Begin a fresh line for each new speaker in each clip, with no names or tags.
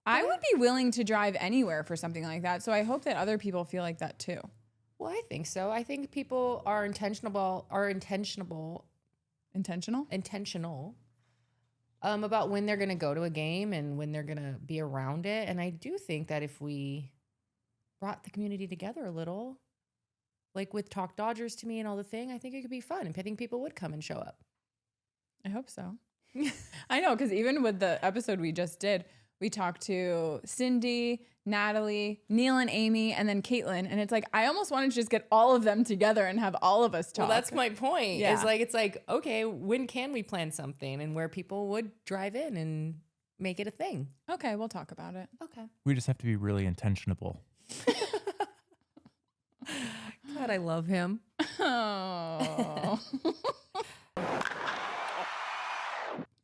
I would be willing to drive anywhere for something like that. So I hope that other people feel like that too.
Well, I think so. I think people are intentional about when they're going to go to a game and when they're going to be around it. And I do think that if we brought the community together a little, like with Talk Dodgers to me and all the thing, I think it could be fun. And I think people would come and show up.
I hope so. I know, because even with the episode we just did, we talked to Cindy, Natalie, Neil and Amy, and then Caitlyn. And it's like, I almost wanted to just get all of them together and have all of us talk.
Well, that's my point.
Yeah.
It's like, okay, when can we plan something and where people would drive in and make it a thing?
Okay, we'll talk about it.
Okay.
We just have to be really intentionable.
God, I love him.
Oh.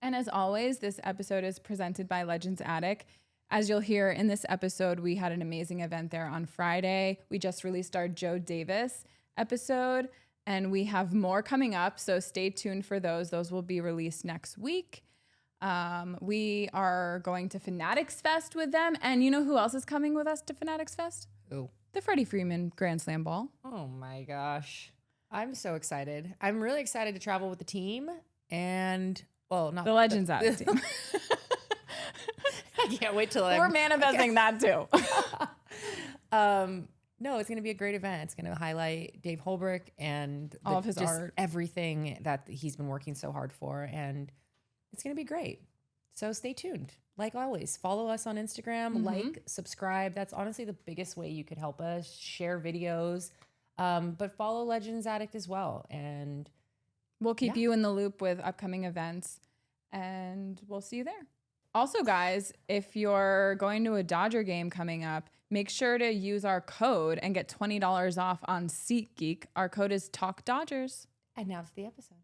And as always, this episode is presented by Legends Attic. As you'll hear in this episode, we had an amazing event there on Friday. We just released our Joe Davis episode, and we have more coming up, so stay tuned for those. Those will be released next week. We are going to Fanatics Fest with them, and you know who else is coming with us to Fanatics Fest?
Who?
The Freddie Freeman Grand Slam Ball.
Oh my gosh. I'm so excited. I'm really excited to travel with the team and, well, not
The Legends Attic team.
I can't wait till
We're manifesting that too.
No, it's going to be a great event. It's going to highlight Dave Holbrook and
all of his
just
art,
everything that he's been working so hard for. And it's going to be great. So stay tuned. Like always, follow us on Instagram, like, subscribe. That's honestly the biggest way you could help us. Share videos, but follow Legends Addict as well. And
we'll keep you in the loop with upcoming events, and we'll see you there. Also, guys, if you're going to a Dodger game coming up, make sure to use our code and get $20 off on SeatGeek. Our code is TalkDodgers.
And now to the episode.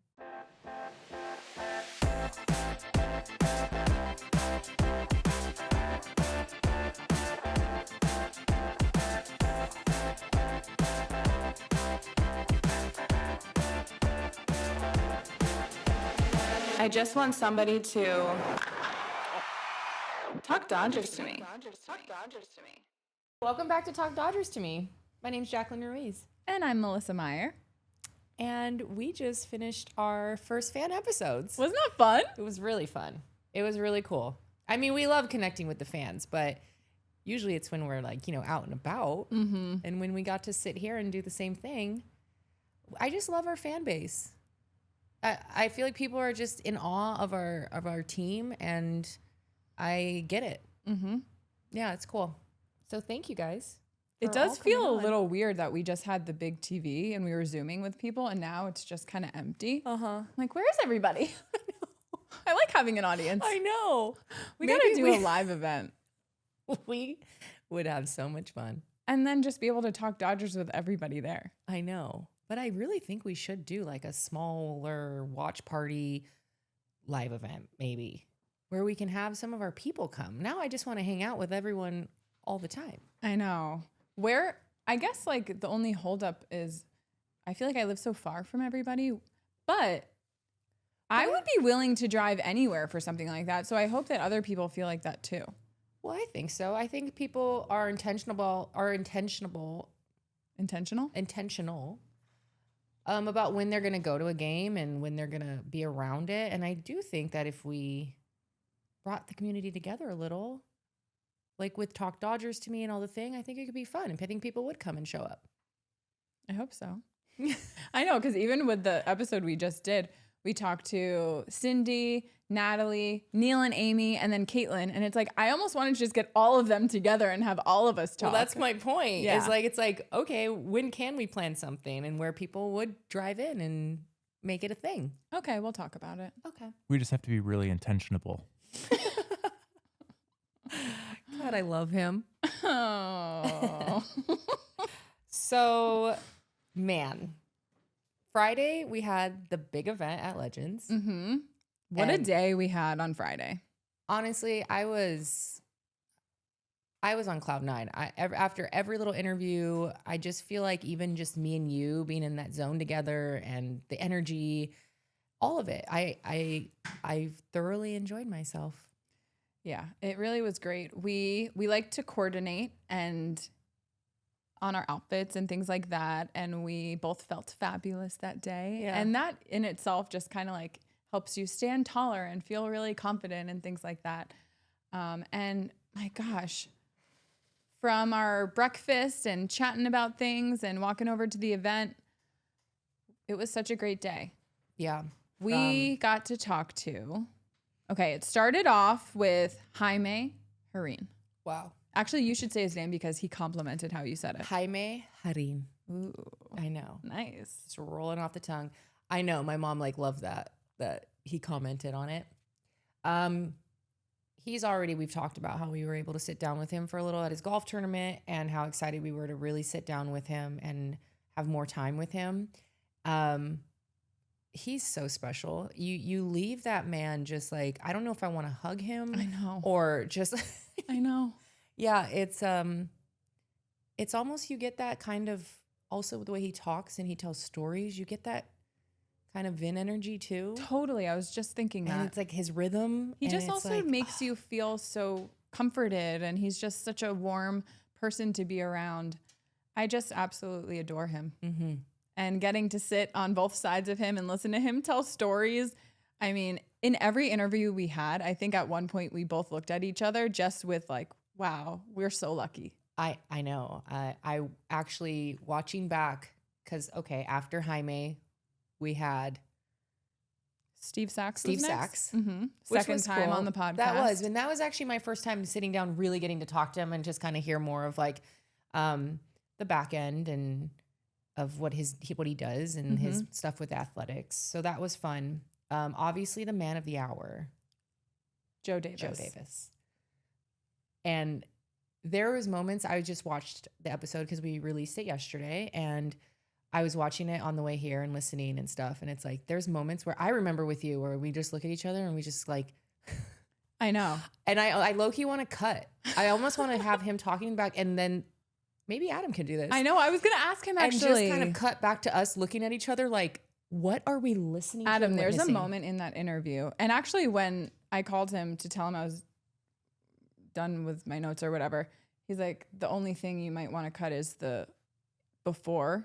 I just want somebody to talk Dodgers to me.
Welcome back to Talk Dodgers to me. My name's Jaclyn Ruiz.
And I'm Melissa Meyer.
And we just finished our first fan episodes.
Wasn't that fun?
It was really fun. It was really cool. I mean, we love connecting with the fans, but usually it's when we're like, out and about. And when we got to sit here and do the same thing, I just love our fan base. I feel like people are just in awe of our team, and I get it. Yeah, it's cool. So thank you guys.
It does feel a little weird that we just had the big TV and we were Zooming with people, and now it's just kind of empty. Like, where is everybody? I like having an audience.
I know.
We got to do a live event.
We would have so much fun.
And then just be able to talk Dodgers with everybody there.
I know. But I really think we should do like a smaller watch party live event, maybe, where we can have some of our people come. Now I just want to hang out with everyone all the time.
I know. I guess like the only holdup is I feel like I live so far from everybody, but I would be willing to drive anywhere for something like that. So I hope that other people feel like that too.
Well, I think so. I think people are intentional about when they're going to go to a game and when they're going to be around it. And I do think that if we brought the community together a little, like with Talk Dodgers to me and all the thing, I think it could be fun. And I think people would come and show up.
I hope so. I know, because even with the episode we just did, we talked to Cindy, Natalie, Neil and Amy, and then Caitlyn. And it's like, I almost wanted to just get all of them together and have all of us talk.
Well, that's my point.
Yeah.
It's like, okay, when can we plan something and where people would drive in and make it a thing?
Okay, we'll talk about it.
Okay.
We just have to be really intentionable.
God, I love him.
Oh.
So, man, Friday we had the big event at Legends.
What a day we had on Friday.
Honestly, I was on cloud nine. After every little interview, I just feel like even just me and you being in that zone together and the energy, all of it, I thoroughly enjoyed myself.
Yeah, it really was great. We like to coordinate and on our outfits and things like that, and we both felt fabulous that day.
Yeah.
And that in itself just kind of like helps you stand taller and feel really confident and things like that. And my gosh, from our breakfast and chatting about things and walking over to the event, it was such a great day.
Yeah.
We got to talk to, okay, it started off with Jaime Harin.
Wow.
Actually, you should say his name because he complimented how you said it.
Jaime Harin.
Ooh,
I know.
nice.
It's rolling off the tongue. I know. My mom like loved that he commented on it. We've talked about how we were able to sit down with him for a little at his golf tournament and how excited we were to really sit down with him and have more time with him. He's so special. You leave that man just like, I don't know if I want to hug him.
I know.
Or just
I know.
yeah, it's almost, you get that kind of, also the way he talks and he tells stories, you get that kind of Vin energy too.
Totally. I was just thinking
And
that.
it's like his rhythm.
He
and
just
it's
also
like,
makes you feel so comforted, and he's just such a warm person to be around. I just absolutely adore him.
mm-hmm.
And getting to sit on both sides of him and listen to him tell stories. I mean, in every interview we had, I think at one point we both looked at each other just with like, wow, we're so lucky.
I know. I actually watching back, because after Jaime, we had
Steve Sachs.
Steve
was next.
Sachs,
Mm-hmm.
which
Second
was
time
cool.
on the podcast.
And that was actually my first time sitting down, really getting to talk to him and just kind of hear more of like the back end and of what he does and his stuff with athletics. So that was fun. Obviously, the man of the hour,
Joe Davis.
And there was moments, I just watched the episode because we released it yesterday, and I was watching it on the way here and listening and stuff. And it's like, there's moments where I remember with you where we just look at each other and we just like,
I know.
and I low-key want to cut. I almost want to have him talking back, and then maybe Adam can do this.
I know. I was going to ask him actually.
And just kind of cut back to us looking at each other like, what are we listening to?
Adam,
and
there's a
witnessing?
moment in that interview. And actually, when I called him to tell him I was done with my notes or whatever, he's like, the only thing you might want to cut is the before,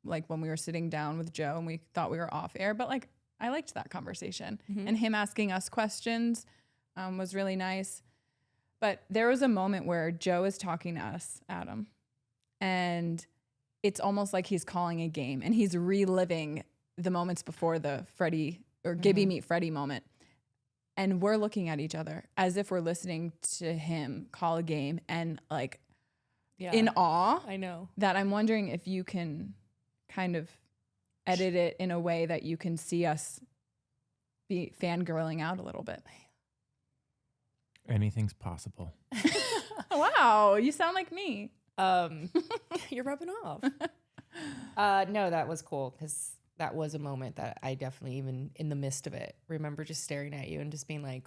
like when we were sitting down with Joe and we thought we were off air. But like, I liked that conversation. And him asking us questions was really nice. But there was a moment where Joe is talking to us, Adam, and it's almost like he's calling a game and he's reliving the moments before the Freddie or Gibby meet Freddie moment. And we're looking at each other as if we're listening to him call a game and like in awe.
I know.
That I'm wondering if you can kind of edit it in a way that you can see us be fangirling out a little bit.
Anything's possible.
Wow, you sound like me.
You're rubbing off. No, that was cool because that was a moment that I definitely, even in the midst of it, remember just staring at you and just being like,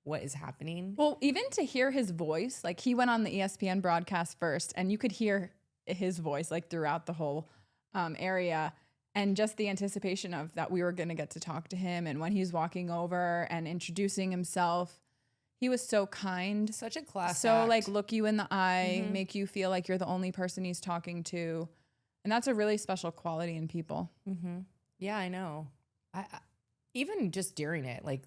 what is happening?
Well, even to hear his voice, like he went on the ESPN broadcast first and you could hear his voice like throughout the whole area, and just the anticipation of that we were going to get to talk to him. And when he's walking over and introducing himself, he was so kind.
Such a class
So
act.
like look you in the eye, make you feel like you're the only person he's talking to. And that's a really special quality in people.
Yeah, I know. I even just during it, like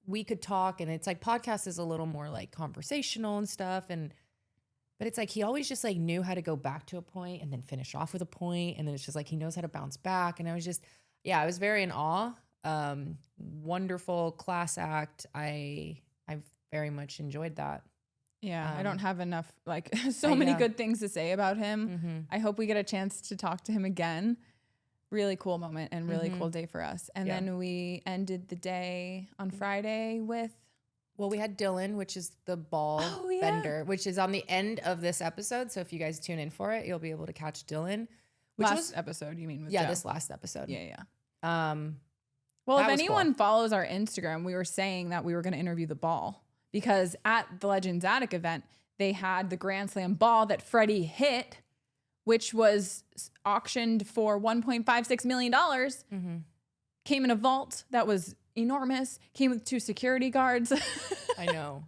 we could talk, and it's like podcast is a little more like conversational and stuff. But it's like he always just like knew how to go back to a point and then finish off with a point. And then it's just like he knows how to bounce back. And I was just, I was very in awe. Wonderful class act. I've very much enjoyed that.
Yeah, I don't have enough, like so many good things to say about him. I hope we get a chance to talk to him again. Really cool moment and really cool day for us. And then we ended the day on Friday with...
Well, we had Dylan, which is the ball bender, which is on the end of this episode. So if you guys tune in for it, you'll be able to catch Dylan.
Last episode, you mean? With Joe.
This last episode.
Yeah.
That
Well, if
was
anyone
cool.
follows our Instagram, we were saying that we were going to interview the ball because at the Legends Attic event, they had the Grand Slam ball that Freddie hit, which was auctioned for $1.56 million, came in a vault that was, enormous, came with 2 security guards.
I know.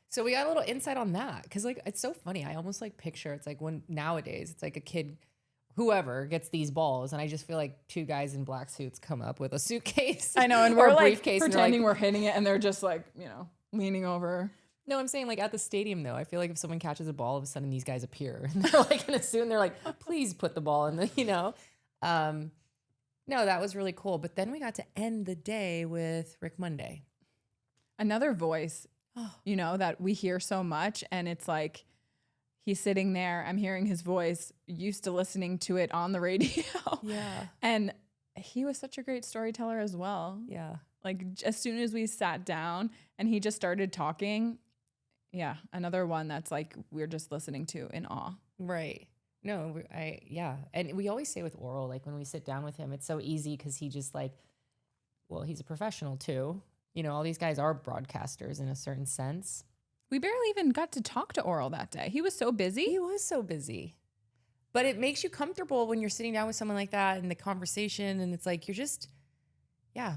So we got a little insight on that because like it's so funny. I almost like picture it's like when nowadays it's like a kid, whoever gets these balls, and I just feel like 2 guys in black suits come up with a suitcase.
I know, and
or
we're
a
like
briefcase,
pretending
and
we're hitting it, and they're just like leaning over.
No, I'm saying like at the stadium though. I feel like if someone catches a ball, all of a sudden these guys appear and they're like in a suit and they're like, please put the ball in the, No, that was really cool. But then we got to end the day with Rick Monday.
Another voice, that we hear so much, and it's like he's sitting there. I'm hearing his voice, used to listening to it on the radio.
Yeah.
And he was such a great storyteller as well.
Yeah.
Like as soon as we sat down and he just started talking, another one that's like we're just listening to in awe.
Right. No, and we always say with Oral, like when we sit down with him, it's so easy because he just like, well, he's a professional too. All these guys are broadcasters in a certain sense.
We barely even got to talk to Oral that day. He was so busy.
He was so busy. But it makes you comfortable when you're sitting down with someone like that and the conversation, and it's like you're just, I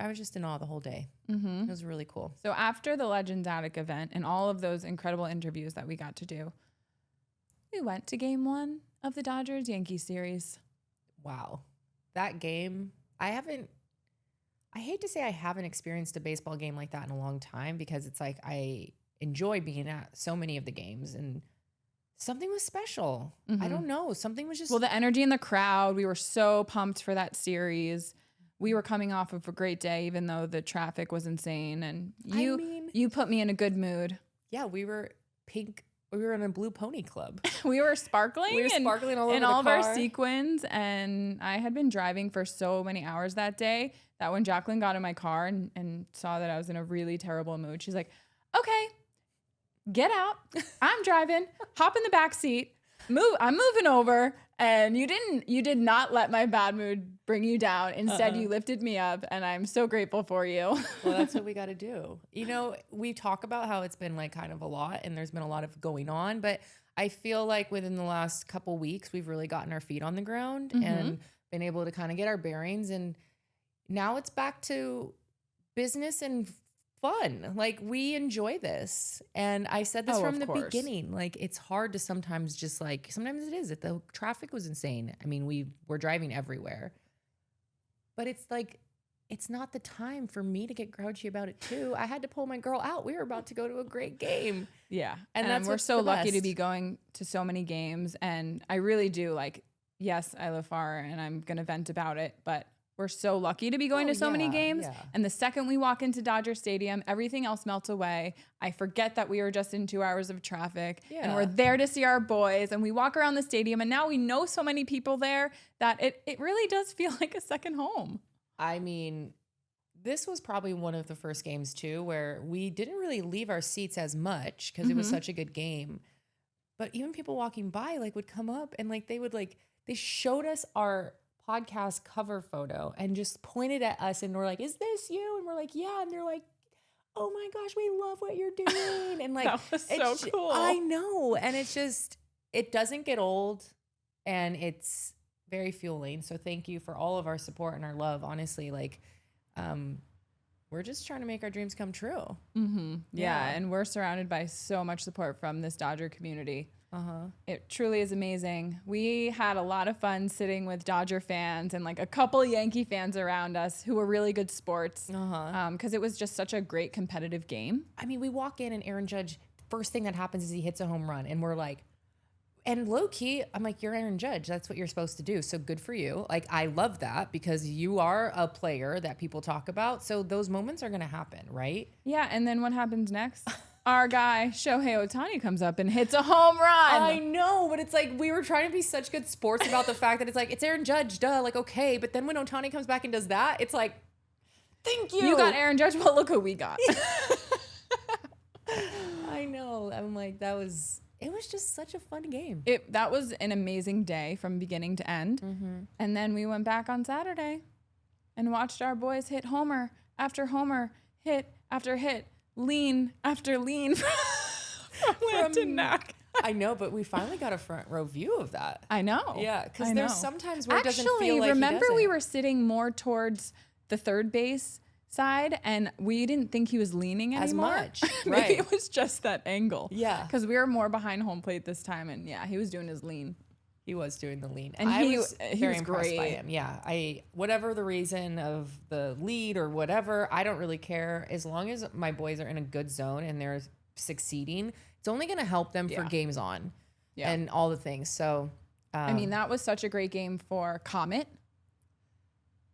was just in awe the whole day. Mm-hmm. It was really cool.
So after the Legends Attic event and all of those incredible interviews that we got to do, we went to game 1 of the Dodgers-Yankees series.
Wow. That game, I hate to say I haven't experienced a baseball game like that in a long time because it's like I enjoy being at so many of the games and something was special. Mm-hmm. I don't know. Something was just...
Well, the energy in the crowd, we were so pumped for that series. We were coming off of a great day, even though the traffic was insane. And you put me in a good mood.
Yeah, we were pink. We were in a blue pony club.
We were sparkling.
We were sparkling all over
in
the
all
car.
of our sequins. And I had been driving for so many hours that day that when Jaclyn got in my car and saw that I was in a really terrible mood, she's like, okay, get out. I'm driving. Hop in the back seat. I'm moving over. And you did not let my bad mood bring you down. Instead, you lifted me up, and I'm so grateful for you.
Well, that's what we got to do. We talk about how it's been like kind of a lot, and there's been a lot of going on, but I feel like within the last couple weeks, we've really gotten our feet on the ground and been able to kind of get our bearings. And now it's back to business and fun. Like we enjoy this. And I said this from the beginning, like it's hard to sometimes just like, sometimes it is. The traffic was insane. I mean, we were driving everywhere, but it's like, it's not the time for me to get grouchy about it too. I had to pull my girl out. We were about to go to a great game.
Yeah. And we're so lucky to be going to so many games. And I really do like, yes, I live far and I'm going to vent about it, but we're so lucky to be going to so many games. Yeah. And the second we walk into Dodger Stadium, everything else melts away. I forget that we were just in 2 hours of traffic and we're there to see our boys. And we walk around the stadium and now we know so many people there that it really does feel like a second home.
I mean, this was probably one of the first games too, where we didn't really leave our seats as much because it was such a good game. But even people walking by like would come up and like they showed us our podcast cover photo and just pointed at us and we're like, is this you? And we're like, yeah. And they're like, oh my gosh, we love what you're doing. And like,
that was so cool.
I know. And it's just, it doesn't get old and it's very fueling. So thank you for all of our support and our love. Honestly, like, we're just trying to make our dreams come true.
Mm-hmm. Yeah. And we're surrounded by so much support from this Dodger community. It truly is amazing. We had a lot of fun sitting with Dodger fans and like a couple Yankee fans around us who were really good sports because it was just such a great competitive game.
I mean, we walk in and Aaron Judge, first thing that happens is he hits a home run and we're like, and low key, I'm like, you're Aaron Judge. That's what you're supposed to do. So good for you. Like, I love that because you are a player that people talk about. So those moments are going to happen, right?
Yeah. And then what happens next? Our guy, Shohei Ohtani, comes up and hits a home run.
I know, but it's like we were trying to be such good sports about the fact that it's like, it's Aaron Judge, duh, like, okay. But then when Ohtani comes back and does that, it's like, thank you.
You got Aaron Judge, well, look who we got.
I know. I'm like, it was just such a fun game.
That was an amazing day from beginning to end. And then we went back on Saturday and watched our boys hit homer after homer, hit after hit. Lean after lean from to neck.
I know, but we finally got a front row view of that.
I know.
Yeah, because there's sometimes where it doesn't feel like
remember we were sitting more towards the third base side, and we didn't think he was leaning
As
anymore.
much,
Maybe
right.
it was just that angle.
Yeah.
Because we were more behind home plate this time, and yeah, he was doing his lean.
He was doing the lean.
And
I
he
was
was
very impressed by
great.
him. Yeah. Whatever the reason of the lead or whatever, I don't really care. As long as my boys are in a good zone and they're succeeding, it's only going to help them for
Yeah.
games on
Yeah.
and all the things. So,
I mean, that was such a great game for Comet.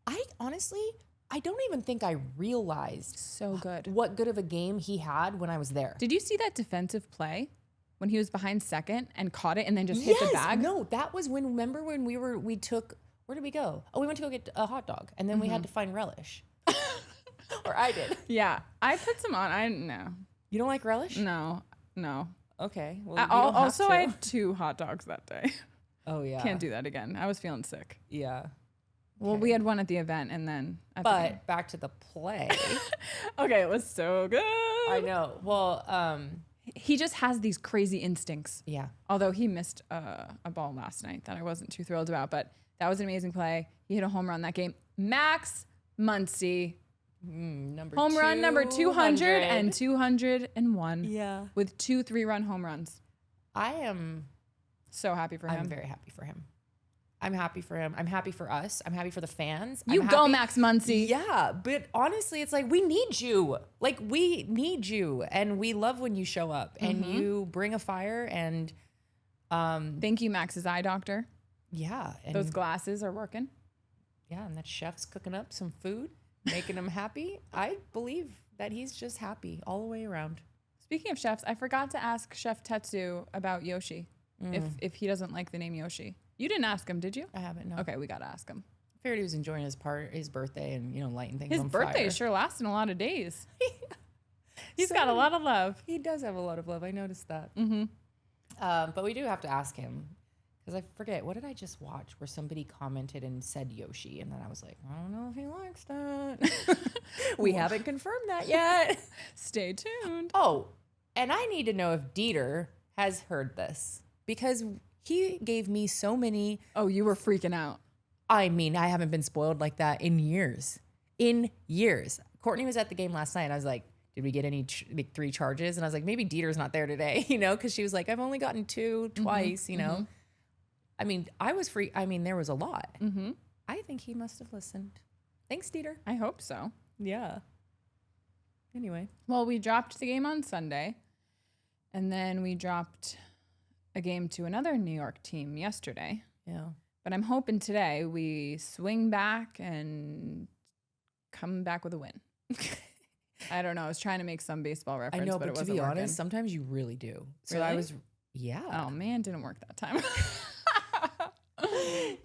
I honestly, I don't even think I realized
So good.
what good of a game he had when I was there.
Did you see that defensive play when he was behind second and caught it and then just hit the bag?
No, that was when, remember when we took, where did we go? Oh, we went to go get a hot dog and then we had to find relish. Or I did.
Yeah, I put some on. I no,
You don't like relish?
no.
Okay. Well,
I,
you don't have
also,
to.
I had 2 hot dogs that day.
Oh yeah.
Can't do that again. I was feeling sick.
Yeah.
Well, we had one at the event and then at the game.
But back to the play.
Okay, it was so good.
I know. Well,
He just has these crazy instincts.
yeah.
Although he missed a ball last night that I wasn't too thrilled about, but that was an amazing play. He hit a home run that game. Max Muncy, home run number 200 and 201
Yeah.
with 2 3-run home runs.
I am.
So happy for him.
I'm very happy for him. I'm happy for him. I'm happy for us. I'm happy for the fans.
You
I'm
go,
happy-
Max Muncy.
Yeah, but honestly, it's like we need you. Like we need you, and we love when you show up and you bring a fire. And
Thank you, Max's eye doctor.
yeah, and
Those glasses are working.
yeah, and that chef's cooking up some food, making him happy. I believe that he's just happy all the way around.
Speaking of chefs, I forgot to ask Chef Tetsu about Yoshi. If he doesn't like the name Yoshi. You didn't ask him, did you?
I haven't. No.
Okay, we gotta ask him.
I figured he was enjoying his birthday and lighting things
His
on
birthday
fire.
is sure lasting a lot of days. He's got a lot of love.
He does have a lot of love. I noticed that. But we do have to ask him because I forget, what did I just watch where somebody commented and said Yoshi, and then I was like, I don't know if he likes that. We haven't confirmed that yet.
Stay tuned.
Oh, and I need to know if Dieter has heard this because he gave me so many.
Oh, you were freaking out.
I mean, I haven't been spoiled like that in years. In years. Courtney was at the game last night and I was like, did we get any 3 charges? And I was like, maybe Dieter's not there today, because she was like, I've only gotten 2 twice, I mean, I was free. I mean, there was a lot. I think he must have listened. Thanks, Dieter.
I hope so.
Yeah. Anyway.
Well, we dropped the game on Sunday, and then we dropped a game to another New York team yesterday.
Yeah.
But I'm hoping today we swing back and come back with a win. I don't know. I was trying to make some baseball reference,
I know,
but it
but to
wasn't
be
working.
honest, sometimes you really do. So I
Really?
was, yeah.
Oh man, didn't work that time.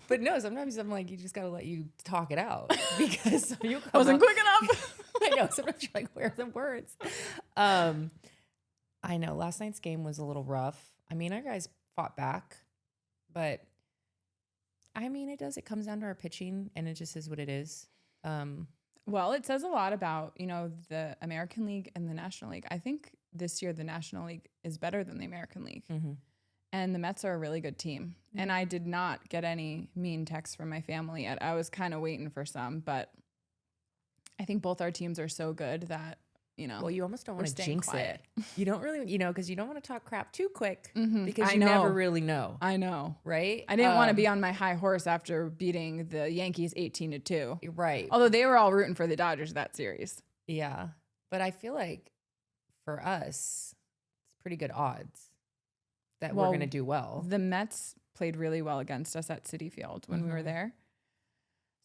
But no, sometimes I'm like, you just got to let you talk it out because you
I wasn't quick enough.
I know. Sometimes you're like, where are the words? I know. Last night's game was a little rough. I mean, our guys fought back, but I mean, it comes down to our pitching, and it just is what it is.
Well, it says a lot about, the American League and the National League. I think this year the National League is better than the American League. And the Mets are a really good team. And I did not get any mean texts from my family yet. I was kind of waiting for some, but I think both our teams are so good that,
Well, you almost don't
we're
want to
staying
jinx
quiet.
it. You don't really, because you don't want to talk crap too quick because
I
you
know.
never really know,
I know.
right?
I didn't want to be on my high horse after beating the Yankees 18-2.
right.
Although they were all rooting for the Dodgers that series.
Yeah. But I feel like for us, it's pretty good odds that we're
Well,
going to do well.
The Mets played really well against us at Citi Field when we were there.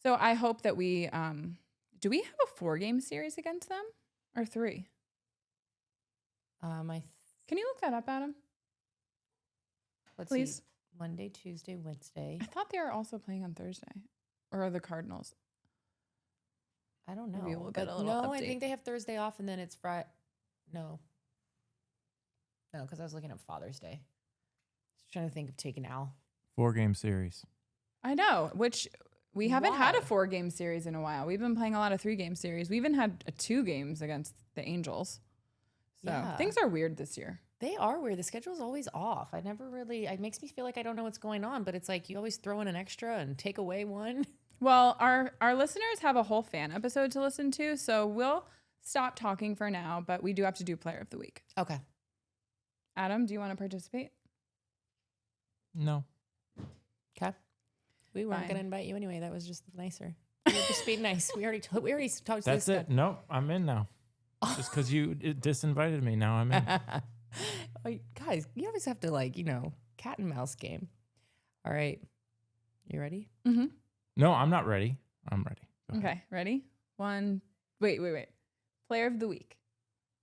So I hope that we do we have a 4-game series against them or 3? Can you look that up, Adam?
Let's
Please.
see. Monday, Tuesday, Wednesday.
I thought they were also playing on Thursday. Or are the Cardinals?
I don't know.
Maybe we'll get
But
a little
no, I
update.
think they have Thursday off and then it's Friday. No, because I was looking at Father's Day. Just trying to think of taking Al.
4-game series.
I know, which we haven't had a
Why?
4-game series in a while. We've been playing a lot of 3-game series. We even had 2 games against the Angels. So
Yeah.
things are weird this year.
They are weird. The schedule's always off. I never really, it makes me feel like I don't know what's going on, but it's like you always throw in an extra and take away one.
Well, our listeners have a whole fan episode to listen to, so we'll stop talking for now, but we do have to do player of the week.
Okay.
Adam, do you want to participate?
No.
Okay. We weren't
Fine.
going to invite you anyway. That was just nicer. You were just being nice. We already talked to
That's
this
it. No, I'm in now. Just because you disinvited me, now I'm in.
Oh, guys, you always have to cat and mouse game. All right. You ready?
Mm-hmm.
No, I'm not ready. I'm ready. Go ahead.
Okay, ready? Wait. Player of the week.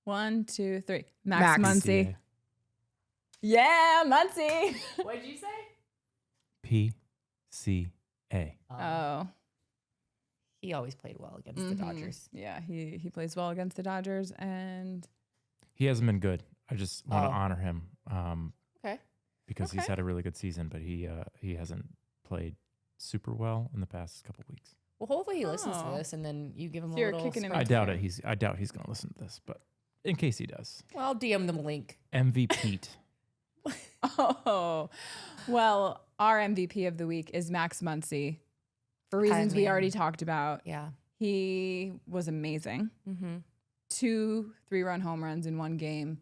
1, 2, 3. Max Muncy.
PCA.
Yeah, Muncy.
What did you say?
PCA.
Oh.
He always played well against the Dodgers.
Yeah, he plays well against the Dodgers, and
He hasn't been good. I just want to
Oh.
honor him
Okay.
because he's
Okay.
had a really good season, but he hasn't played super well in the past couple weeks.
Well, hopefully he listens to
Oh.
this and then you give him
So
a
you're
little.
kicking him
spark.
I doubt it. I doubt he's going to listen to this, but in case he does,
Well, I'll DM them a link.
MVP.
oh, well, our MVP of the week is Max Muncy for reasons we
mean-
already talked about.
Yeah.
He was amazing.
Mm-hmm.
2 3-run home runs in one game,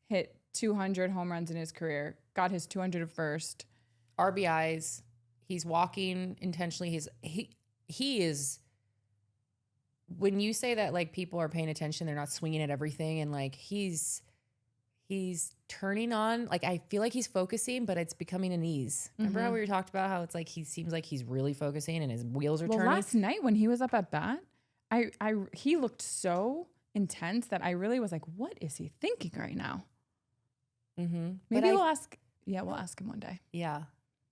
hit 200 home runs in his career, got his 201st.
RBIs. He's walking intentionally. He is. When you say that, like, people are paying attention, they're not swinging at everything, and like he's turning on. Like, I feel like he's focusing, but it's becoming an ease. Remember how we talked about how it's like he seems like he's really focusing and his wheels are
Well,
turning.
last night when he was up at bat, he looked so intense that I really was like, what is he thinking right now?
Mm-hmm.
Maybe we'll ask. Yeah, we'll ask him one day.
Yeah,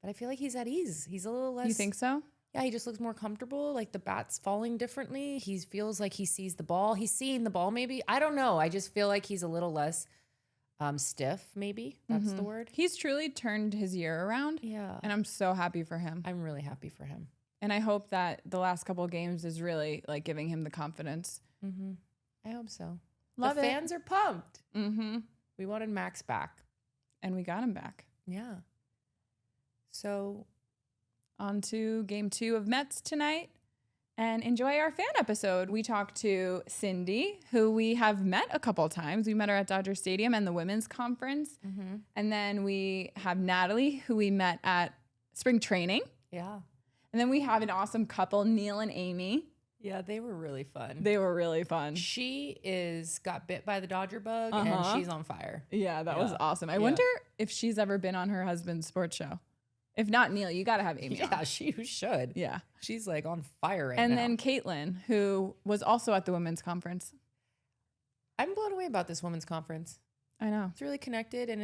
but I feel like he's at ease. He's a little less.
You think so?
Yeah, he just looks more comfortable. Like the bat's falling differently. He feels like he sees the ball. He's seeing the ball. Maybe, I don't know. I just feel like he's a little less stiff. Maybe that's the word.
He's truly turned his year around,
Yeah,
and I'm so happy for him.
I'm really happy for him.
And I hope that the last couple of games is really like giving him the confidence.
Mm-hmm. I hope so.
Love
the
it.
fans are pumped.
Mm-hmm.
We wanted Max back.
And we got him back.
Yeah. So
On to game 2 of Mets tonight. And enjoy our fan episode. We talked to Cindy, who we have met a couple of times. We met her at Dodger Stadium and the women's conference. And then we have Natalie, who we met at spring training.
yeah,
And then we have an awesome couple, Neil and Amy.
yeah, they were really fun.
They were really fun.
She got bit by the Dodger bug
Uh-huh.
and she's on fire.
Yeah, that was
Yeah.
awesome. I
Yeah.
wonder if she's ever been on her husband's sports show. If not, Neil, you got to have Amy
Yeah,
on.
she should.
Yeah.
She's like on fire right
And
now.
then Caitlyn, who was also at the women's conference.
I'm blown away about this women's conference.
I know.
It's really connected and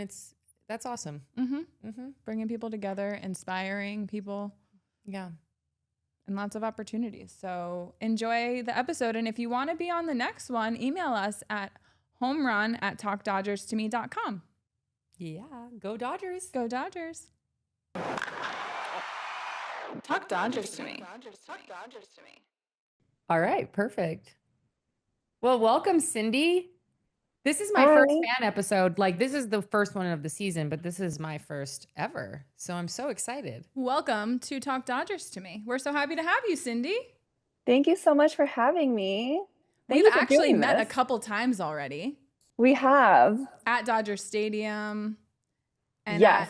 that's awesome.
Mm-hmm.
Mm-hmm.
Bringing people together, inspiring people,
Yeah.
and lots of opportunities. So enjoy the episode. And if you want to be on the next one, email us at homerun@talkdodgerstome.com.
Yeah. Go Dodgers.
Go Dodgers. Talk Dodgers to me.
All right. Perfect. Well, welcome, Cindy. This is my first fan episode. Like, this is the first one of the season, but this is my first ever. So I'm so excited.
Welcome to Talk Dodgers to me. We're so happy to have you, Cindy.
Thank you so much for having me. Thank
We've
you for
actually
doing
met a
this.
couple times already
We have.
at Dodger Stadium. And
Yes.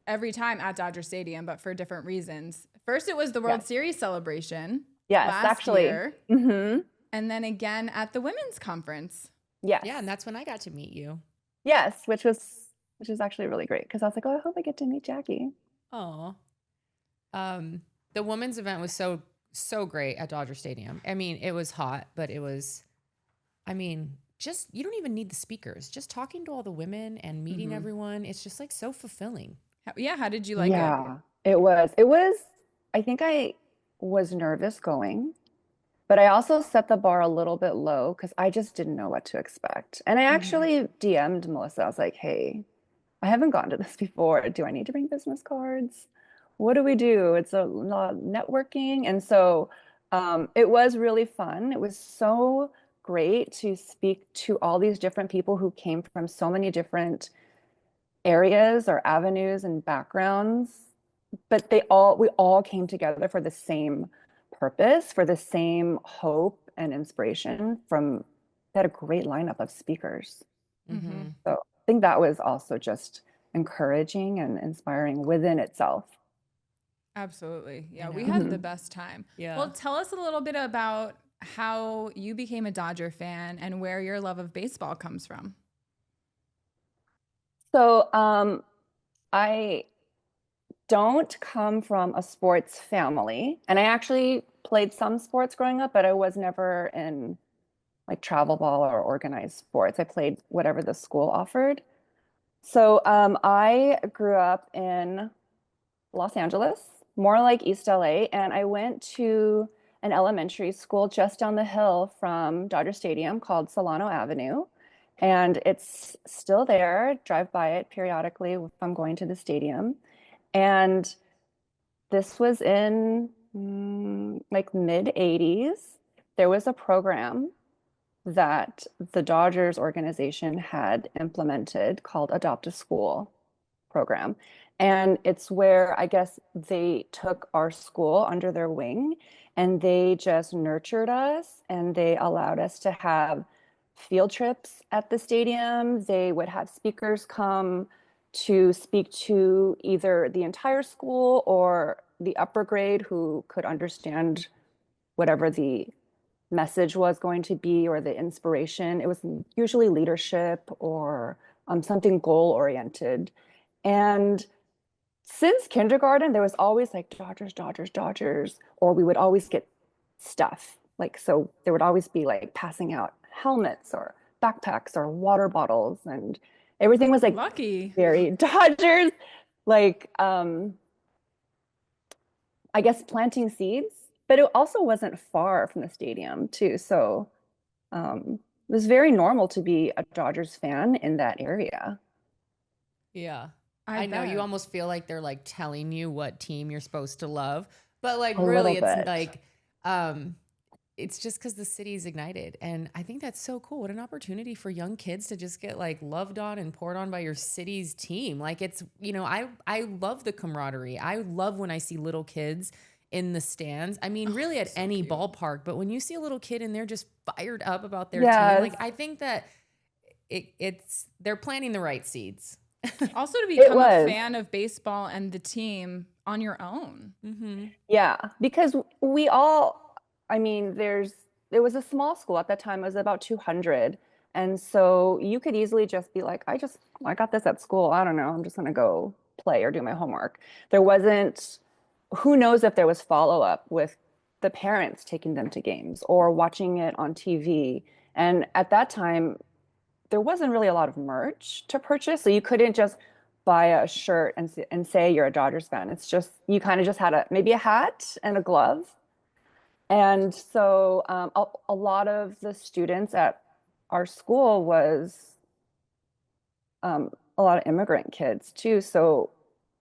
every time at Dodger Stadium, but for different reasons. First, it was the World
Yes.
Series celebration.
Yes,
last
actually.
year,
Mm-hmm.
and then again at the women's conference.
Yes.
Yeah. And that's when I got to meet you.
Yes, which is actually really great because I was like, oh, I hope I get to meet Jackie.
Oh. The women's event was so great at Dodger Stadium. I mean, it was hot, but it was, just, you don't even need the speakers. Just talking to all the women and meeting everyone. It's just like so fulfilling.
How did you like it?
Yeah, it was. I think I was nervous going, but I also set the bar a little bit low because I just didn't know what to expect. And I actually DM'd Melissa. I was like, hey, I haven't gone to this before. Do I need to bring business cards? What do we do? It's a lot of networking. And so it was really fun. It was so great to speak to all these different people who came from so many different areas or avenues and backgrounds but we all came together for the same purpose, for the same hope and inspiration they had a great lineup of speakers.
Mm-hmm.
So I think that was also just encouraging and inspiring within itself.
Absolutely. Yeah, we
know.
had the best time.
Yeah.
Well, tell us a little bit about how you became a Dodger fan and where your love of baseball comes from.
So I don't come from a sports family, and I actually played some sports growing up, but I was never in like travel ball or organized sports. I played whatever the school offered. So I grew up in Los Angeles, more like East LA, and I went to an elementary school just down the hill from Dodger Stadium called Solano Avenue. And it's still there. Drive by it periodically if I'm going to the stadium. And this was in like mid 80s. There was a program that the Dodgers organization had implemented called Adopt a School program. And it's where I guess they took our school under their wing and they just nurtured us and they allowed us to have field trips at the stadium. They would have speakers come to speak to either the entire school or the upper grade who could understand whatever the message was going to be or the inspiration. It was usually leadership or something goal oriented. And since kindergarten, there was always like Dodgers, Dodgers, Dodgers, or we would always get stuff. Like, so there would always be like passing out helmets or backpacks or water bottles, and everything was like
Lucky.
very Dodgers, like, I guess planting seeds, but it also wasn't far from the stadium too. So it was very normal to be a Dodgers fan in that area.
Yeah.
I
I know you
bet.
almost feel like they're like telling you what team you're supposed to love, but like
A
really
little
it's
bit.
like it's just because the city's ignited. And I think that's so cool. What an opportunity for young kids to just get like loved on and poured on by your city's team. Like it's, you know, I love the camaraderie. I love when I see little kids in the stands. I mean, really at
so
any
cute.
ballpark, but when you see a little kid and they're just fired up about their team,
Yes.
like I think that it's they're planting the right seeds.
Also, to become a
was.
fan of baseball and the team on your own.
Mm-hmm.
Yeah, because we all, I mean, it was a small school at that time, it was about 200. And so you could easily just be like, I got this at school. I don't know. I'm just going to go play or do my homework. There wasn't, who knows if there was follow up with the parents taking them to games or watching it on TV. And at that time, there wasn't really a lot of merch to purchase. So you couldn't just buy a shirt and say you're a Dodgers fan. It's just, you kind of just had maybe a hat and a glove. And so a lot of the students at our school was a lot of immigrant kids too. So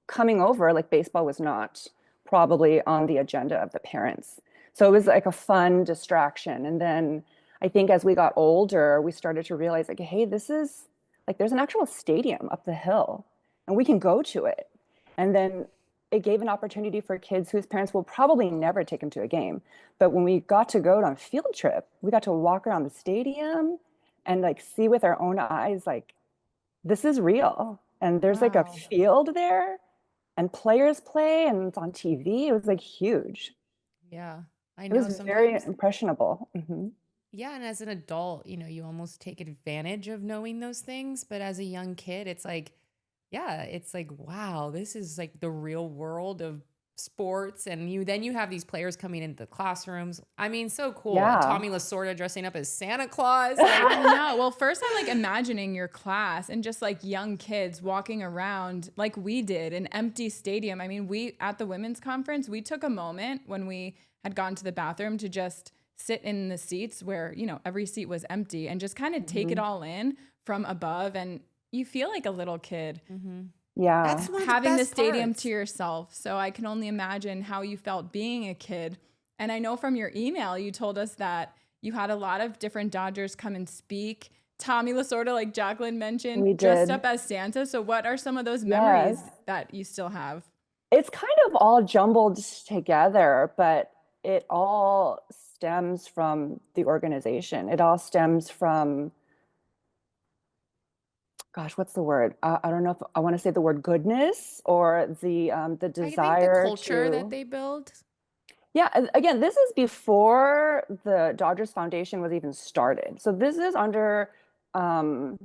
coming over, like baseball was not probably on the agenda of the parents. So it was like a fun distraction. And then I think as we got older, we started to realize like, hey, this is like there's an actual stadium up the hill and we can go to it. And then it gave an opportunity for kids whose parents will probably never take them to a game. But when we got to go on a field trip, we got to walk around the stadium and like see with our own eyes, like this is real. And there's like a
Wow.
field there and players play and it's on TV. It was like huge.
Yeah. I
It
know
was very
sometimes.
impressionable. Mhm.
Yeah, and as an adult, you know, you almost take advantage of knowing those things, but as a young kid, it's like, yeah, it's like, wow, this is like the real world of sports. And you have these players coming into the classrooms. I mean, so cool.
Yeah.
Tommy Lasorda dressing up as Santa Claus.
I
Like,
know. Well, first I'm like imagining your class and just like young kids walking around like we did, an empty stadium. I mean, we at the women's conference, we took a moment when we had gone to the bathroom to just sit in the seats where, you know, every seat was empty and just kind of take it all in from above. And you feel like a little kid
Yeah.
that's one of
having the
best
stadium
parts.
to yourself. So I can only imagine how you felt being a kid. And I know from your email, you told us that you had a lot of different Dodgers come and speak. Tommy Lasorda, like Jaclyn mentioned,
We
dressed
did.
up as Santa. So what are some of those memories
Yes.
that you still have?
It's kind of all jumbled together, but it all stems from the organization. It all stems from, gosh, what's the word? I don't know if I want to say the word goodness or the
I think the
desire
culture that
to.
they build.
Yeah, again, this is before the Dodgers Foundation was even started. So this is under um,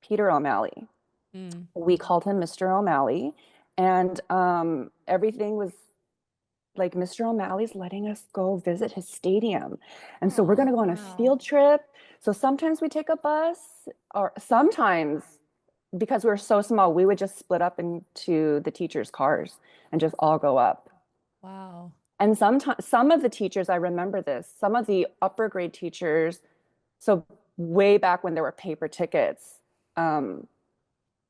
Peter O'Malley.
Mm.
We called him Mr. O'Malley, and everything was like Mr. O'Malley's letting us go visit his stadium. And so we're going
Oh,
to go on a
wow.
field trip. So sometimes we take a bus, or sometimes because we were so small, we would just split up into the teachers' cars and just all go up.
wow.
And sometimes some of the teachers, I remember this, some of the upper grade teachers, so way back when there were paper tickets, um,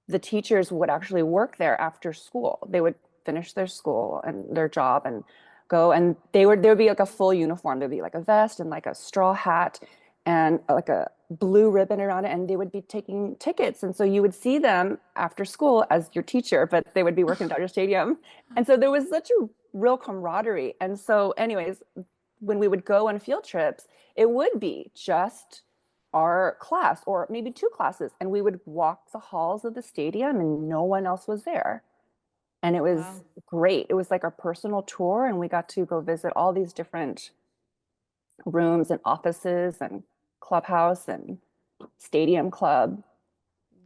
the teachers would actually work there after school. They would finish their school and their job and go, and there would be like a full uniform. There'd be like a vest and like a straw hat and like a blue ribbon around it, and they would be taking tickets. And so you would see them after school as your teacher, but they would be working at Dodger Stadium. And so there was such a real camaraderie. And so, anyways, when we would go on field trips, it would be just our class or maybe two classes, and we would walk the halls of the stadium and no one else was there. And it was
Wow.
great. It was like our personal tour, and we got to go visit all these different rooms and offices and clubhouse and stadium club.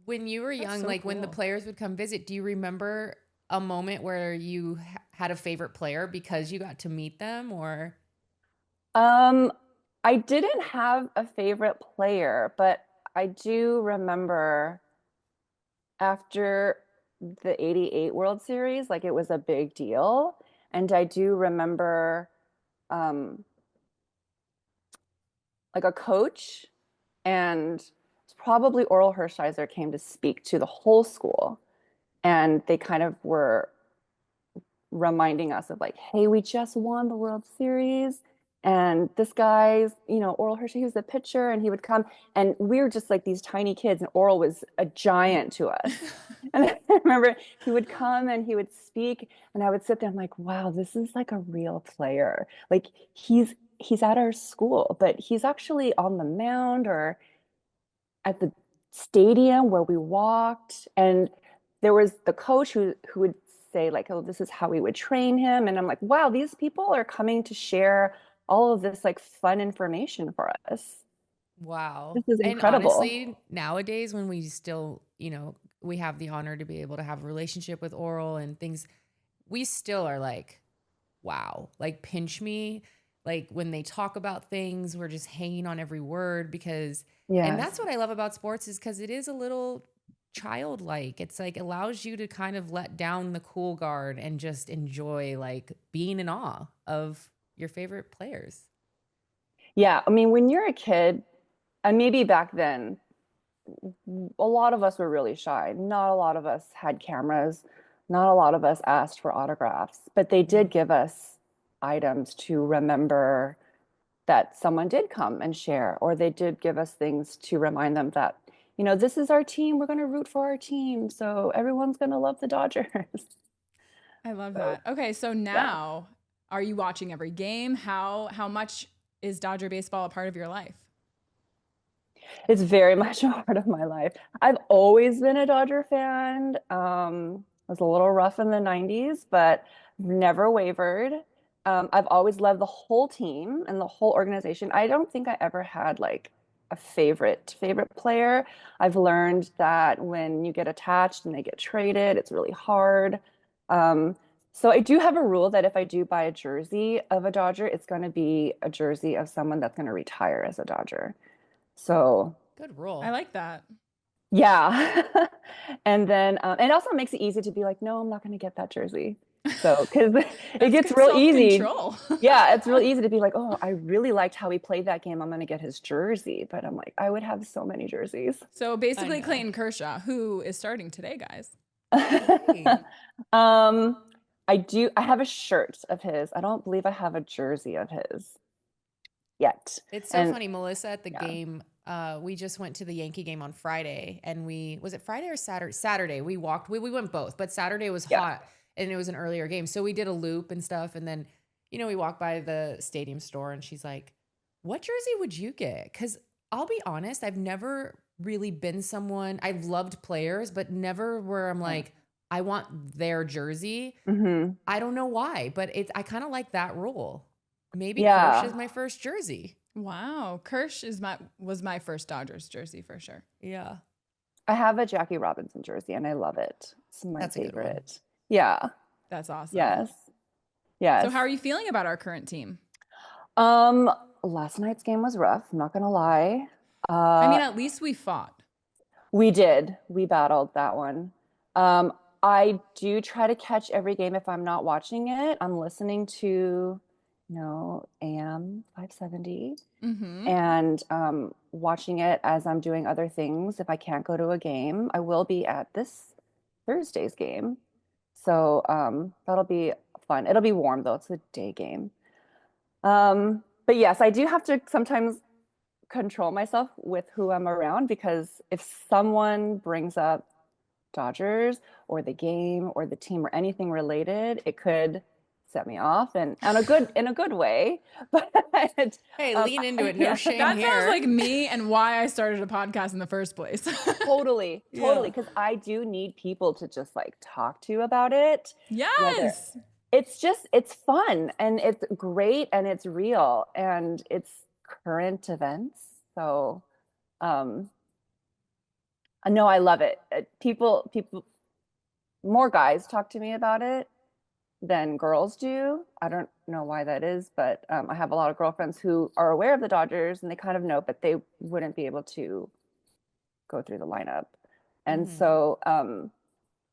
When you were
That's
young,
so
like when the
cool.
players would come visit, do you remember a moment where you had a favorite player because you got to meet them or?
Um, I didn't have a favorite player, but I do remember after the 88 World Series, like it was a big deal. And I do remember um, like a coach and probably Oral Hershiser came to speak to the whole school. And they kind of were reminding us of like, hey, we just won the World Series. And this guy's, Oral Hershey, he was the pitcher, and he would come, and we were just like these tiny kids, and Oral was a giant to us. And I remember he would come and he would speak, and I would sit there, I'm like, wow, this is like a real player. Like he's at our school, but he's actually on the mound or at the stadium where we walked, and there was the coach who would say like, oh, this is how we would train him, and I'm like, wow, these people are coming to share all of this like fun information for us.
Wow.
This is
And
incredible.
honestly, nowadays when we still, we have the honor to be able to have a relationship with Oral and things, we still are like, wow, like pinch me. Like when they talk about things, we're just hanging on every word and
Yes.
that's what I love about sports is because it is a little childlike. It's like allows you to kind of let down the cool guard and just enjoy like being in awe of your favorite players.
Yeah, I mean, when you're a kid, and maybe back then, a lot of us were really shy. Not a lot of us had cameras. Not a lot of us asked for autographs, but they
Yeah.
did give us items to remember that someone did come and share, or they did give us things to remind them that, this is our team. We're going to root for our team. So everyone's going to love the Dodgers.
I love
So,
that. Okay, so
yeah,
now are you watching every game? How much is Dodger baseball a part of your life?
it's very much a part of my life. I've always been a Dodger fan. I was a little rough in the 90s, but never wavered. I've always loved the whole team and the whole organization. I don't think I ever had like a favorite player. I've learned that when you get attached and they get traded, it's really hard. Um, so I do have a rule that if I do buy a jersey of a Dodger, it's going to be a jersey of someone that's going to retire as a Dodger. So
Good
I
rule.
like that.
yeah. And then it also makes it easy to be like, no, I'm not going to get that jersey. So, because it
That's
gets
good
real easy.
self-control.
Yeah, it's real easy to be like, oh, I really liked how he played that game. I'm going to get his jersey. But I'm like, I would have so many jerseys.
So
I
basically
know.
Clayton Kershaw, who is starting today, guys.
Right.
Um, I have a shirt of his. I don't believe I have a jersey of his yet.
It's so
And
funny, Melissa, at the
yeah,
game, we just went to the Yankee game on Friday and was it Friday or Saturday? Saturday. We went both, but Saturday was
yeah.
hot. and it was an earlier game. So we did a loop and stuff. And then, you know, we walked by the stadium store and she's like, what jersey would you get? Because I'll be honest, I've never really been someone, I've loved players, but never where I'm like, I want their jersey. I don't know why, but I kind of like that rule. Maybe Kirsch is my first jersey.
Wow. Kirsch was my first Dodgers jersey for sure.
Yeah.
I have a Jackie Robinson jersey and I love it. It's my
That's a good one.
favorite. Yeah.
That's awesome.
Yes. Yes.
So how are you feeling about our current team?
Last night's game was rough. I'm not gonna lie.
I mean, at least we fought.
We did. We battled that one. I do try to catch every game if I'm not watching it. I'm listening to, AM 570 and watching it as I'm doing other things. If I can't go to a game, I will be at this Thursday's game. So that'll be fun. It'll be warm though. It's a day game. But yes, I do have to sometimes control myself with who I'm around, because if someone brings up Dodgers or the game or the team or anything related, it could set me off, and in a good way. But
hey, lean into it. No shame
that
here.
sounds like me and why I started a podcast in the first place.
Totally. Because I do need people to just like talk to about it.
Yes.
It's fun and it's great and it's real and it's current events. So, no, I love it. People, more guys talk to me about it than girls do. I don't know why that is, but I have a lot of girlfriends who are aware of the Dodgers and they kind of know, but they wouldn't be able to go through the lineup. And so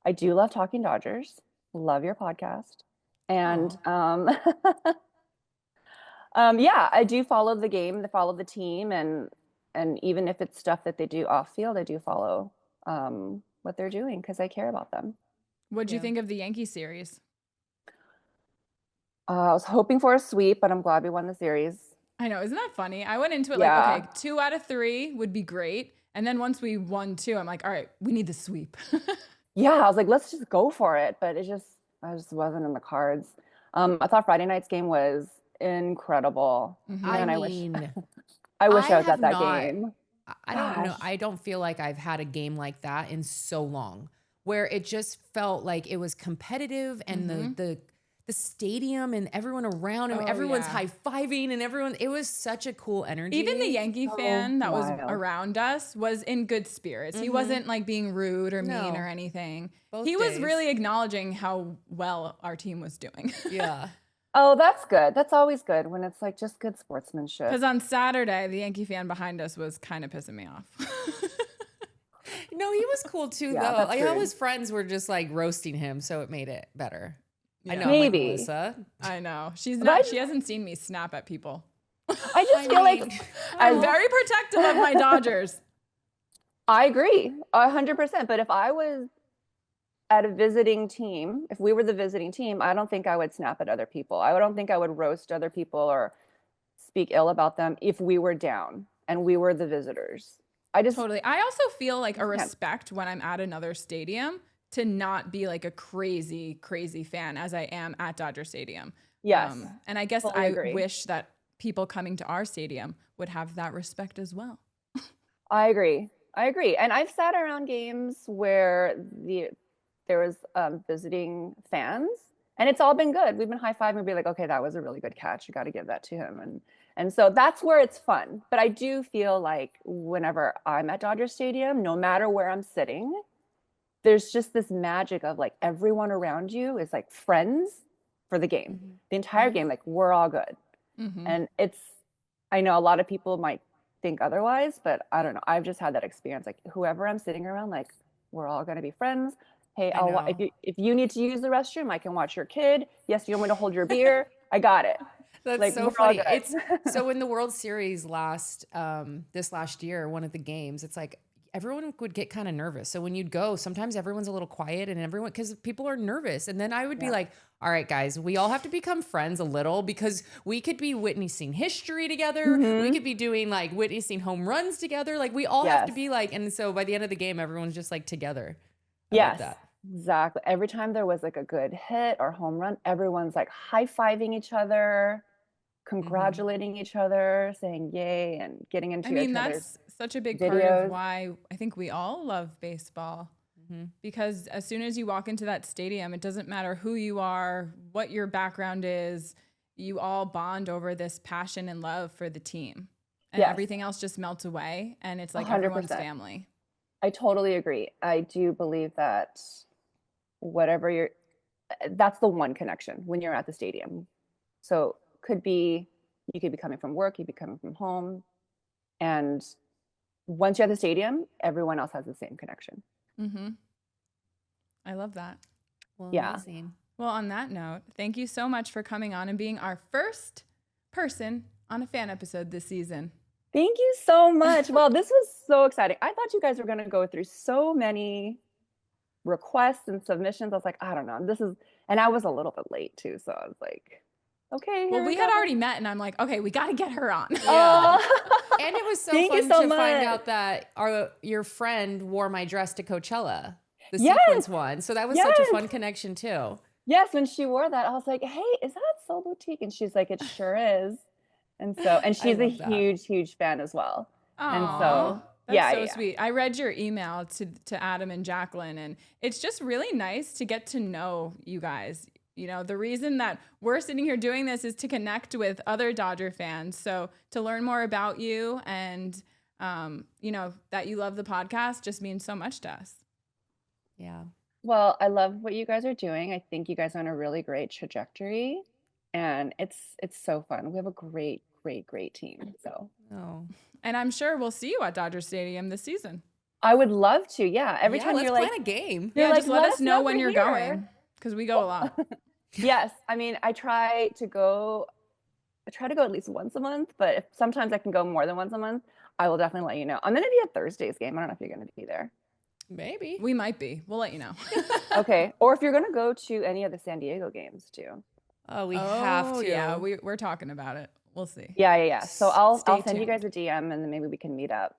I do love talking Dodgers. Love your podcast. And I do follow the game, follow the team, and even if it's stuff that they do off field, I do follow what they're doing because I care about them.
What'd you think of the Yankee series?
I was hoping for a sweep, but I'm glad we won the series.
I know, isn't that funny? I went into it like, okay, 2 out of 3 would be great, and then once we won 2, I'm like, all right, we need the sweep.
Yeah, I was like, let's just go for it, but I just wasn't in the cards. I thought Friday night's game was incredible. And I wish I was at that game.
I don't know. I don't feel like I've had a game like that in so long, where it just felt like it was competitive and the stadium and everyone around and everyone's high-fiving and it was such a cool energy.
Even the Yankee fan that was around us was in good spirits. He wasn't like being rude or mean or anything. He was really acknowledging how well our team was doing.
Yeah.
Oh, that's good. That's always good when it's like just good sportsmanship.
Because on Saturday, the Yankee fan behind us was kind of pissing me off.
No, he was cool too, though. Like all his friends were just like roasting him, so it made it better. Yeah. I know,
maybe.
like Melissa.
I know. She hasn't seen me snap at people.
I just feel like
I'm very protective of my Dodgers.
I agree 100%. But if I was at a visiting team, if we were the visiting team, I don't think I would snap at other people. I don't think I would roast other people or speak ill about them if we were down and we were the visitors. I
also feel like a respect when I'm at another stadium to not be like a crazy, crazy fan as I am at Dodger Stadium.
Yes.
And I guess I wish that people coming to our stadium would have that respect as well.
I agree. And I've sat around games where there was visiting fans and it's all been good. We've been high-fiving and be like, okay, that was a really good catch. You got to give that to him. And so that's where it's fun. But I do feel like whenever I'm at Dodger Stadium, no matter where I'm sitting, there's just this magic of like everyone around you is like friends for the game, the entire game. Like we're all good. And I know a lot of people might think otherwise, but I don't know. I've just had that experience. Like whoever I'm sitting around, like we're all going to be friends. Hey, if you need to use the restroom, I can watch your kid. Yes, you want me to hold your beer? I got it.
That's like, so funny. It's so in the World Series this last year, one of the games, it's like everyone would get kind of nervous. So when you'd go, sometimes everyone's a little quiet and because people are nervous. And then I would be like, all right, guys, we all have to become friends a little because we could be witnessing history together. We could be doing like witnessing home runs together. Like we all have to be like, and so by the end of the game, everyone's just like together.
Yes. Exactly. Every time there was like a good hit or home run, everyone's like high-fiving each other, congratulating each other, saying yay, and getting
I
into
mean,
each other's
that's such a big part of
videos.
why I think we all love baseball. Because as soon as you walk into that stadium, it doesn't matter who you are, what your background is, you all bond over this passion and love for the team. And
Yes,
everything else just melts away and it's like everyone's
100%.
family.
I totally agree. I do believe that whatever you're, that's the one connection when you're at the stadium. So you could be coming from work, you could be coming from home. And once you're at the stadium, everyone else has the same connection.
Mm-hmm. I love that.
Well,
Yeah.
amazing.
Well, on that note, thank you so much for coming on and being our first person on a fan episode this season.
Thank you so much. Well, this was so exciting. I thought you guys were going to go through so many requests and submissions. I was like, I don't know. And I was a little bit late too. So I was like, okay.
Well,
here
we
go.
had already met and I'm like, okay, we got to get her on.
Yeah.
Oh.
And it was so
Thank you
fun
so
to find
much.
out that your friend wore my dress to Coachella, the
Yes.
sequence one. So that was such a
Yes.
fun connection too.
Yes, when she wore that, I was like, hey, is that Soul Boutique? And she's like, it sure is. And she's a
love that.
huge fan as well. And
Aw,
so,
that's
yeah,
so
yeah.
sweet. I read your email to Adam and Jaclyn, and it's just really nice to get to know you guys. You know, the reason that we're sitting here doing this is to connect with other Dodger fans. So to learn more about you and, you know, that you love the podcast just means so much to us.
Yeah.
Well, I love what you guys are doing. I think you guys are on a really great trajectory, and it's so fun. We have a great team. So
Oh.
And I'm sure we'll see you at Dodger Stadium this season.
I would love to. Yeah. Every time
let's
you're
plan
like,
a game.
you're
Yeah,
like,
just let us know when
we're
you're
here.
going because we go a lot.
Yes. I mean, I try to go at least once a month, but if sometimes I can go more than once a month, I will definitely let you know. I'm going to be at Thursday's game. I don't know if you're going to be there.
Maybe.
We might be. We'll let you know.
Okay. Or if you're going to go to any of the San Diego games too.
Oh, we have to.
Yeah, we're talking about it. We'll see.
Yeah. So I'll
Stay
send you
tuned.
guys a DM and then maybe we can meet up.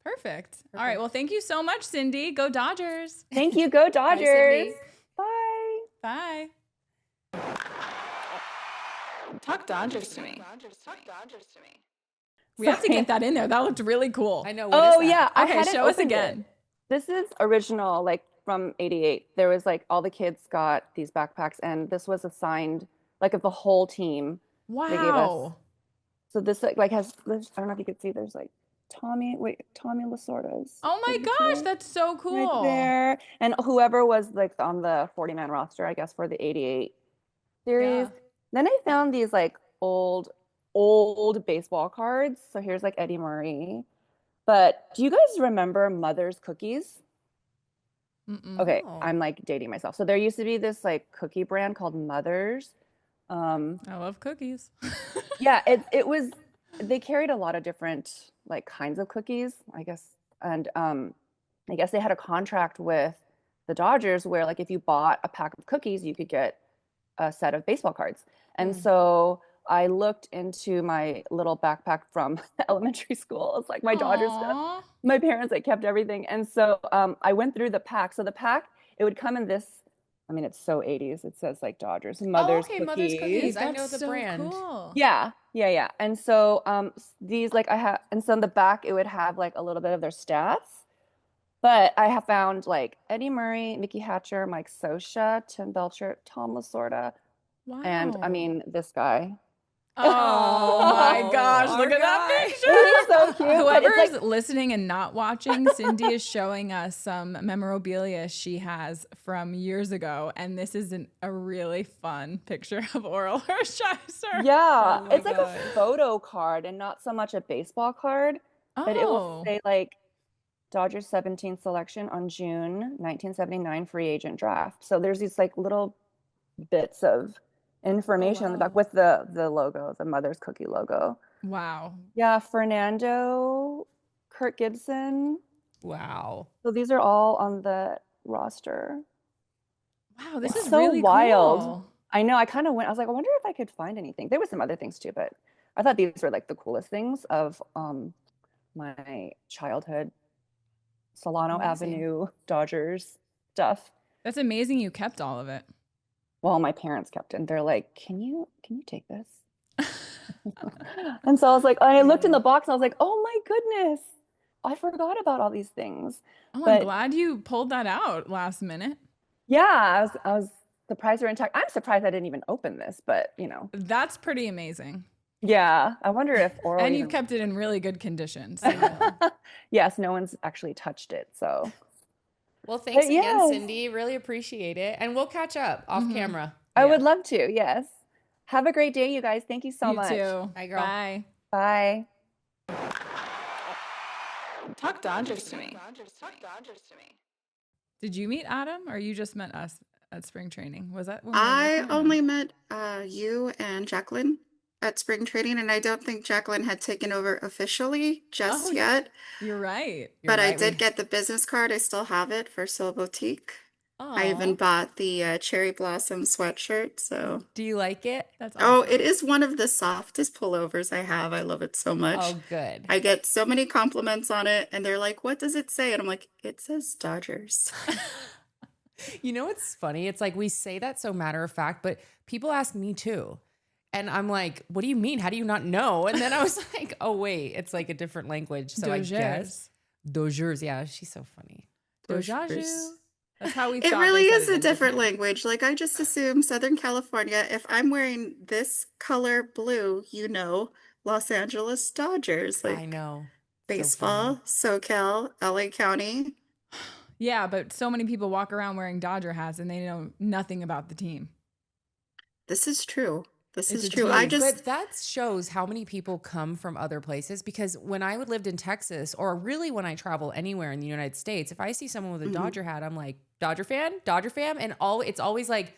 Perfect. All right. Well, thank you so much, Cindy. Go Dodgers.
Thank you. Go Dodgers.
Cindy.
Bye.
Bye. Talk Dodgers to me. We have to get that in there. That looked really cool.
I know. What is that?
Yeah. I
Okay,
hadn't
show us
opened
again.
it. This is original, like from '88. There was like all the kids got these backpacks, and this was assigned like of the whole team. They gave us.
Wow.
So this like has. I don't know if you can see. There's like Tommy Lasorda's.
Oh my gosh, that's so cool.
Right there, and whoever was like on the 40-man roster, I guess for the '88 series.
Yeah.
Then I found these like old baseball cards. So here's like Eddie Murray. But do you guys remember Mother's Cookies?
Mm-mm.
Okay,
No.
I'm like dating myself. So there used to be this like cookie brand called Mother's.
I love cookies.
Yeah, it was. They carried a lot of different like kinds of cookies, I guess, and I guess they had a contract with the Dodgers where like if you bought a pack of cookies, you could get a set of baseball cards. And so I looked into my little backpack from elementary school. It's like my Dodgers stuff.
Aw.
My parents like kept everything. And so I went through the pack. So the pack, it would come in this. I mean, it's so 80s. It says like Dodgers, Mother's
okay,
Cookies.
Mother's Cookies. I know
That's
the
so
brand.
Cool.
Yeah. And so these like I have, and so in the back it would have like a little bit of their stats. But I have found like Eddie Murray, Mickey Hatcher, Mike Scioscia, Tim Belcher, Tom Lasorda,
Wow.
and I mean this guy.
Oh my gosh,
Our
look at
guy.
that picture.
He's so cute. but
Whoever
it's
is
like,
listening and not watching, Cindy is showing us some memorabilia she has from years ago. And this is a really fun picture of Oral Hershiser.
yeah,
Oh my
it's like a
God.
photo card and not so much a baseball card, but it will
Oh,
say like Dodgers 17th selection on June 1979 free agent draft. So there's these like little bits of information on the back
wow.
with the logo, the Mother's Cookie logo.
wow.
Yeah, Fernando, Kurt Gibson.
Wow.
So these are all on the roster.
Wow, this
It's
is
so
really
wild.
cool.
I know. I kind of went. I was like, I wonder if I could find anything. There was some other things too, but I thought these were like the coolest things of my childhood. Solano
Amazing.
Avenue Dodgers stuff.
That's amazing you kept all of it.
Well, my parents kept it. And they're like, can you take this? And so I was like, I looked in the box and I was like, oh my goodness, I forgot about all these things.
Oh, I'm
But
glad you pulled that out last minute.
yeah, I was surprised they're intact. I'm surprised I didn't even open this, but
That's pretty amazing.
yeah, I wonder if Oral
And
even.
you've kept it in really good condition. So.
Yes, no one's actually touched it. So
Well, thanks
But
again,
yes.
Cindy. Really appreciate it. And we'll catch up off camera.
I would love to. Yes. Have a great day, you guys. Thank you so
You
much.
too.
Bye, girl.
Bye.
Bye.
Talk Dodgers to me. Did you meet Adam or you just met us at spring training? Was that when we were
I
working or no?
only met you and Jaclyn at spring training, and I don't think Jaclyn had taken over officially just
Oh,
yet.
You're right.
You're
But I
right,
did get the business card. I still have it for Soul Boutique. I even
Aw.
bought the cherry blossom sweatshirt. So,
Do you like it?
That's
oh,
awesome.
it is one of the softest pullovers I have. I love it so much.
Oh, good.
I get so many compliments on it, and they're like, "What does it say?" And I'm like, "It says Dodgers."
You know what's funny? It's like we say that so matter of fact, but people ask me too. And I'm like, what do you mean? How do you not know? And then I was like, oh, wait, it's like a different language. So I guess Dodgers. Yeah, she's so funny.
Dojaju. That's how we
It
thought
really
they said
is
it
a
in
different
Japan.
language. Like I just assume Southern California, if I'm wearing this color blue, Los Angeles Dodgers,
I
like
know.
baseball, SoCal, LA County.
Yeah, but so many people walk around wearing Dodger hats and they know nothing about the team.
This is true. This
It's
is
a
true.
tease.
I just
But that shows how many people come from other places because when I lived in Texas, or really when I travel anywhere in the United States, if I see someone with a
Mhm.
Dodger hat, I'm like, Dodger fan, and it's always like,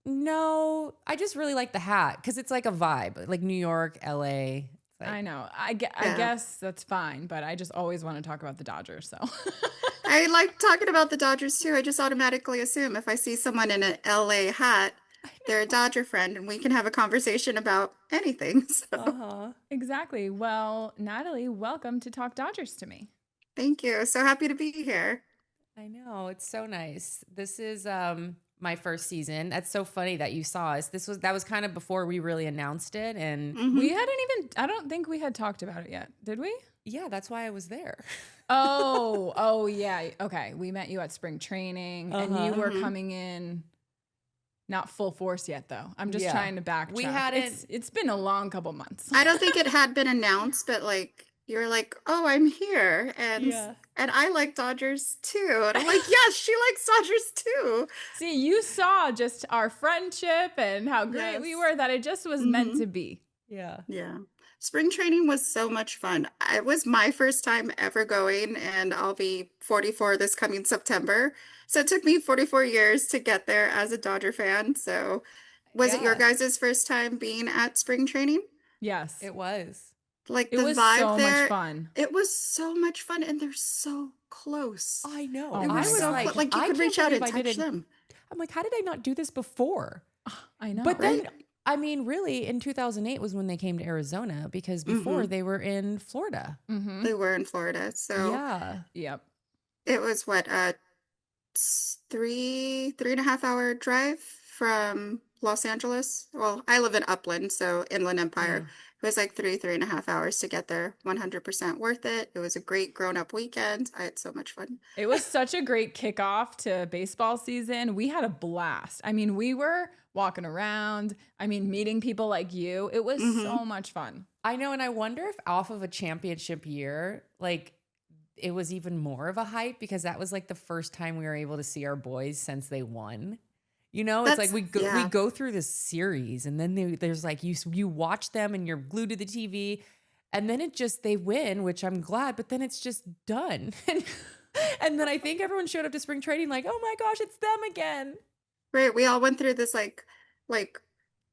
no, I just really like the hat because it's like a vibe, like New York, LA. It's like,
I know. I
Yeah.
guess that's fine, but I just always want to talk about the Dodgers. So
I like talking about the Dodgers too. I just automatically assume if I see someone in an LA hat, they're a Dodger friend and we can have a conversation about anything. So
exactly. Well, Natalie, welcome to Talk Dodgers to me.
thank you. So happy to be here.
I know, it's so nice. This is my first season. That's so funny that you saw us. That was kind of before we really announced it, and
Mhm.
We hadn't even, I don't think we had talked about it yet, did we?
yeah, that's why I was there.
Oh, yeah. Okay. We met you at spring training and you were
Mhm.
coming in, not full force yet, though. I'm just
Yeah.
trying to backtrack.
We hadn't-
It's been a long couple months.
I don't think it had been announced, but like you were like, "Oh, I'm here,"
Yeah.
and I like Dodgers too, and I'm like, "Yes, she likes Dodgers too."
See, you saw just our friendship and how great we
Yes.
were, that it just was meant
Mhm.
to be.
Yeah.
Yeah. Spring training was so much fun. It was my first time ever going, and I'll be 44 this coming September. So it took me 44 years to get there as a Dodger fan. So was it your
Yeah.
guys' first time being at spring training?
Yes.
It was.
Like
It
the
was
vibe
so
there,
much fun.
it was so much fun, and they're so close.
I know.
Oh
It
my
was so
gosh.
cool. Like you
I
could
can't
reach out
believe
and
I
touch
didn't.
them.
I'm like, how did I not do this before?
I know.
But
right?
then, I mean, really, in 2008 was when they came to Arizona because before they were in Florida.
Mm-hmm.
They were in Florida. So
Yeah.
Yep.
it was what, a 3.5 hour drive from Los Angeles. Well, I live in Upland, so Inland Empire. It was like 3.5 hours to get there. 100% worth it. It was a great grown-up weekend. I had so much fun.
It was such a great kickoff to baseball season. We had a blast. I mean, we were walking around. I mean, meeting people like you. It was so much fun.
I know. And I wonder if off of a championship year, like it was even more of a hype because that was like the first time we were able to see our boys since they won. You know, it's like we
yeah.
go through this series and then there's like you watch them and you're glued to the TV and then they win, which I'm glad, but then it's just done. And then I think everyone showed up to spring training like, oh my gosh, it's them again.
Right. We all went through this like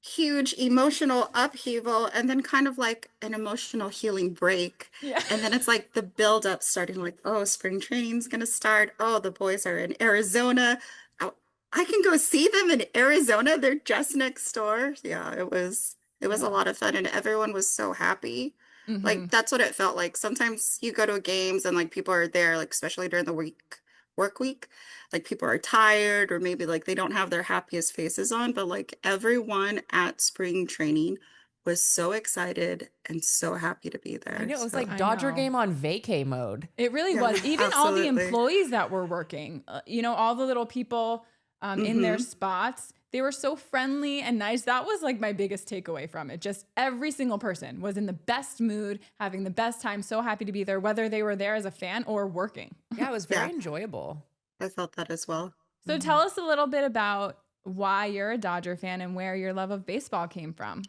huge emotional upheaval and then kind of like an emotional healing break.
Yeah.
And then it's like the build up starting like, oh, spring training's gonna start. Oh, the boys are in Arizona. Oh, I can go see them in Arizona. They're just next door. Yeah, it was a lot of fun and everyone was so happy.
Mhm.
Like that's what it felt like. Sometimes you go to games and like people are there, like especially during the week work week. Like people are tired or maybe like they don't have their happiest faces on, but like everyone at spring training was so excited and so happy to be
I
there.
know. It was
So
like
I
Dodger
know.
game on vacay mode.
It really
yeah,
was. Even all the
absolutely.
employees that were working, all the little people in their
Hmm.
spots, they were so friendly and nice. That was like my biggest takeaway from it. Just every single person was in the best mood, having the best time, so happy to be there, whether they were there as a fan or working.
Yeah, it was
Yeah,
very enjoyable.
I felt that as well.
So tell us a little bit about why you're a Dodger fan and where your love of baseball came from.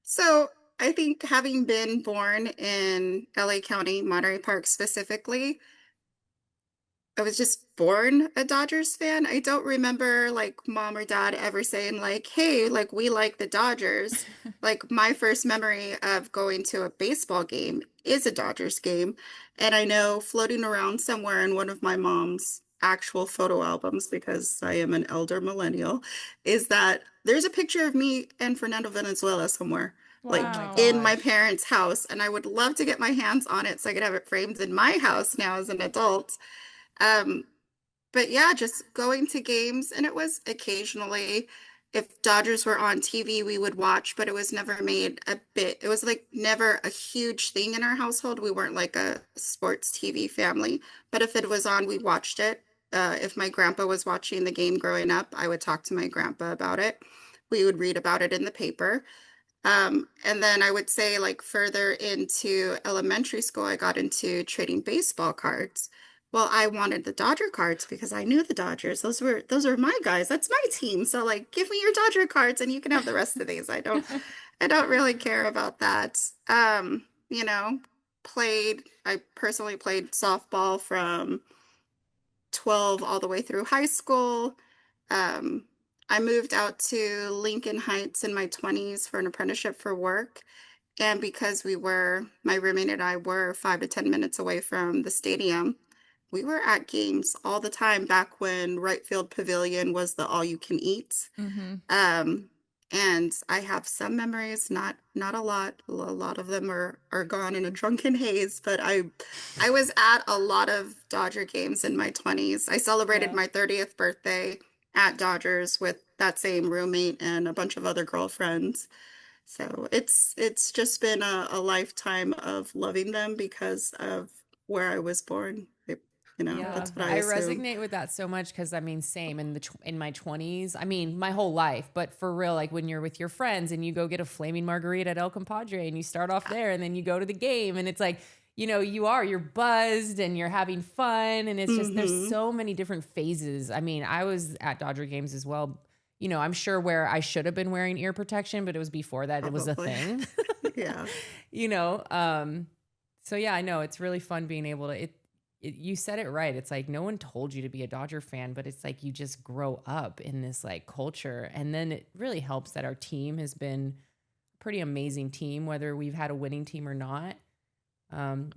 So I think having been born in LA County, Monterey Park specifically, I was just born a Dodgers fan. I don't remember like mom or dad ever saying like, "Hey, like we like the Dodgers." Like my first memory of going to a baseball game is a Dodgers game, and I know floating around somewhere in one of my mom's actual photo albums because I am an elder millennial, is that there's a picture of me and Fernando Valenzuela somewhere.
Oh my
Like
Wow.
in my
gosh.
parents' house, and I would love to get my hands on it so I could have it framed in my house now as an adult. Um, but yeah, just going to games, and it was occasionally if Dodgers were on TV, we would watch, but it was never made a bit. It was like never a huge thing in our household. We weren't like a sports TV family, but if it was on, we watched it. If my grandpa was watching the game growing up, I would talk to my grandpa about it. We would read about it in the paper. And then I would say like further into elementary school, I got into trading baseball cards. Well, I wanted the Dodger cards because I knew the Dodgers. Those were my guys. That's my team. So like give me your Dodger cards and you can have the rest of these. I don't really care about that. You know, I personally played softball from 12 all the way through high school. Um, I moved out to Lincoln Heights in my 20s for an apprenticeship for work. And because my roommate and I were 5 to 10 minutes away from the stadium, we were at games all the time back when right field pavilion was the all you can eat.
Mm-hmm.
Um, and I have some memories, not a lot. A lot of them are gone in a drunken haze, but I was at a lot of Dodger games in my 20s. I celebrated
Yeah.
my 30th birthday at Dodgers with that same roommate and a bunch of other girlfriends. So it's just been a lifetime of loving them because of where I was born.
Yeah,
That's what I
I
assume.
resonate with that so much because I mean, same in my 20s. I mean, my whole life, but for real, like when you're with your friends and you go get a flaming margarita at El Compadre and you start off there and then you go to the game and it's like, you're buzzed and you're having fun and it's just there's
Hmm.
so many different phases. I mean, I was at Dodger games as well. I'm sure where I should have been wearing ear protection, but it was before that it was a
Probably.
thing.
Yeah.
you know, um, so yeah, I know it's really fun being able to you said it right. It's like no one told you to be a Dodger fan, but it's like you just grow up in this like culture. And then it really helps that our team has been a pretty amazing team, whether we've had a winning team or not.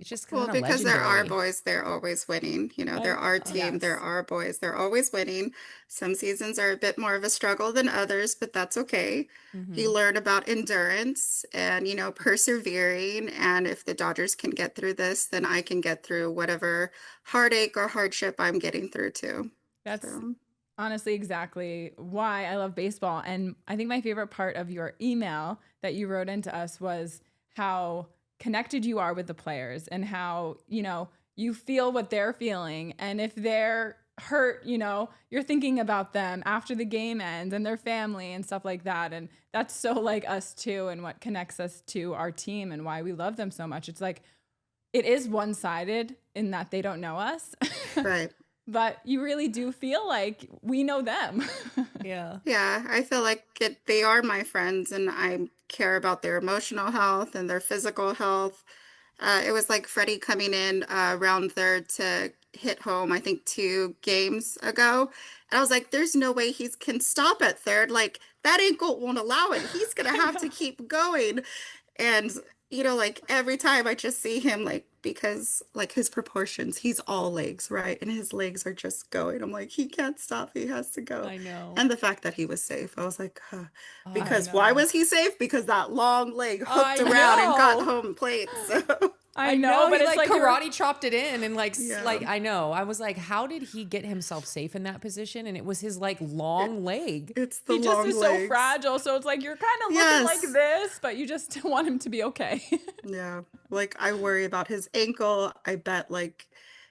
It's just
Well,
kind of
because there are
legendary.
boys, they're always winning. There are team, there
Yes.
are boys, they're always winning. Some seasons are a bit more of a struggle than others, but that's okay.
Hmm.
You learn about endurance and, persevering. And if the Dodgers can get through this, then I can get through whatever heartache or hardship I'm getting through too.
That's
So,
honestly exactly why I love baseball. And I think my favorite part of your email that you wrote into us was how connected you are with the players and how, you feel what they're feeling. And if they're hurt, you're thinking about them after the game ends and their family and stuff like that. And that's so like us too, and what connects us to our team and why we love them so much. It's like, it is one-sided in that they don't know us.
right.
But you really do feel like we know them.
Yeah.
Yeah, I feel like they are my friends and I care about their emotional health and their physical health. It was like Freddie coming in round third to hit home, I think 2 games ago. And I was like, there's no way he can stop at third. Like, that ankle won't allow it. He's going to
I
have to
know.
keep going. And, like every time I just see him, like, because like his proportions, he's all legs, right? And his legs are just going. I'm like, he can't stop. He has to go.
I know.
And the fact that he was safe, I was like, huh.
I
I
Because why
know.
was he safe? Because that long leg hooked
I
around and got
know.
home plate. So.
I know, but
he
it's
like
like
karate chopped it in and
Yeah.
like I know. I was like, how did he get himself safe in that position? And it was his like long leg.
It's the
he just
long
is
legs.
so fragile. So it's like you're kind of looking
Yes.
like this, but you just want him to be okay.
Yeah. Like I worry about his ankle. I bet like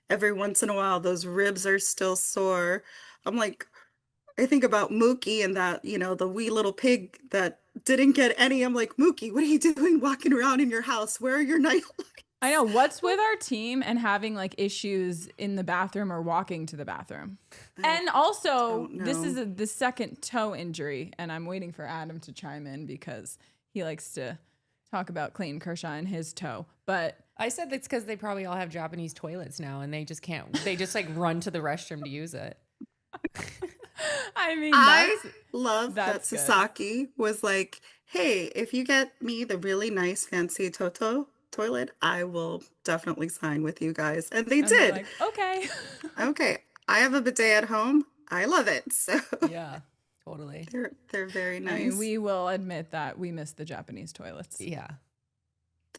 every once in a while those ribs are still sore. I'm like, I think about Mookie and that, the wee little pig that didn't get any. I'm like, Mookie, what are you doing walking around in your house? Where are your night lights?
I know. What's with our team and having like issues in the bathroom or walking to the bathroom? And also,
don't
this is
know.
the second toe injury, and I'm waiting for Adam to chime in because he likes to talk about Clayton Kershaw and his toe. But
I said that's because they probably all have Japanese toilets now and they just can't, they just like run to the restroom to use it.
I mean,
I love that
that's good.
Sasaki was like, hey, if you get me the really nice fancy Toto toilet, I will definitely sign with you guys. And they
and they're
did.
like, okay.
Okay, I have a bidet at home. I love it. So
Yeah, totally.
they're very
I
nice.
mean, we will admit that we miss the Japanese toilets.
Yeah.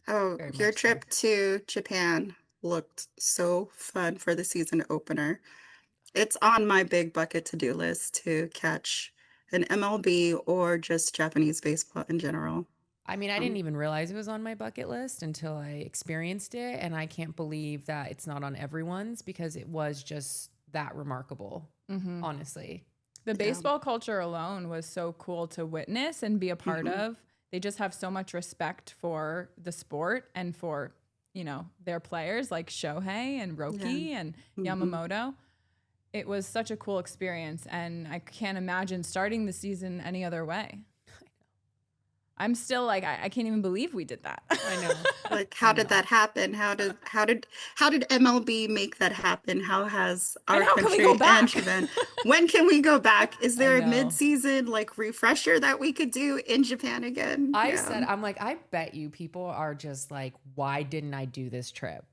Oh,
Very
your
much so.
trip to Japan looked so fun for the season opener. It's on my big bucket to-do list to catch an MLB or just Japanese baseball in general.
I mean, I didn't even realize it was on my bucket list until I experienced it. And I can't believe that it's not on everyone's because it was just that remarkable, honestly.
The baseball culture alone was so cool to witness and be a part of. They just have so much respect for the sport and for, their players like Shohei and Roki and Yamamoto. It was such a cool experience, and I can't imagine starting the season any other way. I'm still like, I can't even believe we did that.
I know.
Like, how did that happen? How did MLB make that happen? How has our
how can we
country
go
and
back?
Japan? When can we go back? Is there a
know.
mid-season like refresher that we could do in Japan again?
I said, I'm like, I bet you people are just like, why didn't I do this trip?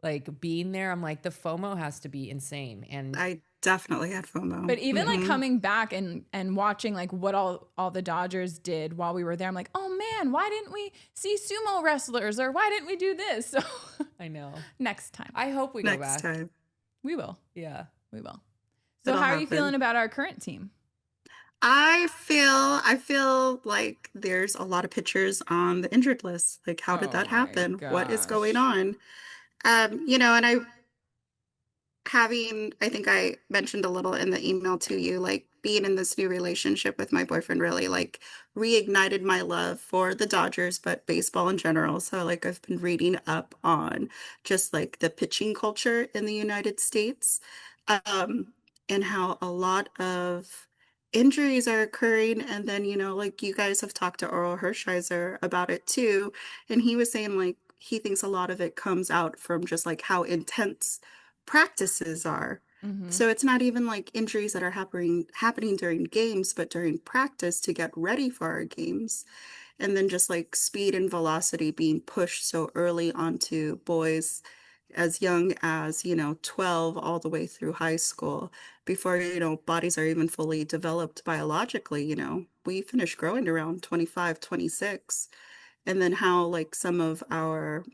Like being there, I'm like, the FOMO has to be insane. And
I definitely had FOMO.
But even like coming back and watching like what all the Dodgers did while we were there, I'm like, oh man, why didn't we see sumo wrestlers or why didn't we do this? So
I know.
next time
I hope we go
Next
back.
time.
we will.
Yeah.
We will. So
It'll
how are you
happen.
feeling about our current team?
I feel like there's a lot of pitchers on the injured list. Like, how did
Oh
that
my
happen? What is going
gosh.
on? And I think I mentioned a little in the email to you, like being in this new relationship with my boyfriend really like reignited my love for the Dodgers, but baseball in general. So like I've been reading up on just like the pitching culture in the United States, and how a lot of injuries are occurring. And then, like you guys have talked to Oral Hershiser about it too. And he was saying like he thinks a lot of it comes out from just like how intense practices are. So it's not even like injuries that are happening during games, but during practice to get ready for our games. And then just like speed and velocity being pushed so early onto boys as young as, 12 all the way through high school before, bodies are even fully developed biologically, we finish growing around 25, 26. And then how like some of our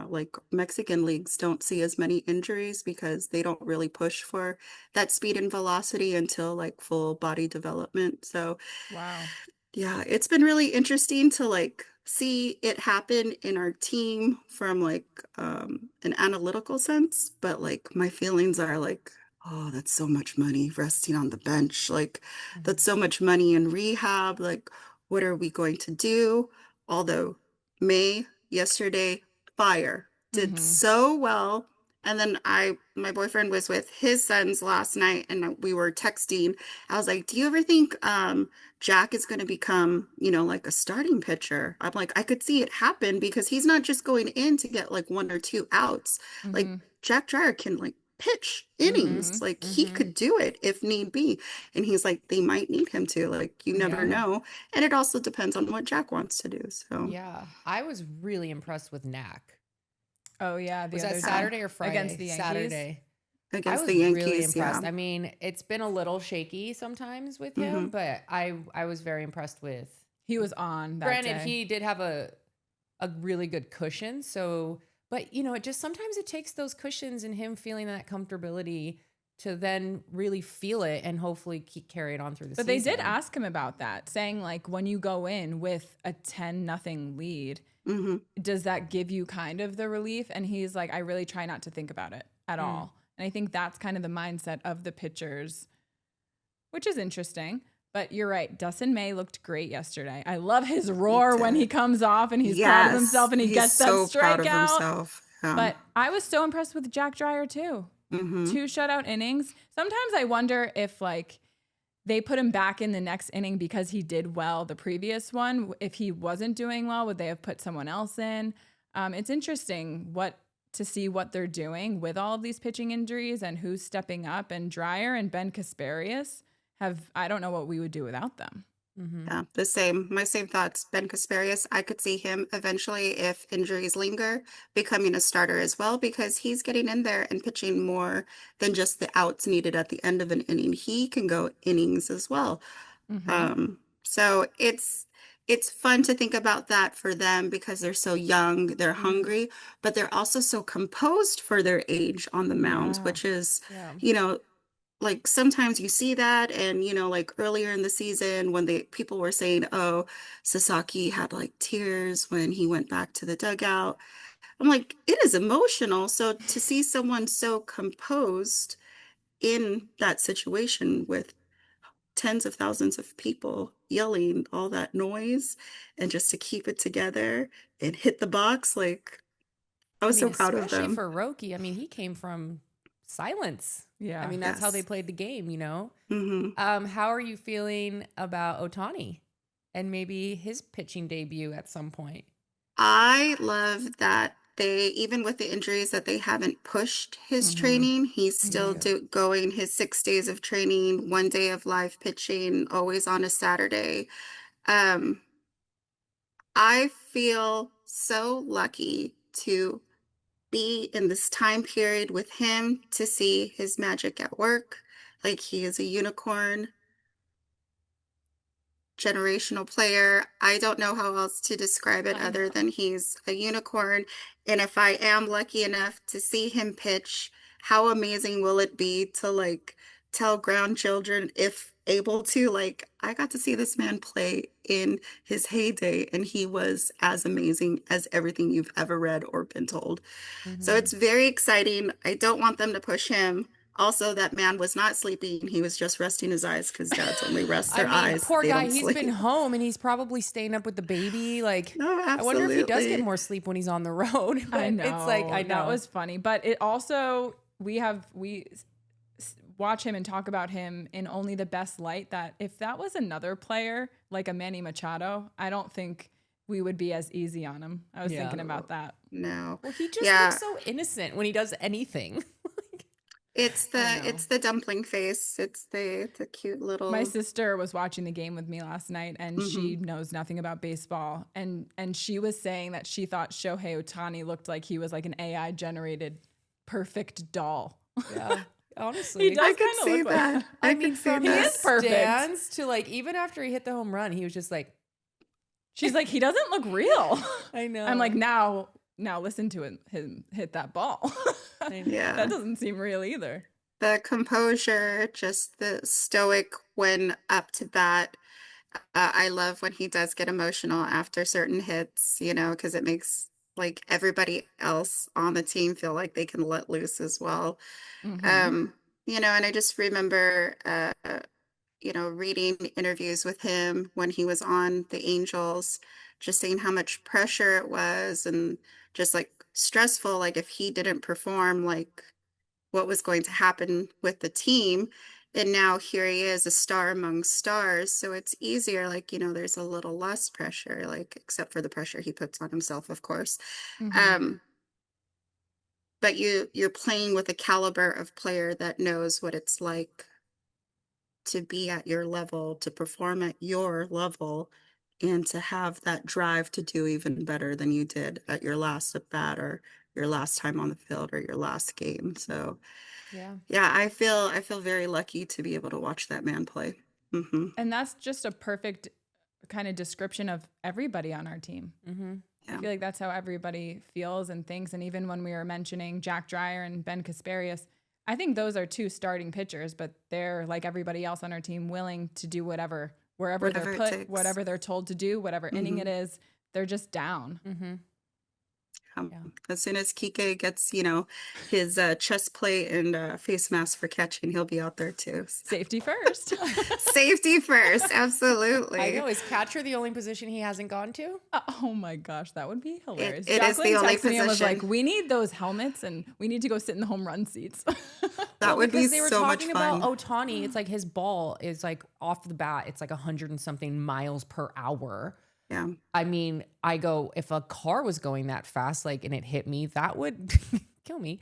like Mexican leagues don't see as many injuries because they don't really push for that speed and velocity until like full body development. So
Wow.
yeah, it's been really interesting to like see it happen in our team from like an analytical sense, but like my feelings are like, oh, that's so much money resting on the bench. Like that's so much money in rehab. Like, what are we going to do? Although May yesterday, fire, did so well. And then my boyfriend was with his sons last night and we were texting. I was like, do you ever think Jack is going to become, like a starting pitcher? I'm like, I could see it happen because he's not just going in to get like one or two outs. Like Jack Dreyer can like pitch innings. Like he could do it if need be. And he's like, they might need him to. Like you never know. And it also depends on what Jack wants to do. So
Yeah. I was really impressed with Knack.
Oh yeah.
Was
other
that
day.
Saturday or Friday?
Against the Yankees?
Saturday. I
against
was
the Yankees,
really impressed.
yeah.
I mean, it's been a little shaky sometimes with him, but I was very impressed with.
He was on that
Granted,
day.
he did have a really good cushion, so But, you know, it just sometimes it takes those cushions and him feeling that comfortability to then really feel it and hopefully carry it on through the
But
season.
they did ask him about that, saying like when you go in with a 10-0 lead, does that give you kind of the relief? And he's like, I really try not to think about it at all. And I think that's kind of the mindset of the pitchers, which is interesting. But you're right. Dustin May looked great yesterday. I love his roar when he comes off and he's proud of himself and he
he's
gets that
so proud of
strikeout.
himself. Yeah.
But I was so impressed with Jack Dreyer too. 2 shutout innings. Sometimes I wonder if like they put him back in the next inning because he did well the previous one. If he wasn't doing well, would they have put someone else in? It's interesting to see what they're doing with all of these pitching injuries and who's stepping up. And Dreyer and Ben Kasparius I don't know what we would do without them.
Yeah, my same thoughts. Ben Kasparius, I could see him eventually, if injuries linger, becoming a starter as well, because he's getting in there and pitching more than just the outs needed at the end of an inning. He can go innings as well. So it's fun to think about that for them because they're so young, they're hungry, but they're also so composed for their age on the mound, which is, you know, like sometimes you see that, and you know, like earlier in the season when people were saying, oh, Sasaki had like tears when he went back to the dugout. I'm like, it is emotional. So to see someone so composed in that situation with tens of thousands of people yelling all that noise and just to keep it together and hit the box, like I was so proud of
especially
them.
for Roki. I mean, he came from silence.
Yeah.
I mean, that's how they played the game, you know?
Mm-hmm.
How are you feeling about Ohtani and maybe his pitching debut at some point?
I love that even with the injuries, that they haven't pushed his training. He's still going his 6 days of training, 1 day of live pitching, always on a Saturday. Um, I feel so lucky to be in this time period with him, to see his magic at work. Like, he is a unicorn, generational player. I don't know how else to describe it other than he's a unicorn. And if I am lucky enough to see him pitch, how amazing will it be to like tell grandchildren, if able to, like, I got to see this man play in his heyday and he was as amazing as everything you've ever read or been told. So it's very exciting. I don't want them to push him. Also, that man was not sleeping. He was just resting his eyes, because dads only rest their eyes.
Poor
They
guy.
don't
He's
sleep.
been home and he's probably staying up with the baby. Like,
No,
I wonder if he does get
absolutely.
more sleep when he's on the road. But
I know.
It's like, I know.
That was funny. But it also, we watch him and talk about him in only the best light, that if that was another player like a Manny Machado, I don't think we would be as easy on him. I was thinking about that.
No.
Well, he just
Yeah.
looks so innocent when he does anything.
It's the dumpling face. It's the cute little.
My sister was watching the game with me last night, and she knows nothing about baseball. And she was saying that she thought Shohei Ohtani looked like he was like an AI generated perfect doll.
Yeah. Honestly,
He does
I could
kinda
see
look like
that.
that.
I could see
from
He
that.
is perfect.
stands to like, even after he hit the home run, he was just like,
She's like, he doesn't look real.
I know.
I'm like, now listen to him hit that ball.
Yeah.
That doesn't seem real either.
The composure, just the stoic when up to bat. I love when he does get emotional after certain hits, you know, because it makes like everybody else on the team feel like they can let loose as well. You know, and I just remember, you know, reading interviews with him when he was on the Angels, just seeing how much pressure it was and just like stressful, like if he didn't perform, like what was going to happen with the team. And now here he is, a star among stars. So it's easier, like, you know, there's a little less pressure, like, except for the pressure he puts on himself, of course. But you're playing with a caliber of player that knows what it's like to be at your level, to perform at your level, and to have that drive to do even better than you did at your last at bat or your last time on the field or your last game. So yeah, I feel very lucky to be able to watch that man play.
And that's just a perfect kind of description of everybody on our team. I feel like that's how everybody feels and thinks. And even when we were mentioning Jack Dreyer and Ben Kasparius, I think those are two starting pitchers, but they're like everybody else on our team, willing to do wherever
Whatever
they're
it
put,
takes.
whatever they're told to do, whatever inning it is, they're just down.
Yeah.
As soon as Kike gets, his chest plate and face mask for catching, he'll be out there too. So.
Safety first.
Safety first, absolutely.
I know. Is catcher the only position he hasn't gone to?
Oh my gosh, that would be hilarious.
It is the only
texted me and was like,
position.
we need those helmets and we need to go sit in the home run seats.
That would be
Because they were
so much
talking
fun.
about Ohtani. It's like his ball is like off the bat, it's like 100 and something miles per hour.
Yeah.
I mean, I go, if a car was going that fast, like, and it hit me, that would kill me.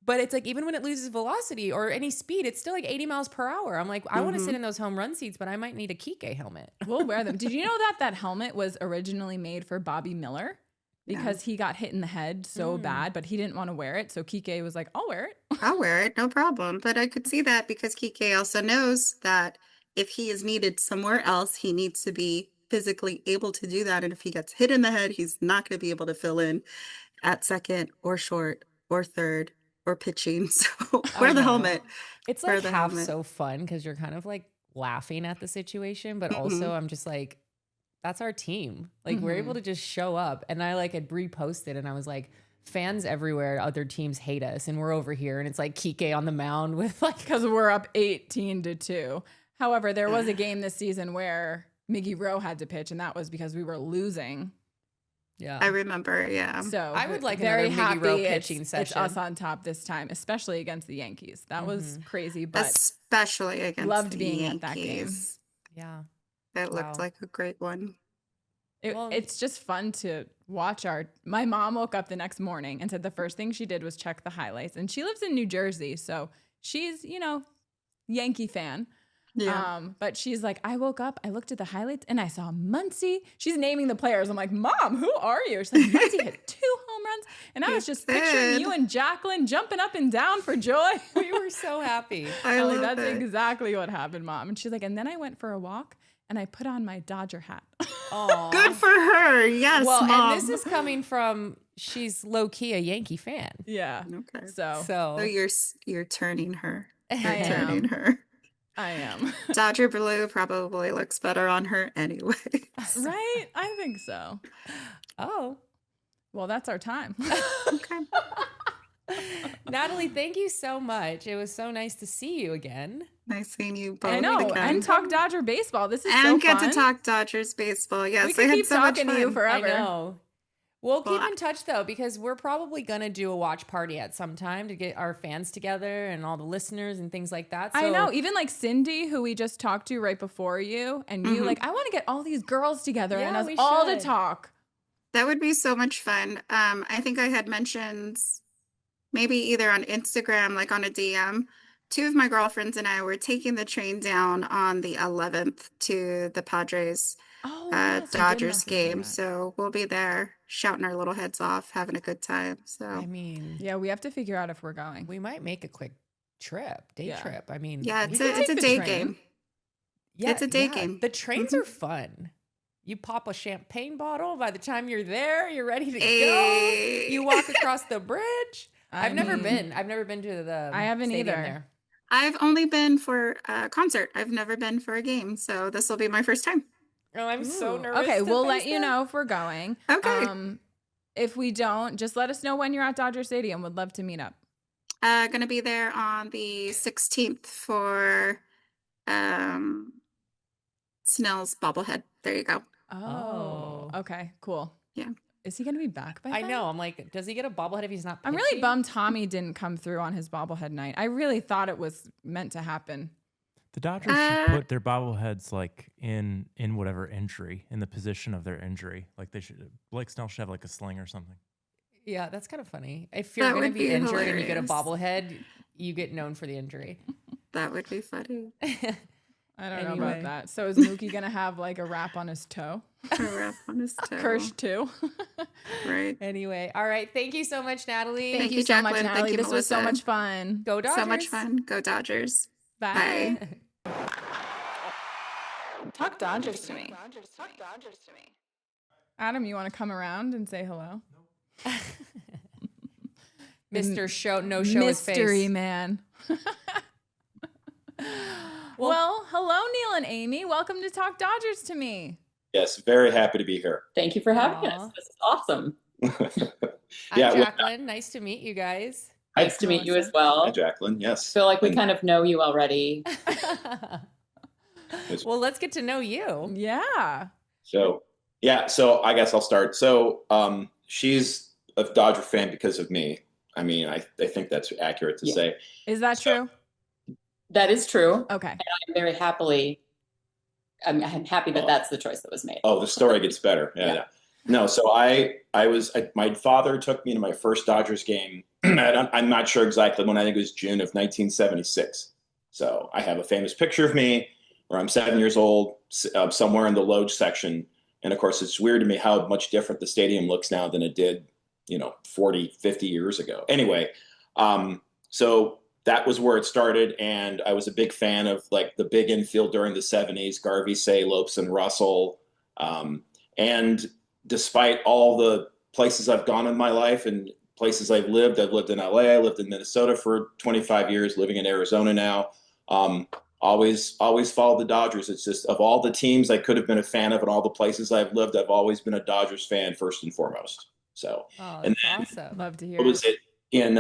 But it's like, even when it loses velocity or any speed, it's still like 80 miles per hour. I'm like, I want to sit in those home run seats, but I might need a Kike helmet.
We'll wear them. Did you know that helmet was originally made for Bobby Miller? Because he got hit in the head so bad, but he didn't want to wear it. So Kike was like, I'll wear it.
I'll wear it, no problem. But I could see that because Kike also knows that if he is needed somewhere else, he needs to be physically able to do that. And if he gets hit in the head, he's not going to be able to fill in at second or short or third or pitching. So wear the helmet.
It's
Wear
like
the
half
helmet.
so fun because you're kind of like laughing at the situation, but also I'm just like, that's our team. Like we're able to just show up. And I like had reposted and I was like, fans everywhere, other teams hate us. And we're over here and it's like Kike on the mound with like,
Because we're up 18-2. However, there was a game this season where Miggy Rowe had to pitch, and that was because we were losing.
yeah.
I remember, yeah.
So
I would like
very
another Miggy
happy
Rowe
it's-
pitching
It's
session.
us on top this time, especially against the Yankees. That was crazy, but
Especially against
loved
the
being at that game.
Yankees.
Yeah.
That looked
Wow.
like a great one.
it's just fun to watch my mom woke up the next morning and said the first thing she did was check the highlights. And she lives in New Jersey, so she's, Yankee fan.
Yeah.
But she's like, I woke up, I looked at the highlights, and I saw Muncy. She's naming the players. I'm like, Mom, who are you? She's like, Muncy hit 2 home runs. And I was just picturing
did.
you and Jaclyn jumping up and down for joy.
We were so happy.
I
I'm like,
love
that's
it.
exactly what happened, Mom. And she's like, and then I went for a walk and I put on my Dodger hat.
Aw.
Good for her. Yes,
Well,
Mom.
and this is coming from, she's low key a Yankee fan.
Yeah.
Okay.
So
So
So you're turning her.
I
You're turning
am.
her.
I am.
Dodger blue probably looks better on her anyway.
Right? I think so.
oh.
Well, that's our time.
Okay.
Natalie, thank you so much. It was so nice to see you again.
Nice seeing you both
I know.
again.
And talk Dodger baseball. This is
And
so
get
fun.
to talk Dodgers baseball. Yes,
We
I
could
had
keep
so much
talking to you
fun.
forever.
I know. We'll keep
Well,
in touch though, because we're probably gonna do a watch party at some time to get our fans together and all the listeners and things like that. So,
I know. Even like Cindy, who we just talked to right before you, and you, like, I want to get all these girls together and
Yeah,
us
we
all to
should.
talk.
That would be so much fun. I think I had mentioned maybe either on Instagram, like on a DM. 2 of my girlfriends and I were taking the train down on the 11th to the Padres
Oh, yes, you did
Dodgers
message me
game.
that.
So we'll be there shouting our little heads off, having a good time. So
I mean,
Yeah, we have to figure out if we're going.
we might make a quick day
Yeah.
trip. I mean,
yeah,
we
it's
could
a, it's a
take the
day
train.
game.
Yeah,
It's a day
yeah.
game.
The trains are fun. You pop a champagne bottle. By the time you're there, you're ready to
Hey.
go. You walk across the bridge.
I
I've never
mean,
been. I've never been to the.
I haven't
stadium
either.
There.
I've only been for a concert. I've never been for a game. So this will be my first time.
Oh, I'm so
Ooh.
nervous.
Okay,
to
we'll
face
let you
that.
know if we're going.
Okay.
If we don't, just let us know when you're at Dodger Stadium. Would love to meet up.
Gonna be there on the 16th for Snell's bobblehead. There you go.
Oh, okay, cool.
Yeah.
Is he gonna be back by
I
then?
know. I'm like, does he get a bobblehead if he's not?
I'm really
pitching?
bummed Tommy didn't come through on his bobblehead night. I really thought it was meant to happen.
The Dodgers should put their bobbleheads like in whatever injury, in the position of their injury. Like they should, Blake Snell should have like a sling or something.
Yeah, that's kind of funny. If you're
That
going to
would
be
be
injured and you get a
hilarious.
bobblehead, you get known for the injury.
That would be funny.
I don't know
Anyway.
about that. So is Mookie gonna have like a wrap on his toe?
A wrap on his toe.
Kirsch too.
Right.
Anyway, all right. Thank you so much, Natalie.
Thank
you
you,
so much,
Jaclyn. Thank
Natalie.
you,
This was so
Melissa.
much fun.
Go Dodgers.
So much fun. Go Dodgers.
Bye.
Bye.
Talk Dodgers to me. Adam, you want to come around and say hello?
Mr. Show, no show his face.
Mystery man. Well, hello, Neil and Amy. Welcome to Talk Dodgers to me.
Yes, very happy to be here.
Thank you for having
Aw.
us. This is awesome.
Yeah,
I'm
well,
Jaclyn. Nice to meet you guys.
Nice to meet you as
hi,
well.
Jaclyn. Yes.
Feel like we kind of know you already.
Well, let's get to know you.
Yeah.
So I guess I'll start. So she's a Dodger fan because of me. I mean, I think that's accurate to say.
Is that true?
That is true.
Okay.
I'm very happily. I'm happy that that's the choice that was made.
Oh, the story gets better. Yeah. No, so my father took me to my first Dodgers game. I'm not sure exactly when. I think it was June of 1976. So I have a famous picture of me where I'm 7 years old, somewhere in the Loge section. And of course, it's weird to me how much different the stadium looks now than it did, 40, 50 years ago. Anyway, so that was where it started. And I was a big fan of like the big infield during the 70s, Garvey, Say, Lopes, and Russell. And despite all the places I've gone in my life and places I've lived in LA, I lived in Minnesota for 25 years, living in Arizona now. Always followed the Dodgers. It's just of all the teams I could have been a fan of and all the places I've lived, I've always been a Dodgers fan first and foremost. So,
and awesome.
Love to hear.
What was it in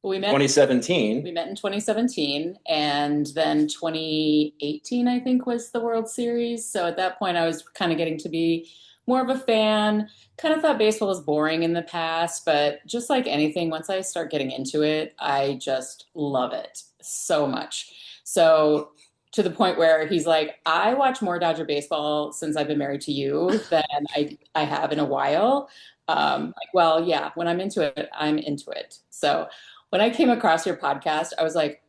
We met
2017?
We met in 2017, and then 2018, I think, was the World Series. So at that point, I was kind of getting to be more of a fan. Kind of thought baseball was boring in the past, but just like anything, once I start getting into it, I just love it so much. So to the point where he's like, I watch more Dodger baseball since I've been married to you than I have in a while. Well, yeah, when I'm into it, I'm into it. So when I came across your podcast, I was like,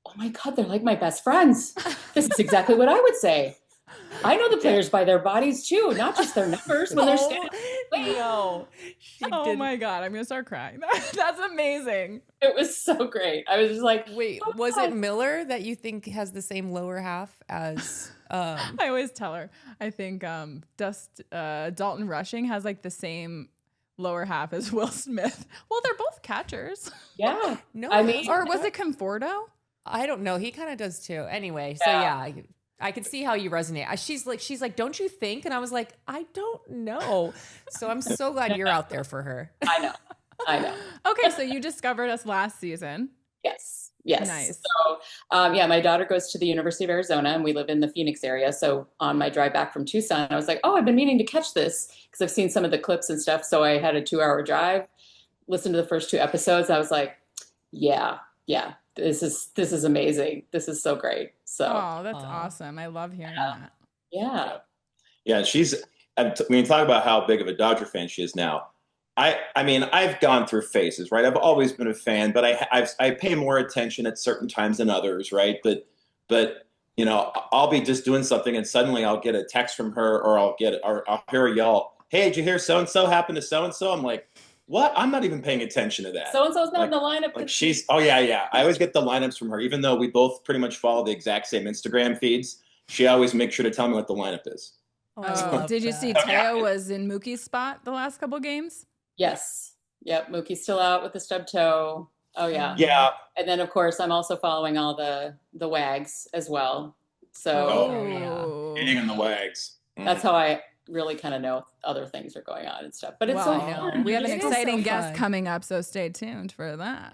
oh my God, they're like my best friends. This is exactly what I would say. I know the players by their bodies too, not just their numbers when they're standing.
No.
Oh my God, I'm going to start crying. That's amazing.
It was so great. I was just like,
Wait,
oh
was
God.
it Miller that you think has the same lower half as
I always tell her, I think Dalton Rushing has like the same lower half as Will Smith. Well, they're both catchers.
Yeah.
No,
I mean,
Or was it Conforto?
I don't know. He kind of does too. Anyway, so yeah, I could see how you resonate. She's like, don't you think? And I was like, I don't know. So I'm so glad you're out there for her.
I know.
Okay, so you discovered us last season.
Yes.
Nice.
So, my daughter goes to the University of Arizona and we live in the Phoenix area. So on my drive back from Tucson, I was like, oh, I've been meaning to catch this because I've seen some of the clips and stuff. So I had a 2-hour drive, listened to the first 2 episodes. I was like, yeah, this is amazing. This is so great. So,
Oh, that's awesome. I love hearing that.
yeah.
Yeah, when you talk about how big of a Dodger fan she is now, I mean, I've gone through phases, right? I've always been a fan, but I pay more attention at certain times than others, right? But I'll be just doing something and suddenly I'll get a text from her, or I'll hear her yell, "Hey, did you hear so and so happened to so and so?" I'm like, what? I'm not even paying attention to that.
So and so's not in the lineup.
Like oh yeah. I always get the lineups from her, even though we both pretty much follow the exact same Instagram feeds. She always makes sure to tell me what the lineup is.
Oh, did you see Teo was in Mookie's spot the last couple games?
Yes. Yep. Mookie's still out with the stub toe. Oh yeah.
Yeah.
And then of course I'm also following all the wags as well. So
Hitting in the wags.
that's how I really kind of know other things are going on and stuff. But it's
Well,
so fun.
we have an
It is
exciting
so
guest
fun.
coming up, so stay tuned for that.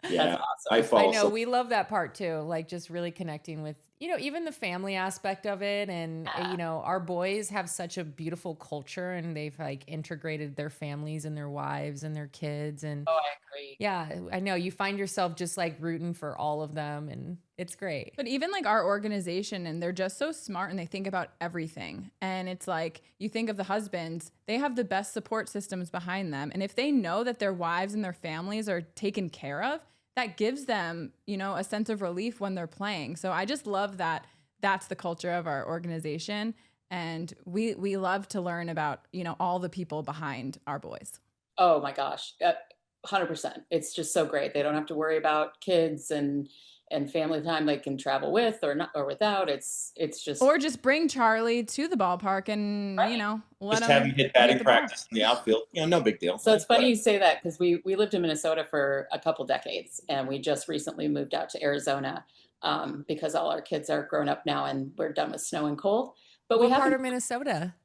Yeah.
That's awesome.
I follow.
I know we love that part too, like just really connecting with, even the family aspect of it. And, our boys have such a beautiful culture and they've like integrated their families and their wives and their kids. And
Oh, I agree.
yeah, I know you find yourself just like rooting for all of them and it's great.
But even like our organization, and they're just so smart and they think about everything. And it's like, you think of the husbands, they have the best support systems behind them. And if they know that their wives and their families are taken care of, that gives them, a sense of relief when they're playing. So I just love that that's the culture of our organization. And we love to learn about, all the people behind our boys.
Oh my gosh. 100%. It's just so great. They don't have to worry about kids and and family time they can travel with or not or without. It's just
Or just bring Charlie to the ballpark and,
Right.
you know, let
Just have
him
him hit batting
the ball.
practice in the outfield. No big deal.
So it's funny you say that because we lived in Minnesota for a couple decades and we just recently moved out to Arizona because all our kids are grown up now and we're done with snow and cold. But
What
we
part
have
of Minnesota?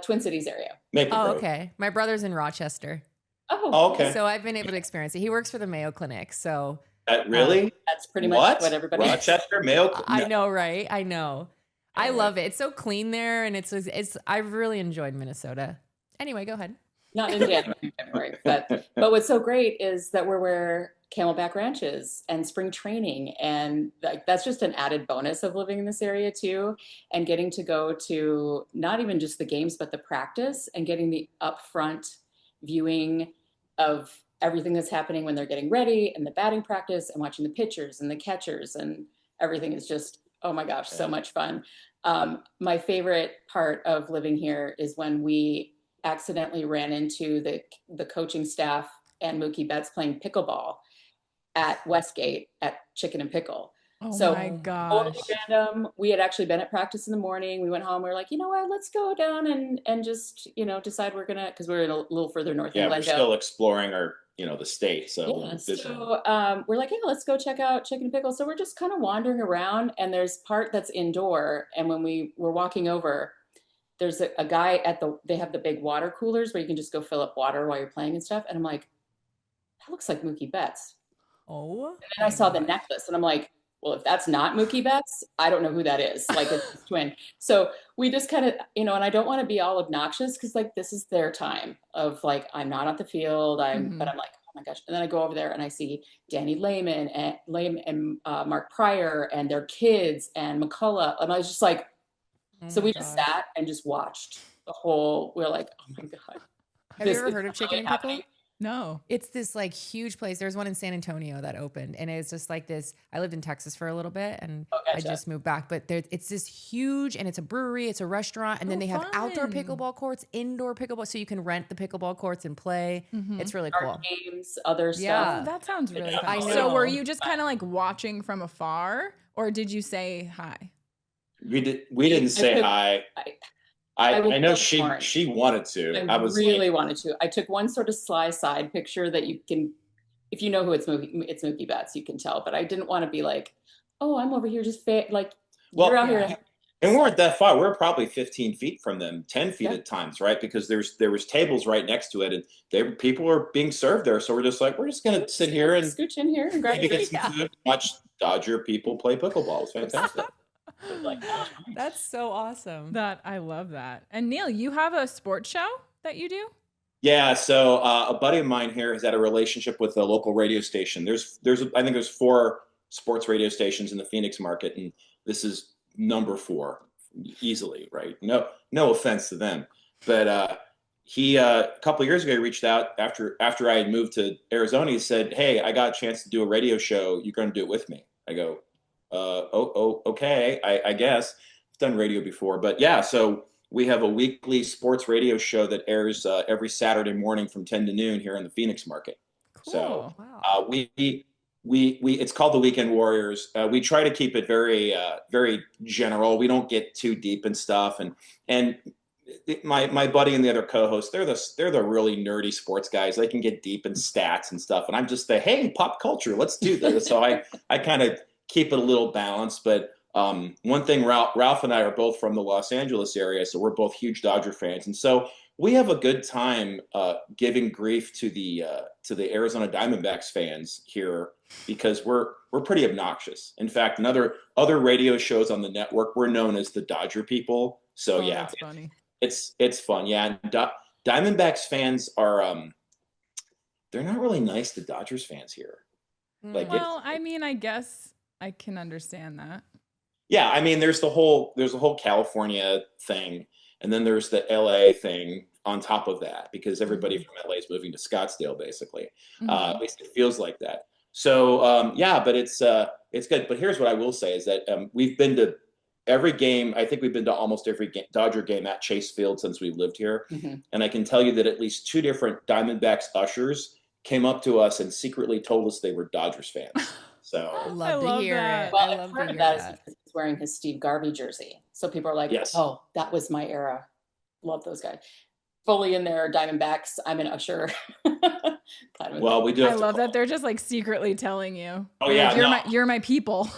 Twin Cities area.
Maple
Oh,
Grove.
okay. My brother's in Rochester.
Oh, okay.
So I've been able to experience it. He works for the Mayo Clinic. So
Really?
That's pretty much what everybody
Rochester, Mayo.
I
No.
know, right? I know. I
All
love it. It's so clean there, and it's I've really enjoyed Minnesota. Anyway, go ahead.
not in January, February, but what's so great is that we're where Camelback Ranch is and spring training, and like that's just an added bonus of living in this area too, and getting to go to not even just the games but the practice and getting the upfront viewing of everything that's happening when they're getting ready and the batting practice and watching the pitchers and the catchers and everything is just, oh my gosh, so much fun. My favorite part of living here is when we accidentally ran into the coaching staff and Mookie Betts playing pickleball at Westgate at Chicken and Pickle.
Oh
So
my gosh.
totally random. We had actually been at practice in the morning. We went home. We were like, you know what? Let's go down and just decide we're gonna, because we're in a little further north.
Yeah,
in
we're
Glendale.
still exploring our the state. So
Yeah,
visiting.
so we're like, yeah, let's go check out Chicken and Pickle. So we're just kind of wandering around, and there's part that's indoor. And when we were walking over, there's a guy they have the big water coolers where you can just go fill up water while you're playing and stuff. And I'm like, that looks like Mookie Betts.
Oh.
And then I saw the necklace, and I'm like, well, if that's not Mookie Betts, I don't know who that is. Like it's his twin. So we just kind of, and I don't want to be all obnoxious because like this is their time of like I'm not at the field, but I'm like, oh my gosh. And then I go over there and I see Danny Lehman and Mark Pryor and their kids and McCullough, and I was just like, so we just sat and just watched the whole. We're like, oh my god.
Have you ever heard of Chicken and Pickle?
No.
It's this like huge place. There's one in San Antonio that opened, and it's just like this. I lived in Texas for a little bit, and I just moved back. But it's this huge, and it's a brewery, it's a restaurant, and then they have outdoor pickleball courts, indoor pickleball, so you can rent the pickleball courts and play. It's really cool.
Art games, other
Yeah.
stuff.
That sounds really fun.
I know.
So were you just kind of like watching from afar, or did you say hi?
We didn't say hi. I know she wanted to.
I really wanted to. I took one sort of sly side picture that you can, if you know who it's Mookie Betts, you can tell. But I didn't want to be like, oh, I'm over here just you're out here.
And we weren't that far. We're probably 15 feet from them, 10 feet at times, right? Because there was tables right next to it, and people were being served there. So we're just gonna sit here and
scooch in here and grab
get some food, watch Dodger people play pickleball. It's fantastic.
That's so awesome.
I love that. And Neil, you have a sports show that you do?
Yeah. So a buddy of mine here has had a relationship with a local radio station. I think there's 4 sports radio stations in the Phoenix market, and this is number 4 easily, right? No offense to them, but he a couple of years ago he reached out after I had moved to Arizona. He said, "Hey, I got a chance to do a radio show. You're going to do it with me?" I go, okay, I guess. I've done radio before, but yeah. So we have a weekly sports radio show that airs every Saturday morning from 10 to noon here in the Phoenix market.
Cool.
So we it's called the Weekend Warriors. We try to keep it very very general. We don't get too deep in stuff, and my buddy and the other co-hosts, they're the really nerdy sports guys. They can get deep in stats and stuff, and I'm just hey, pop culture, let's do this. So I kind of keep it a little balanced. But one thing, Ralph and I are both from the Los Angeles area, so we're both huge Dodger fans, and so we have a good time giving grief to the Arizona Diamondbacks fans here because we're pretty obnoxious. In fact, other radio shows on the network, we're known as the Dodger people. So yeah,
that's funny.
It's fun. Yeah, and Diamondbacks fans are they're not really nice to Dodgers fans here.
I guess I can understand that.
Yeah, I mean, there's a whole California thing, and then there's the LA thing on top of that because everybody from LA is moving to Scottsdale, basically. At least it feels like that. So yeah, but it's good. But here's what I will say is that we've been to every game. I think we've been to almost every Dodger game at Chase Field since we've lived here, and I can tell you that at least 2 different Diamondbacks ushers came up to us and secretly told us they were Dodgers fans. So
Love to
love
hear
that.
it.
Well,
I
and
love to
part
hear
of that is
that.
because he's wearing his Steve Garvey jersey. So people are like,
yes.
oh, that was my era. Love those guys. Fully in their Diamondbacks. I'm an Usher. kind of a
Well,
thing.
we do
I
have to
love that they're just like secretly telling you.
Oh,
They're
yeah,
like,
no.
you're my people.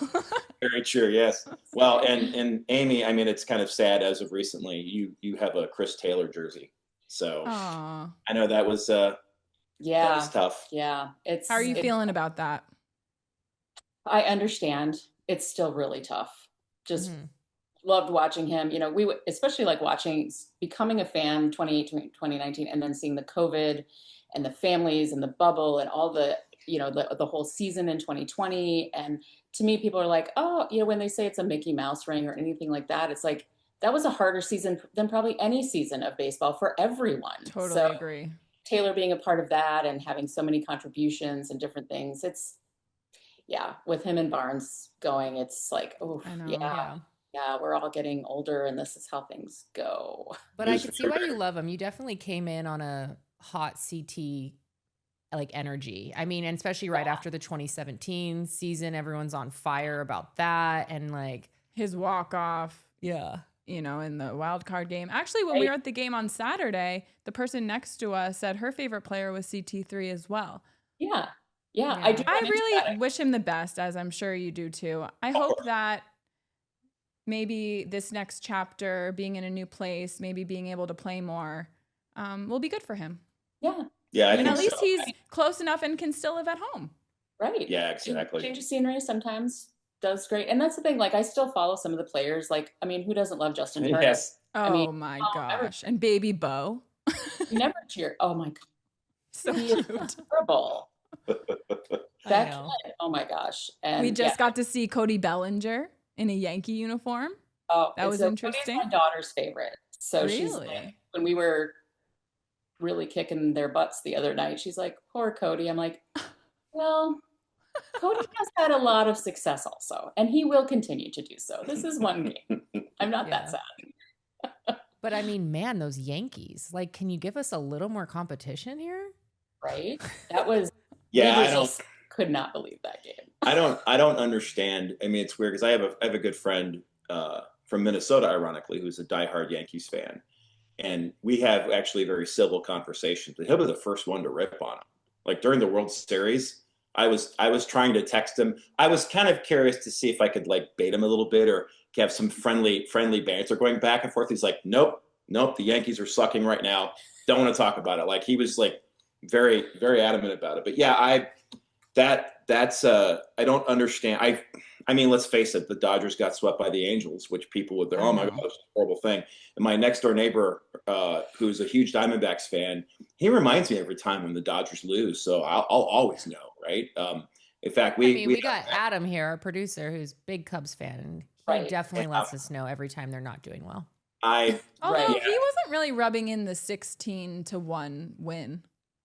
Very true. Yes. Well, and Amy, I mean, it's kind of sad as of recently. You have a Chris Taylor jersey, so
Aw.
I know that was
Yeah.
tough.
Yeah.
How are you
it's
feeling about that?
I understand. It's still really tough. Just
Mhm.
loved watching him. You know, especially like becoming a fan 2018, 2019, and then seeing the COVID and the families and the bubble and all the, the whole season in 2020. And to me, people are like, oh, when they say it's a Mickey Mouse ring or anything like that, it's like, that was a harder season than probably any season of baseball for everyone.
Totally
So
agree.
Taylor being a part of that and having so many contributions and different things, with him and Barnes going, it's like, oh,
I know.
yeah, we're all getting older and this is how things go.
But I can see why you love him. You definitely came in on a hot CT like energy. I mean, and especially right after the 2017 season, everyone's on fire about that. And like
His walk off,
yeah.
In the wild card game. Actually, when we were at the game on Saturday, the person next to us said her favorite player was CT3 as well.
Yeah.
Yeah.
I do.
I
run into
really
that.
wish him the best, as I'm sure you do too. I hope that maybe this next chapter, being in a new place, maybe being able to play more, will be good for him.
Yeah.
Yeah, I
And
think
at least
so.
he's close enough and can still live at home.
Right.
Yeah, exactly.
Change of scenery sometimes does great. And that's the thing. Like, I still follow some of the players. Like, I mean, who doesn't love Justin Turner?
Yes.
Oh
mean,
my
never-
gosh. And baby Bo.
You never cheer. Oh my God.
So
He is
cute.
terrible.
I
That
know.
kid, oh my gosh. And
We just got to see Cody Bellinger in a Yankee uniform. That was interesting.
Cody's my daughter's favorite. So she's
Really?
like, when we were really kicking their butts the other night, she's like, poor Cody. I'm like, well, Cody has had a lot of success also, and he will continue to do so. This is one game. I'm not that sad.
But I mean, man, those Yankees, like, can you give us a little more competition here?
Right? That was
Yeah,
we
I don't.
just could not believe that game.
I don't understand. I mean, it's weird because I have a good friend from Minnesota, ironically, who's a diehard Yankees fan, and we have actually very civil conversations. But he'll be the first one to rip on him. Like during the World Series, I was trying to text him. I was kind of curious to see if I could like bait him a little bit or have some friendly banter going back and forth. He's like, nope, the Yankees are sucking right now. Don't want to talk about it. Like he was like very, very adamant about it. But yeah, I don't understand. I mean, let's face it, the Dodgers got swept by the Angels, which people would, oh my God, it's a horrible thing. And my next door neighbor, who's a huge Diamondbacks fan, he reminds me every time when the Dodgers lose. So I'll always know, right? In fact, we
got Adam here, our producer, who's a big Cubs fan, and he definitely lets us know every time they're not doing well.
Although he wasn't really rubbing in the 16-1 win.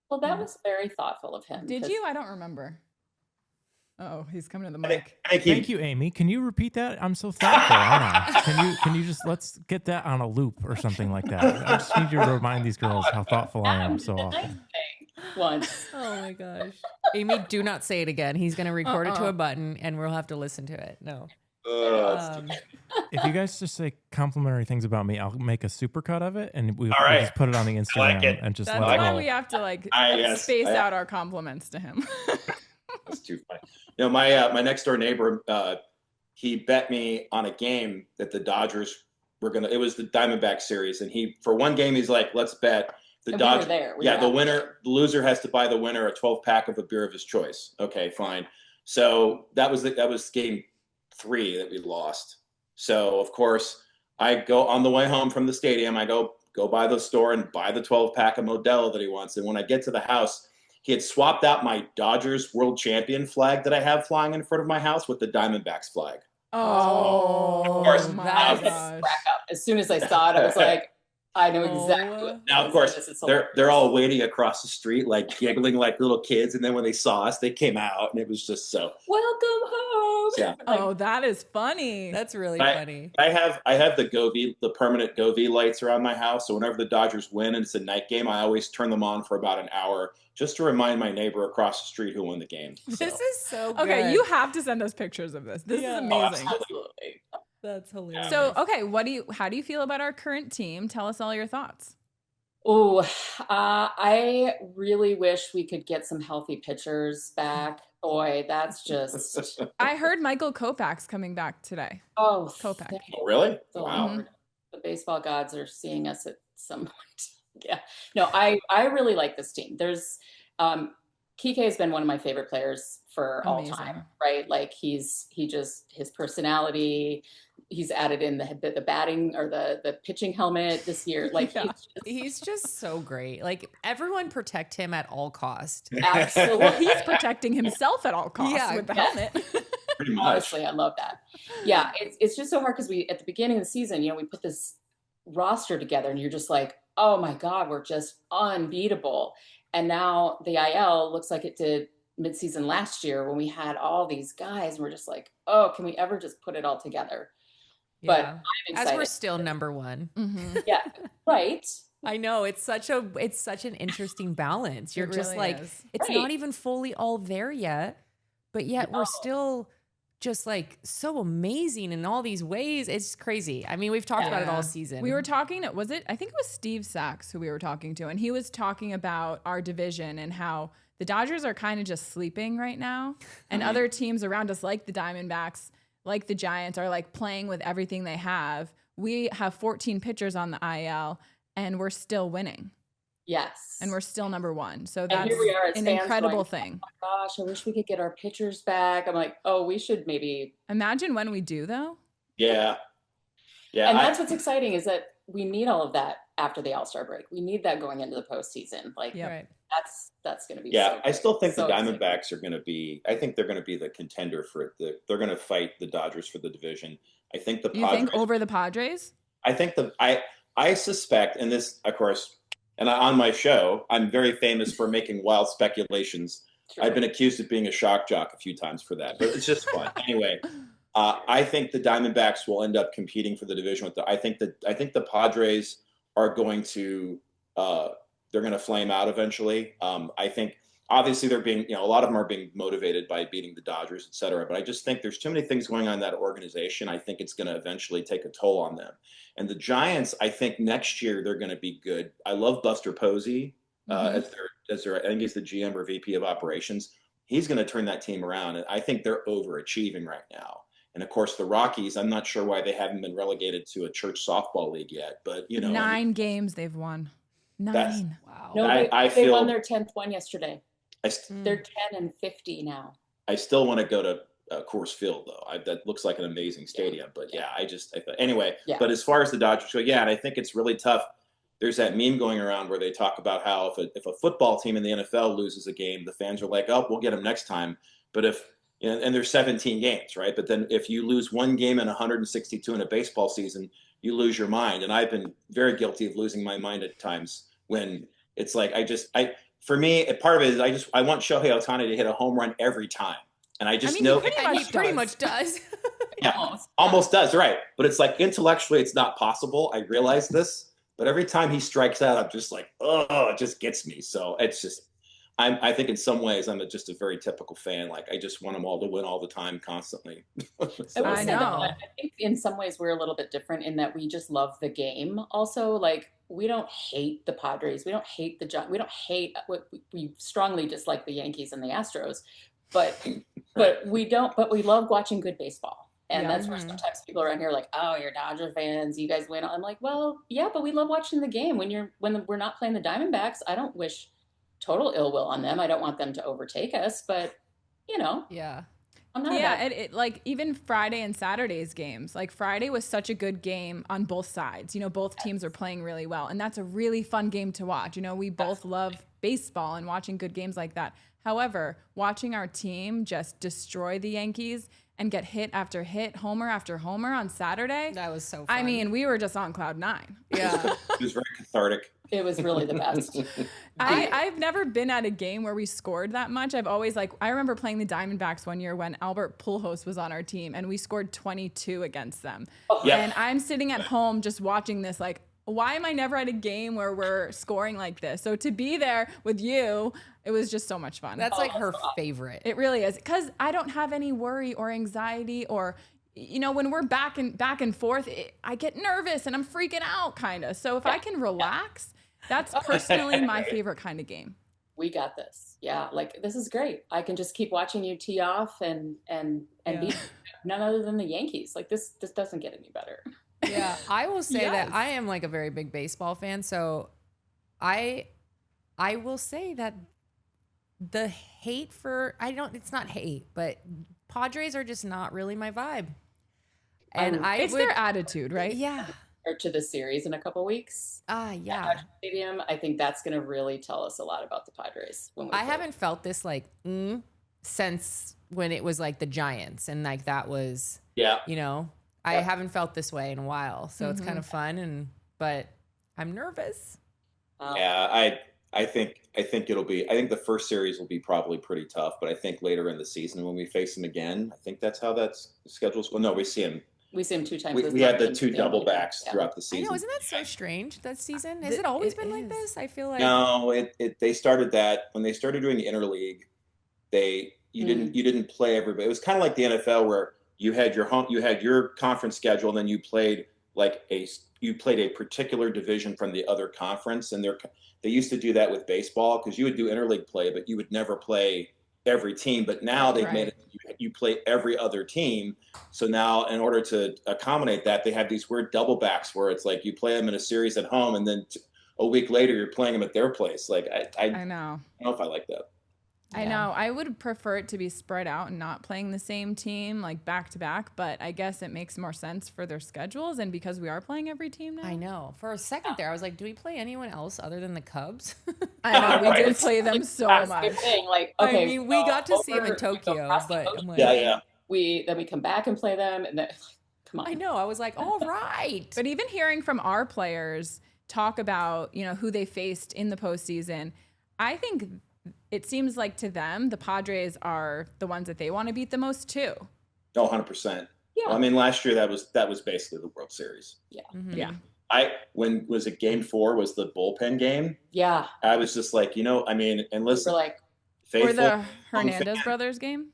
Well, that was very thoughtful of him.
Did you? I don't remember. Oh, he's coming to the mic.
Thank you, Amy. Can you repeat that? I'm so thoughtful, aren't I? Can you just let's get that on a loop or something like that? I just need you to remind these girls how thoughtful I am so often.
Once.
Oh my gosh. Amy, do not say it again. He's going to record it to a button and we'll have to listen to it. No.
If you guys just say complimentary things about me, I'll make a supercut of it and we'll just put it on the Instagram and just
That's
let it
why
roll.
we have to space out our compliments to him.
That's too funny. My next door neighbor, he bet me on a game that the Dodgers were it was the Diamondback series. And for one game, he's like, let's bet the Dodgers. The loser has to buy the winner a 12-pack of a beer of his choice. Okay, fine. So that was game 3 that we lost. So of course I go on the way home from the stadium, I go by the store and buy the 12-pack of Modelo that he wants. And when I get to the house, he had swapped out my Dodgers World Champion flag that I have flying in front of my house with the Diamondbacks flag.
Oh,
of course.
my
I
gosh.
crack up. As soon as I saw it, I was like, I know exactly. what
Now, of course, they're all waiting across the street, like giggling like little kids. And then when they saw us, they came out, and it was just so.
Welcome home.
Yeah.
Oh, that is funny.
That's really funny.
I have the permanent Go-V lights around my house. So whenever the Dodgers win and it's a night game, I always turn them on for about an hour just to remind my neighbor across the street who won the game. So.
This is so good.
Okay, you have to send us pictures of this. This is amazing.
Oh,
Absolutely.
That's hilarious.
So, okay, how do you feel about our current team? Tell us all your thoughts.
Oh, I really wish we could get some healthy pitchers back. Boy, that's just.
I heard Michael Kopach's coming back today.
Oh,
Kopach.
Oh, really?
the
Wow.
Lord. The baseball gods are seeing us at some point. Yeah. No, I really like this team. There's Kike has been one of my favorite players for all time, right? Like his personality, he's added in the batting or the pitching helmet this year. Like
he's just so great. Like everyone protect him at all cost.
Absolutely.
Well, he's protecting himself at all costs with the helmet.
Pretty much.
Honestly, I love that. Yeah, it's just so hard because we at the beginning of the season, we put this roster together and you're just like, oh my God, we're just unbeatable. And now the IL looks like it did midseason last year when we had all these guys and we're just like, oh, can we ever just put it all together?
Yeah.
But I'm excited.
As we're still number one.
Mm-hmm.
Yeah, right.
I know it's such an interesting balance. You're just
really
like,
is.
it's not even fully all there yet, but yet we're still just like so amazing in all these ways. It's crazy. I mean, we've talked about it all season.
We were talking, I think it was Steve Sachs who we were talking to, and he was talking about our division and how the Dodgers are kind of just sleeping right now. And other teams around us, like the Diamondbacks, like the Giants, are like playing with everything they have. We have 14 pitchers on the IL and we're still winning.
Yes.
And we're still number one. So
And
that's
here we are as
an
fans
incredible
going,
thing.
Oh my gosh, I wish we could get our pitchers back. I'm like, oh, we should maybe.
Imagine when we do, though.
Yeah. Yeah.
And that's what's exciting is that we need all of that after the All-Star break. We need that going into the postseason. Like
right.
that's going to be
Yeah,
so
I still think
so
the Diamondbacks are going to be. I think they're going to be the contender for it. They're going to fight the Dodgers for the division. I think the
You think over the Padres?
I think I suspect, and this, of course, and on my show, I'm very famous for making wild speculations.
Sure.
I've been accused of being a shock jock a few times for that, but it's just fun. Anyway, I think the Diamondbacks will end up competing for the division with I think the Padres are going to they're going to flame out eventually. I think obviously they're being, a lot of them are being motivated by beating the Dodgers, et cetera. But I just think there's too many things going on in that organization. I think it's going to eventually take a toll on them. And the Giants, I think next year they're going to be good. I love Buster Posey as their, I think he's the GM or VP of operations. He's going to turn that team around. And I think they're overachieving right now. And of course, the Rockies, I'm not sure why they haven't been relegated to a church softball league yet, but
9 games they've won. 9.
Wow.
No, they won their 10th one yesterday. They're 10-50 now.
I still want to go to Coors Field, though. That looks like an amazing stadium. But anyway. Yeah. But as far as the Dodgers go, and I think it's really tough. There's that meme going around where they talk about how if a football team in the NFL loses a game, the fans are like, oh, we'll get them next time. But and there's 17 games, right? But then if you lose one game in 162 in a baseball season, you lose your mind. And I've been very guilty of losing my mind at times when it's like for me, part of it is I want Shohei Ohtani to hit a home run every time. And I just know
he pretty much does.
Yeah, almost does, right. But it's like intellectually it's not possible. I realize this. But every time he strikes out, I'm just like, oh, it just gets me. So it's just, I think in some ways I'm just a very typical fan. Like I just want them all to win all the time, constantly.
So, I know. I think in some ways we're a little bit different in that we just love the game. Also, like we don't hate the Padres, we don't hate the Giants, we don't hate we strongly dislike the Yankees and the Astros, but we love watching good baseball. And that's where sometimes people around here are like, oh, you're Dodger fans, you guys win. I'm like, well, yeah, but we love watching the game. When we're not playing the Diamondbacks, I don't wish total ill will on them. I don't want them to overtake us, but
yeah.
I'm not it like even Friday and Saturday's games. Like Friday was such a good game on both sides. Both teams are playing really well, and that's a really fun game to watch. We both love baseball and watching good games like that. However, watching our team just destroy the Yankees and get hit after hit, homer after homer on Saturday.
That was so fun.
I mean, we were just on cloud 9.
yeah.
It was very cathartic.
It was really the best.
I've never been at a game where we scored that much. I've always I remember playing the Diamondbacks one year when Albert Pujols was on our team and we scored 22 against them.
Yeah.
And I'm sitting at home just watching this like, why am I never at a game where we're scoring like this? So to be there with you, it was just so much fun.
That's like her favorite.
It really is, because I don't have any worry or anxiety or, when we're back and forth, I get nervous and I'm freaking out kind of. So if I can relax, that's personally my favorite kind of game.
We got this. Yeah, like this is great. I can just keep watching you tee off and beat none other than the Yankees. Like this doesn't get any better.
Yeah, I will say
Yes.
that I am like a very big baseball fan, so I will say that the hate for it's not hate, but Padres are just not really my vibe. And
It's their attitude, right?
Yeah.
Or to the series in a couple weeks.
Yeah.
At Dodger Stadium, I think that's going to really tell us a lot about the Padres. When we
I
play.
haven't felt this since when it was like the Giants and like that was,
Yeah.
I haven't felt this way in a while. So it's kind of fun but I'm nervous.
Yeah, I think it'll be. I think the first series will be probably pretty tough, but I think later in the season when we face them again, I think that's how that schedule's going. No, we see him.
We see him 2 times.
We had the 2 double backs throughout the
I
season.
know, isn't that so strange? That season has it always been like this? I feel like
No, they started that when they started doing the interleague. You didn't play everybody. It was kind of like the NFL where you had your conference schedule, and then you played a particular division from the other conference, and they used to do that with baseball because you would do interleague play, but you would never play every team. But now they've made it you play every other team. So now in order to accommodate that, they have these weird double backs where it's like you play them in a series at home, and then a week later you're playing them at their place. Like I
know.
I don't know if I like that.
I know. I would prefer it to be spread out and not playing the same team like back to back, but I guess it makes more sense for their schedules and because we are playing every team now.
I know. For a second there, I was like, do we play anyone else other than the Cubs?
I know. We did play them so much.
Thing. Like, okay,
I mean, we got to see them in Tokyo, but I'm like,
Yeah.
Then we come back and play them, and then come on.
I know. I was like, all right.
But even hearing from our players talk about, who they faced in the postseason, I think it seems like to them, the Padres are the ones that they want to beat the most too.
Oh, 100%.
Yeah.
Well, I mean, last year that was basically the World Series.
Yeah.
Mhm.
Yeah.
When was it game 4 was the bullpen game?
Yeah.
I was just like, and listen,
We're like,
Or
faithful,
the Hernandez brothers game.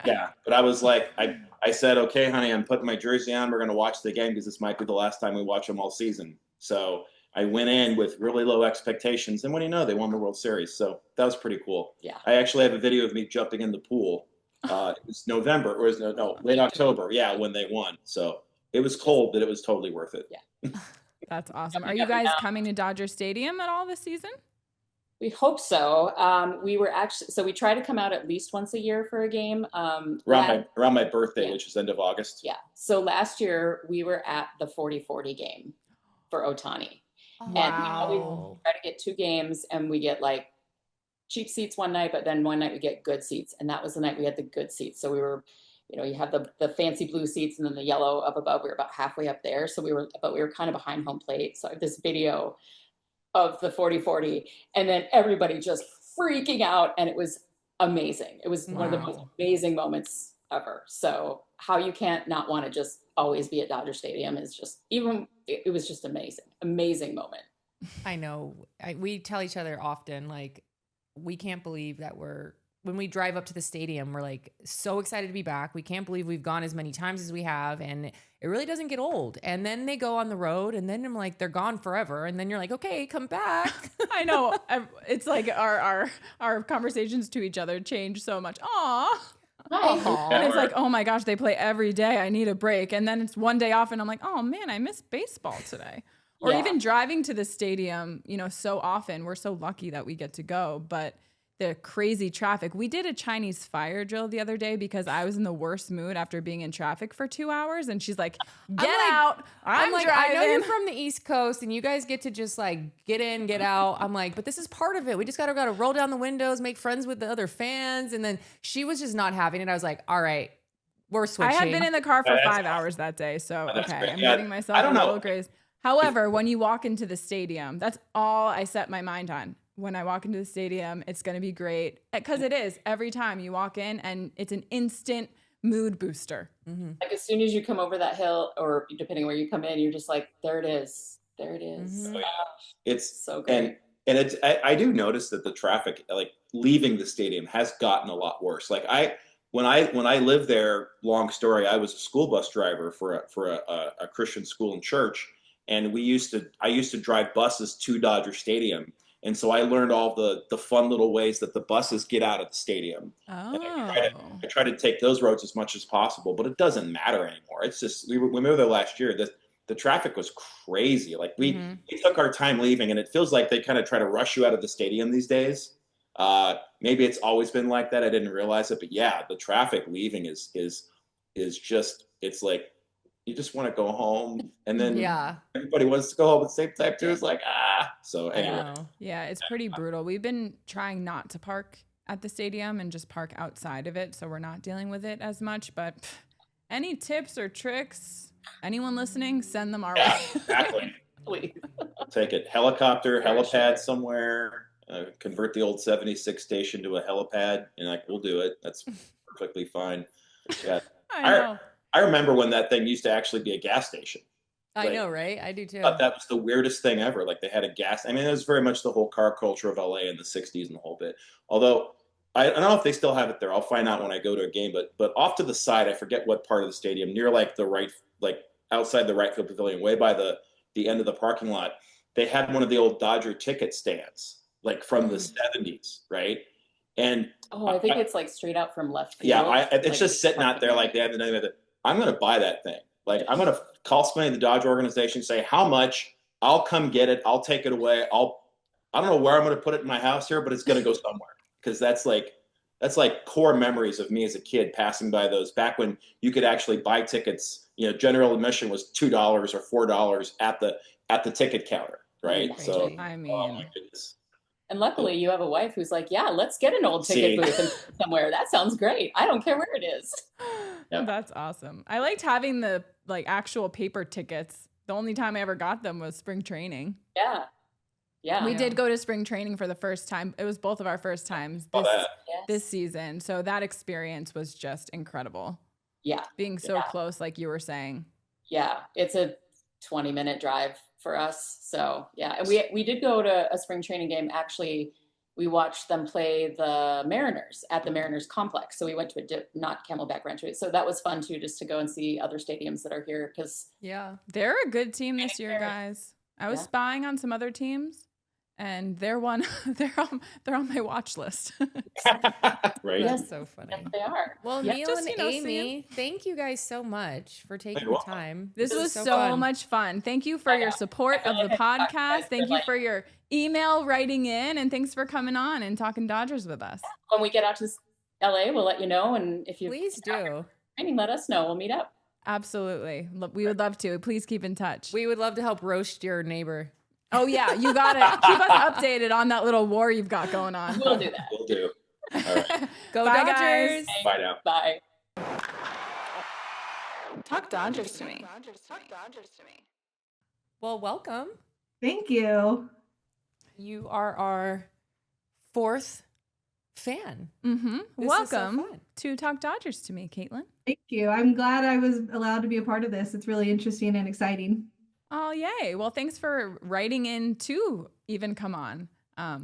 yeah. But I was like, I said, okay, honey, I'm putting my jersey on. We're going to watch the game because this might be the last time we watch them all season. So I went in with really low expectations. And what do you know? They won the World Series. So that was pretty cool.
Yeah.
I actually have a video of me jumping in the pool. It was November, or late October. Yeah, when they won. So it was cold, but it was totally worth it.
Yeah.
That's awesome. Are you guys coming to Dodger Stadium at all this season?
we hope so. We try to come out at least once a year for a game.
Around my birthday,
Yeah.
which is end of August.
Yeah. So last year we were at the 40-40 game for Ohtani. And we always try to get 2 games, and we get like cheap seats one night, but then one night we get good seats. And that was the night we had the good seats. So we were, you have the fancy blue seats and then the yellow up above. We were about halfway up there. So we were kind of behind home plate. So I have this video of the 40-40 and then everybody just freaking out. And it was amazing. It was one of the most amazing moments ever. So how you can't not want to just always be at Dodger Stadium is just, it was just amazing moment.
I know. We tell each other often, like, we can't believe that when we drive up to the stadium, we're like so excited to be back. We can't believe we've gone as many times as we have. And it really doesn't get old. And then they go on the road and then I'm like, they're gone forever. And then you're like, okay, come back.
I know. It's like our conversations to each other change so much. Aw. And it's like, oh my gosh, they play every day. I need a break. And then it's one day off and I'm like, oh man, I miss baseball today. Or even driving to the stadium, so often. We're so lucky that we get to go. But the crazy traffic. We did a Chinese fire drill the other day because I was in the worst mood after being in traffic for 2 hours. And she's like, get out. I'm like,
I know you're
driving.
from the East Coast and you guys get to just like get in, get out. I'm like, but this is part of it. We just got to roll down the windows, make friends with the other fans. And then she was just not having it. I was like, all right, We're
I
switching.
had been in the car for
That's
5 hours that day, so
Oh, that's
okay,
great.
I'm
Yeah,
giving myself
I don't
a little
know.
grace. However, when you walk into the stadium, that's all I set my mind on. When I walk into the stadium, it's going to be great because it is every time you walk in, and it's an instant mood booster.
Like as soon as you come over that hill, or depending where you come in, you're just like, there it is. There it is.
Mhm.
Oh, yeah. It's
So great.
and it's I do notice that the traffic like leaving the stadium has gotten a lot worse. Like when I lived there, long story, I was a school bus driver for a Christian school and church, and I used to drive buses to Dodger Stadium, and so I learned all the fun little ways that the buses get out of the stadium. And
Oh,
I try to take those roads as much as possible, but it doesn't matter anymore. It's just we were there last year. The traffic was crazy. Like we took our time leaving, and it feels like they kind of try to rush you out of the stadium these days. Maybe it's always been like that. I didn't realize it, but yeah, the traffic leaving is just it's like you just want to go home, and then
Yeah.
everybody wants to go home at the same time too. It's like So
I
anyway,
know.
yeah, it's pretty brutal. We've been trying not to park at the stadium and just park outside of it, so we're not dealing with it as much. But any tips or tricks, anyone listening, send them our
yeah,
way.
exactly.
Please.
Take it helicopter,
For
helipad
sure.
somewhere. Convert the old 76 station to a helipad, and like we'll do it. That's perfectly fine. Yeah,
I know.
I remember when that thing used to actually be a gas station.
I
Like,
know, right? I do too.
I thought that was the weirdest thing ever. Like they had a gas. I mean, it was very much the whole car culture of LA in the '60s and the whole bit. Although I don't know if they still have it there. I'll find out when I go to a game. But off to the side, I forget what part of the stadium, near like the right, like outside the right field pavilion, way by the end of the parking lot, they had one of the old Dodger ticket stands, like from the '70s, right? And
Oh, I think it's like straight out from left field.
yeah, it's
Like,
just sitting out there like they have the name of it. I'm going to buy that thing. Like I'm going to call somebody in the Dodge organization, say how much. I'll come get it. I'll take it away. I don't know where I'm going to put it in my house here, but it's going to go somewhere because that's like core memories of me as a kid passing by those back when you could actually buy tickets. You know, general admission was $2 or $4 at the ticket counter, right?
Crazy.
So,
I
oh
mean,
my goodness.
and luckily you have a wife who's like, yeah, let's get an old ticket
See.
booth and put it somewhere. That sounds great. I don't care where it is.
Yep.
that's awesome. I liked having the like actual paper tickets. The only time I ever got them was spring training.
Yeah. Yeah.
We did go to spring training for the first time. It was both of our first times
All that.
Yes.
this season. So that experience was just incredible.
Yeah.
Being so close, like you were saying.
Yeah. It's a 20-minute drive for us. So yeah. And we did go to a spring training game. Actually, we watched them play the Mariners at the Mariners complex. So we went to not Camelback Ranch. So that was fun too, just to go and see other stadiums that are here. Because
Yeah.
They're a good team this year, guys. I was spying on some other teams, and they're on my watch list.
Right.
That's so funny.
yes, they are.
Well,
Yeah,
Neil
just,
and Amy, thank you guys so much for taking the
welcome.
time.
This was
is
so
fun.
much fun. Thank you for your support of the podcast. Thank you for your email writing in, and thanks for coming on and talking Dodgers with us.
When we get out to LA, we'll let you know. And if you
Please do.
training, let us know. We'll meet up.
Absolutely. We would love to. Please keep in touch.
We would love to help roast your neighbor.
Oh, yeah. You got to keep us updated on that little war you've got going on.
We'll do that.
Will do. All right.
Go
Bye,
Dodgers.
guys.
Bye now.
Bye.
Talk Dodgers to me.
Well, welcome.
Thank you.
You are our fourth fan.
Mm-hmm.
This is so
Welcome
fun.
to Talk Dodgers to me, Caitlyn.
Thank you. I'm glad I was allowed to be a part of this. It's really interesting and exciting.
Oh, yay. Well, thanks for writing in to even come on.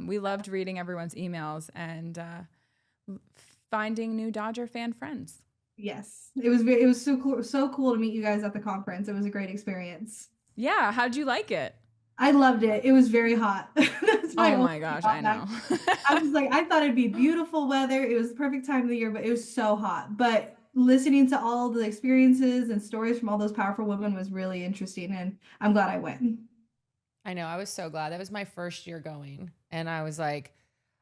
We loved reading everyone's emails and finding new Dodger fan friends.
Yes. It was so cool to meet you guys at the conference. It was a great experience.
Yeah. How'd you like it?
I loved it. It was very hot. That's
Oh
only
my gosh, I know.
I was like, I thought it'd be beautiful weather. It was the perfect time of the year, but it was so hot. But listening to all the experiences and stories from all those powerful women was really interesting, and I'm glad I went.
I know. I was so glad. That was my first year going. And I was like,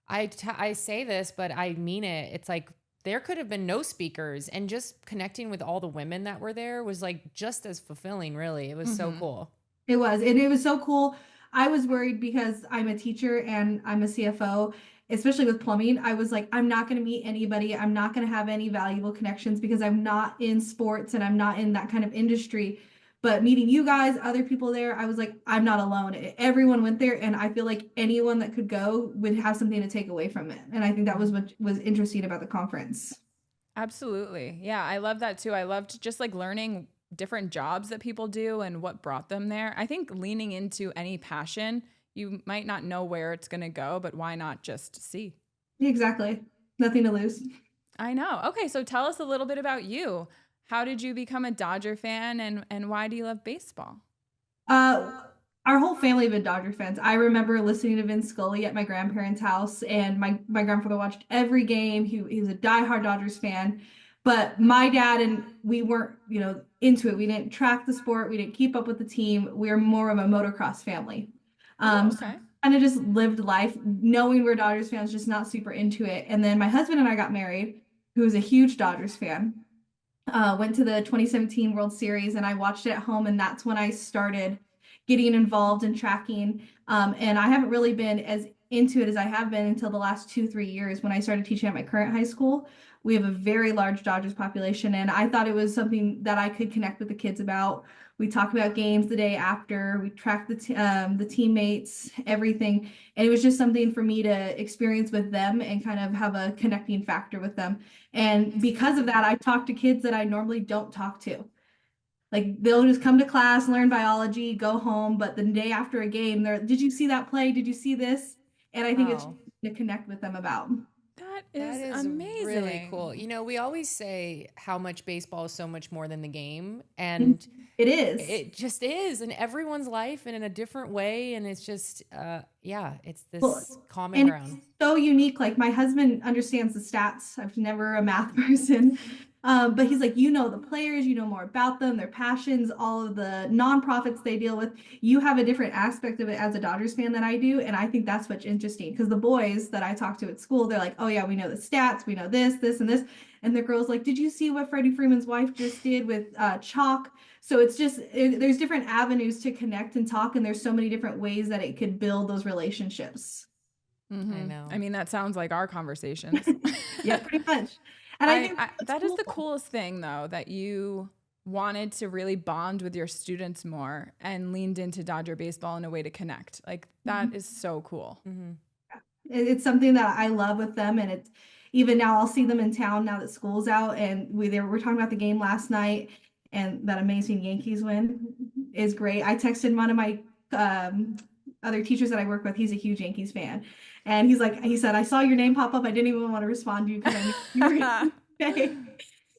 I say this, but I mean it. It's like there could have been no speakers, and just connecting with all the women that were there was like just as fulfilling, really. It was so
Mhm.
cool.
It was, and it was so cool. I was worried because I'm a teacher and I'm a CFO, especially with plumbing, I was like, I'm not going to meet anybody. I'm not going to have any valuable connections because I'm not in sports and I'm not in that kind of industry. But meeting you guys, other people there, I was like, I'm not alone. Everyone went there, and I feel like anyone that could go would have something to take away from it. And I think that was what was interesting about the conference.
Absolutely. Yeah, I love that too. I loved just like learning different jobs that people do and what brought them there. I think leaning into any passion, you might not know where it's going to go, but why not just see?
Exactly. Nothing to lose.
I know. Okay, so tell us a little bit about you. How did you become a Dodger fan, and why do you love baseball?
Our whole family have been Dodger fans. I remember listening to Vince Scully at my grandparents' house, and my grandfather watched every game. He was a diehard Dodgers fan. But my dad and we weren't, into it. We didn't track the sport. We didn't keep up with the team. We were more of a motocross family. So
Okay.
kind of just lived life knowing we're Dodgers fans, just not super into it. And then my husband and I got married, who was a huge Dodgers fan. Went to the 2017 World Series, and I watched it at home, and that's when I started getting involved in tracking. And I haven't really been as into it as I have been until the last 2, 3 years when I started teaching at my current high school. We have a very large Dodgers population, and I thought it was something that I could connect with the kids about. We talk about games the day after. We track the teammates, everything, and it was just something for me to experience with them and kind of have a connecting factor with them. And because of that, I talk to kids that I normally don't talk to. Like they'll just come to class, learn biology, go home, but the day after a game, did you see that play? Did you see this? And I think it's
Wow.
to connect with them about.
That
That
is
is
amazing.
really cool. We always say how much baseball is so much more than the game, and
It is.
it just is in everyone's life and in a different way. And it's just, it's
Well,
this common
and
ground.
it's so unique. Like my husband understands the stats. I've never a math person. But he's like, the players, more about them, their passions, all of the nonprofits they deal with. You have a different aspect of it as a Dodgers fan than I do. And I think that's what's interesting because the boys that I talk to at school, they're like, oh yeah, we know the stats, we know this, this, and this. And the girls like, did you see what Freddie Freeman's wife just did with chalk? So it's just, there's different avenues to connect and talk. And there's so many different ways that it could build those relationships.
I know.
I mean, that sounds like our conversations.
Yeah, pretty much. And I think
that is the coolest thing, though, that you wanted to really bond with your students more and leaned into Dodger baseball in a way to connect. Like that is so cool.
it's something that I love with them. And it's even now I'll see them in town now that school's out. And we're talking about the game last night, and that amazing Yankees win is great. I texted one of my other teachers that I work with. He's a huge Yankees fan. And he said, I saw your name pop up. I didn't even want to respond to you because I knew you were okay.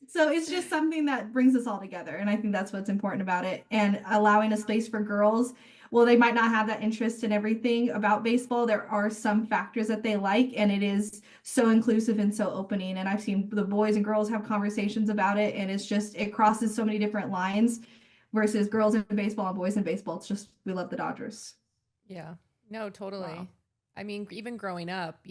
So it's just something that brings us all together. And I think that's what's important about it. And allowing a space for girls. Well, they might not have that interest in everything about baseball. There are some factors that they like, and it is so inclusive and so opening. And I've seen the boys and girls have conversations about it, and it crosses so many different lines versus girls in baseball and boys in baseball. It's just, we love the Dodgers.
Yeah, no, totally.
Wow.
I mean, even growing up,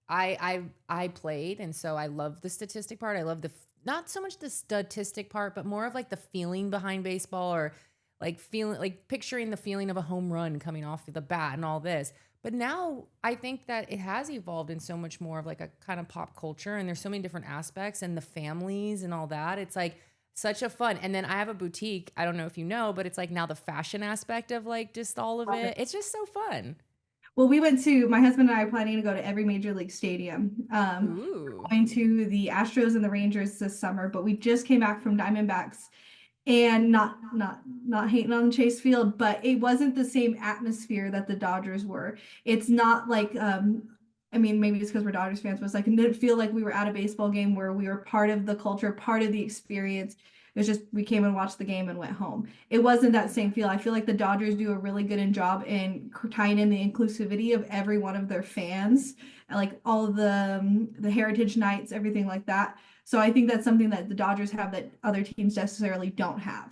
I played, and so I love the statistic part. I love not so much the statistic part, but more of like the feeling behind baseball, or like picturing the feeling of a home run coming off the bat and all this. But now I think that it has evolved in so much more of like a kind of pop culture, and there's so many different aspects and the families and all that. It's like such a fun. And then I have a boutique. I don't know if you know, but it's like now the fashion aspect of like just all of it. It's just so fun.
Well, my husband and I are planning to go to every major league stadium. Going to the Astros and the Rangers this summer, but we just came back from Diamondbacks, and not hating on Chase Field, but it wasn't the same atmosphere that the Dodgers were. It's not like, I mean, maybe it's because we're Dodgers fans, but it's like, it didn't feel like we were at a baseball game where we were part of the culture, part of the experience. It was just, we came and watched the game and went home. It wasn't that same feel. I feel like the Dodgers do a really good job in tying in the inclusivity of every one of their fans, like all of the heritage nights, everything like that. So I think that's something that the Dodgers have that other teams necessarily don't have.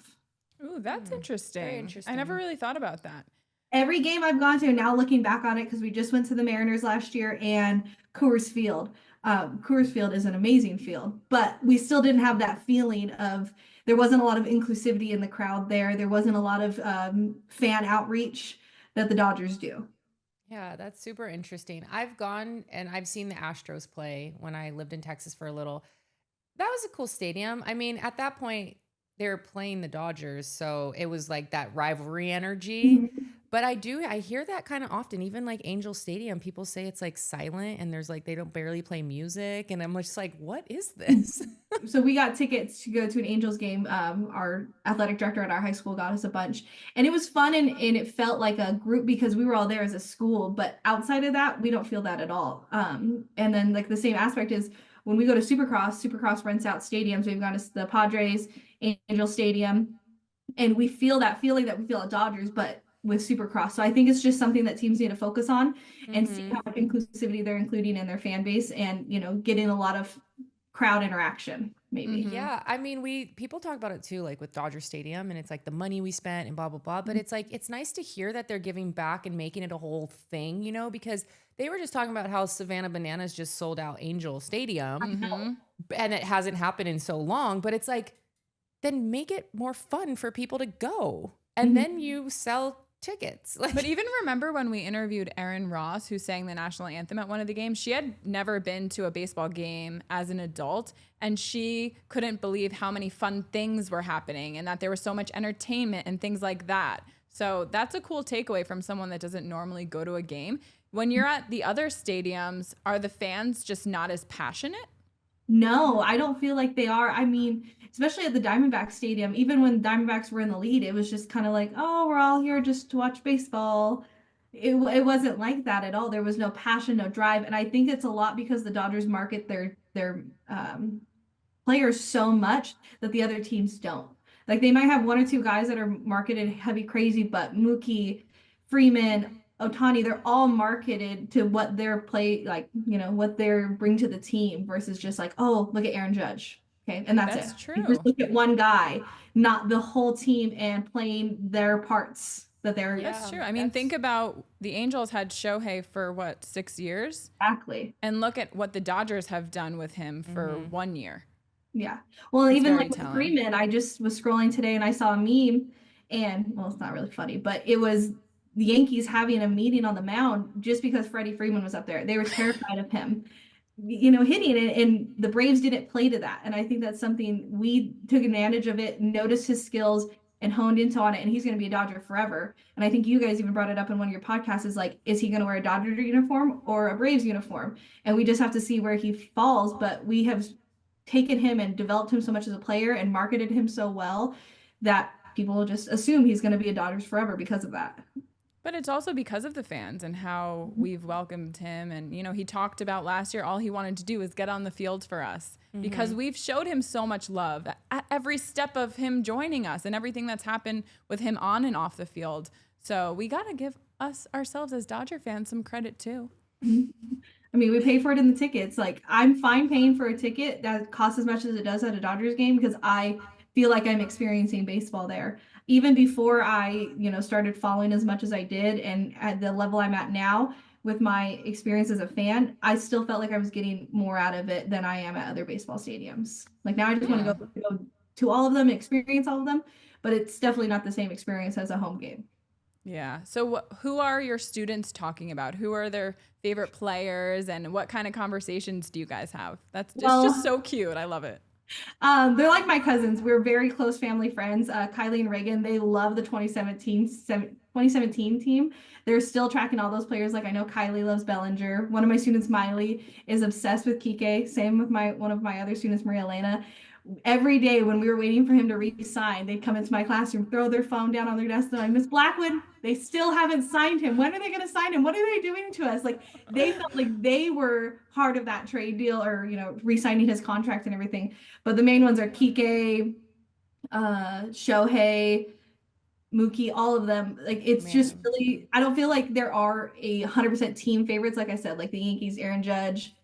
Ooh, that's interesting.
Very interesting.
I never really thought about that.
Every game I've gone to, now looking back on it, because we just went to the Mariners last year and Coors Field. Coors Field is an amazing field, but we still didn't have that feeling of, there wasn't a lot of inclusivity in the crowd there. There wasn't a lot of fan outreach that the Dodgers do.
Yeah, that's super interesting. I've gone and I've seen the Astros play when I lived in Texas for a little. That was a cool stadium. I mean, at that point, they were playing the Dodgers, so it was like that rivalry energy. But I hear that kind of often. Even like Angel Stadium, people say it's like silent and there's like they don't barely play music. And I'm just like, what is this?
So we got tickets to go to an Angels game. Our athletic director at our high school got us a bunch, and it was fun and it felt like a group because we were all there as a school. But outside of that, we don't feel that at all. And then like the same aspect is when we go to Supercross, Supercross rents out stadiums. We've gone to the Padres, Angel Stadium, and we feel that feeling that we feel at Dodgers, but with Supercross. So I think it's just something that teams need to focus on and see how much inclusivity they're including in their fan base and, you know, getting a lot of crowd interaction maybe.
Yeah, I mean, people talk about it too, like with Dodger Stadium, and it's like the money we spent and blah blah blah. But it's like it's nice to hear that they're giving back and making it a whole thing, you know, because they were just talking about how Savannah Bananas just sold out Angel Stadium, and it hasn't happened in so long. But it's like, then make it more fun for people to go, and then you sell tickets.
But even remember when we interviewed Erin Ross, who sang the national anthem at one of the games, she had never been to a baseball game as an adult, and she couldn't believe how many fun things were happening and that there was so much entertainment and things like that. So that's a cool takeaway from someone that doesn't normally go to a game. When you're at the other stadiums, are the fans just not as passionate?
No, I don't feel like they are. I mean, especially at the Diamondback Stadium, even when Diamondbacks were in the lead, it was just kind of like, oh, we're all here just to watch baseball. It wasn't like that at all. There was no passion, no drive. And I think it's a lot because the Dodgers market their players so much that the other teams don't. Like they might have one or two guys that are marketed heavy crazy, but Mookie, Freeman, Ohtani, they're all marketed to what their play, like, you know, what they're bring to the team versus just like, oh, look at Aaron Judge. Okay. And that's it.
True.
You just look at one guy, not the whole team and playing their parts that they're.
That's true. I mean, think about the Angels had Shohei for what, 6 years?
Exactly.
And look at what the Dodgers have done with him for 1 year.
Yeah. Well,
It's
even
very
like with
telling.
Freeman, I just was scrolling today and I saw a meme and well, it's not really funny, but it was the Yankees having a meeting on the mound just because Freddie Freeman was up there. They were terrified of him, you know, hitting it, and the Braves didn't play to that. And I think that's something we took advantage of it, noticed his skills and honed into on it. And he's going to be a Dodger forever. And I think you guys even brought it up in one of your podcasts is like, is he going to wear a Dodger uniform or a Braves uniform? And we just have to see where he falls. But we have taken him and developed him so much as a player and marketed him so well that people will just assume he's going to be a Dodgers forever because of that.
But it's also because of the fans and how we've welcomed him. And, you know, he talked about last year, all he wanted to do was get on the field for us because we've showed him so much love at every step of him joining us and everything that's happened with him on and off the field. So we got to give ourselves as Dodger fans some credit too.
I mean, we pay for it in the tickets. Like, I'm fine paying for a ticket that costs as much as it does at a Dodgers game because I feel like I'm experiencing baseball there. Even before I, you know, started following as much as I did, and at the level I'm at now with my experience as a fan, I still felt like I was getting more out of it than I am at other baseball stadiums. Like now I just want to go to all of them, experience all of them, but it's definitely not the same experience as a home game.
Yeah. So who are your students talking about? Who are their favorite players and what kind of conversations do you guys have? That's just so cute. I love it.
They're like my cousins. We're very close family friends. Kylie and Reagan, they love the 2017 team. They're still tracking all those players. Like I know Kylie loves Bellinger. One of my students, Miley, is obsessed with Kike. Same with one of my other students, Maria Elena. Every day when we were waiting for him to re-sign, they'd come into my classroom, throw their phone down on their desk, and I'm Miss Blackwood, they still haven't signed him. When are they going to sign him? What are they doing to us? Like they felt like they were part of that trade deal or, you know, re-signing his contract and everything. But the main ones are Kike, Shohei, Mookie, all of them. Like it's just really, I don't feel like there are 100% team favorites. Like I said, like the Yankees, Aaron Judge,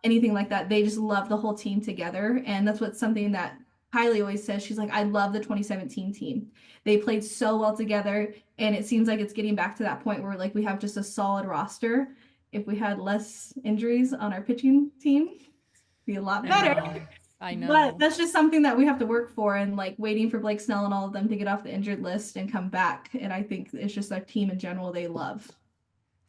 anything like that. They just love the whole team together. And that's something that Kylie always says. She's like, I love the 2017 team. They played so well together. And it seems like it's getting back to that point where like we have just a solid roster. If we had less injuries on our pitching team, it'd be a lot better.
I know.
But that's just something that we have to work for, and like waiting for Blake Snell and all of them to get off the injured list and come back. And I think it's just our team in general they love.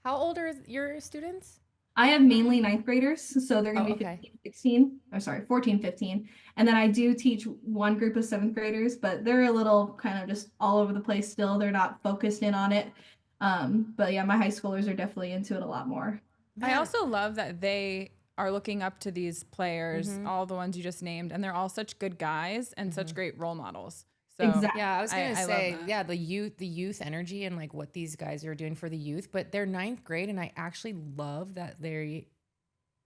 How old are your students?
I have mainly ninth graders, so they're going
Oh,
to be
okay.
15, 16, or sorry, 14, 15. And then I do teach one group of seventh graders, but they're a little kind of just all over the place still. They're not focused in on it. But yeah, my high schoolers are definitely into it a lot more.
I
Man.
also love that they are looking up to these players, all the ones you just named, and they're all such good guys and such great role models. So
Exactly.
Yeah, I was gonna
I love
say,
that.
yeah, the youth energy and like what these guys are doing for the youth, but they're ninth grade, and I actually love that they're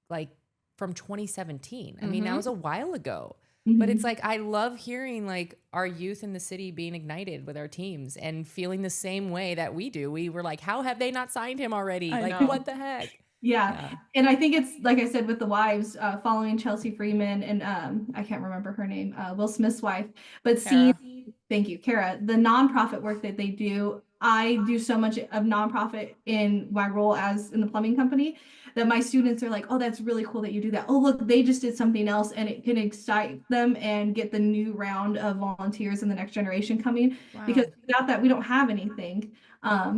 like from 2017. I mean, that was a while ago. But it's like I love hearing like our youth in the city being ignited with our teams and feeling the same way that we do. We were like, how have they not signed him already?
I
Like,
know.
what the heck?
Yeah. And I think it's like I said with the wives, following Chelsea Freeman and I can't remember her name, Will Smith's wife, but
Kara.
thank you, Kara, the nonprofit work that they do. I do so much of nonprofit in my role as in the plumbing company that my students are like, oh, that's really cool that you do that. Oh, look, they just did something else, and it can excite them and get the new round of volunteers in the next generation coming.
Wow.
Because without that, we don't have anything.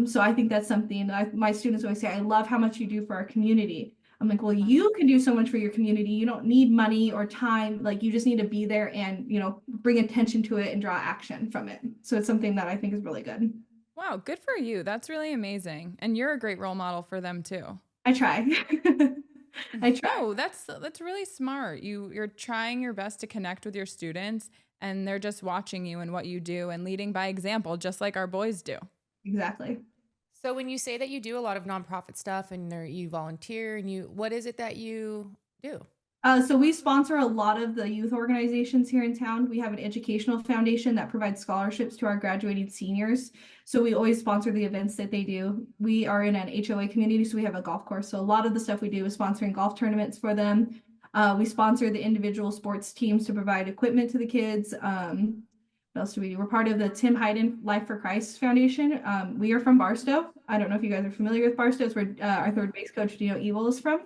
So I think that's something that my students always say, I love how much you do for our community. I'm like, well, you can do so much for your community. You don't need money or time. Like you just need to be there and, bring attention to it and draw action from it. So it's something that I think is really good.
Wow, good for you. That's really amazing. And you're a great role model for them too.
I try. I try.
No, that's really smart. You're trying your best to connect with your students, and they're just watching you and what you do and leading by example, just like our boys do.
Exactly.
So when you say that you do a lot of nonprofit stuff and you volunteer and what is it that you do?
So we sponsor a lot of the youth organizations here in town. We have an educational foundation that provides scholarships to our graduating seniors. So we always sponsor the events that they do. We are in an HOA community, so we have a golf course. So a lot of the stuff we do is sponsoring golf tournaments for them. We sponsor the individual sports teams to provide equipment to the kids. What else do we do? We're part of the Tim Hayden Life for Christ Foundation. We are from Barstow. I don't know if you guys are familiar with Barstow. It's where our third base coach, Dino Evil, is from.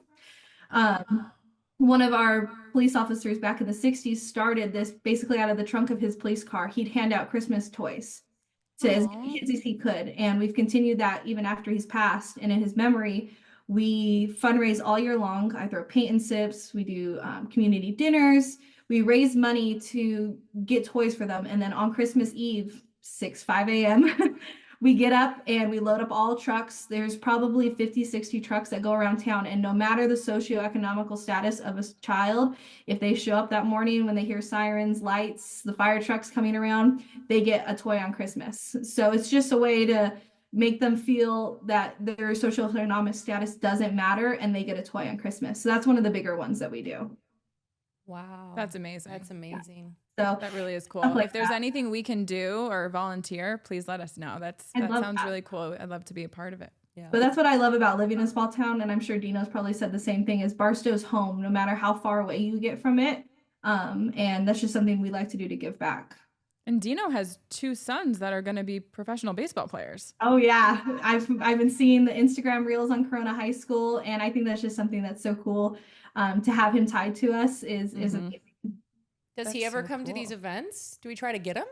One of our police officers back in the 60s started this basically out of the trunk of his police car. He'd hand out Christmas toys to as many kids as he could. And we've continued that even after he's passed. And in his memory, we fundraise all year long. I throw paint and sips. We do community dinners. We raise money to get toys for them. And then on Christmas Eve, 5 a.m., we get up and we load up all trucks. There's probably 50, 60 trucks that go around town. And no matter the socioeconomical status of a child, if they show up that morning when they hear sirens, lights, the fire trucks coming around, they get a toy on Christmas. So it's just a way to make them feel that their socioeconomic status doesn't matter and they get a toy on Christmas. So that's one of the bigger ones that we do.
Wow.
That's amazing.
That's amazing.
So
that really is cool.
like
If there's
that.
anything we can do or volunteer, please let us know. That sounds
that.
really cool. I'd love to be a part of it.
Yeah.
But that's what I love about living in a small town, and I'm sure Dino's probably said the same thing, is Barstow's home, no matter how far away you get from it. And that's just something we like to do to give back.
And Dino has 2 sons that are going to be professional baseball players.
Oh yeah, I've been seeing the Instagram reels on Corona High School, and I think that's just something that's so cool. To have him tied to us is amazing.
Does he
That's
ever
so
come to these
cool.
events? Do we try to get him?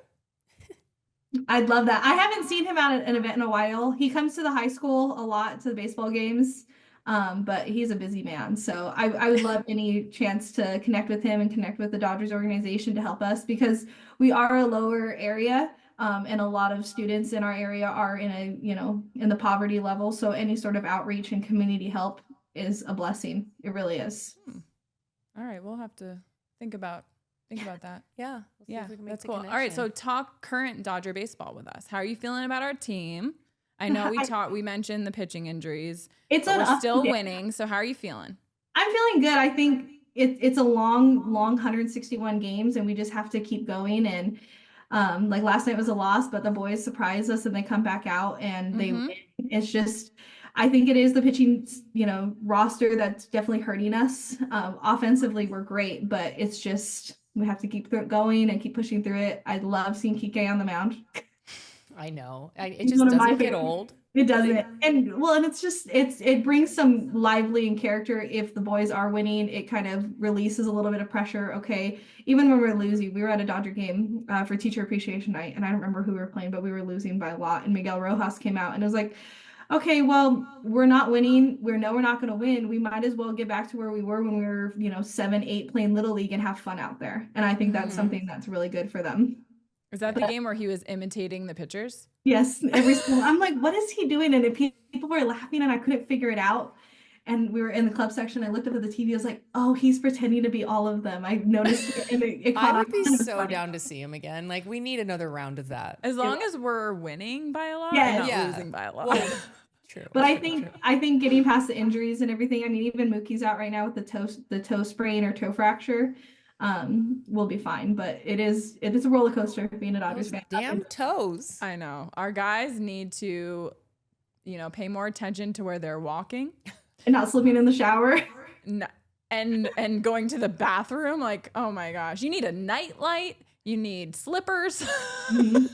I'd love that. I haven't seen him at an event in a while. He comes to the high school a lot to the baseball games, but he's a busy man. So I would love any chance to connect with him and connect with the Dodgers organization to help us, because we are a lower area, and a lot of students in our area are in the poverty level. So any sort of outreach and community help is a blessing. It really is.
All right, we'll have to think about that.
Yeah. We'll see
Yeah,
if we can make
that's
the
cool. All right, so
connection.
talk current Dodger baseball with us. How are you feeling about our team? I know we mentioned the pitching injuries.
It's
But
an
we're
up
still
and down.
winning. So how are you feeling?
I'm feeling good. I think it's a long 161 games, and we just have to keep going. And like last night was a loss, but the boys surprised us and they come back out and they win. It's just, I think it is the pitching, roster that's definitely hurting us. Offensively, we're great, but it's just we have to keep going and keep pushing through it. I love seeing Kike on the mound.
I know. It
He's
just
one of my
doesn't get
favorites.
old.
It doesn't. And it's just it brings some lively and character. If the boys are winning, it kind of releases a little bit of pressure. Okay, even when we're losing, we were at a Dodger game for teacher appreciation night, and I don't remember who we were playing, but we were losing by a lot. And Miguel Rojas came out and it was like, okay, well, we're not winning. We know we're not going to win. We might as well get back to where we were when we were, 7, 8 playing Little League and have fun out there. And I think that's something that's really good for them.
Is that the game where he was imitating the pitchers?
Yes, I'm like, what is he doing? And people were laughing and I couldn't figure it out. And we were in the club section. I looked up at the TV. I was like, oh, he's pretending to be all of them. I noticed it. And it
I would be
kind of
so
funny.
down to see him again. Like, we need another round of that.
As long as we're winning by a lot,
Yes.
and not
Yeah.
losing by a lot.
Well, true.
But I think getting past the injuries and everything, I mean, even Mookie's out right now with the toe sprain or toe fracture, we'll be fine. But it is a roller coaster being a Dodgers
Those
fan.
damn toes.
I know. Our guys need to, pay more attention to where they're walking.
And not slipping in the shower.
And going to the bathroom. Like, oh my gosh. You need a nightlight. You need slippers.
Do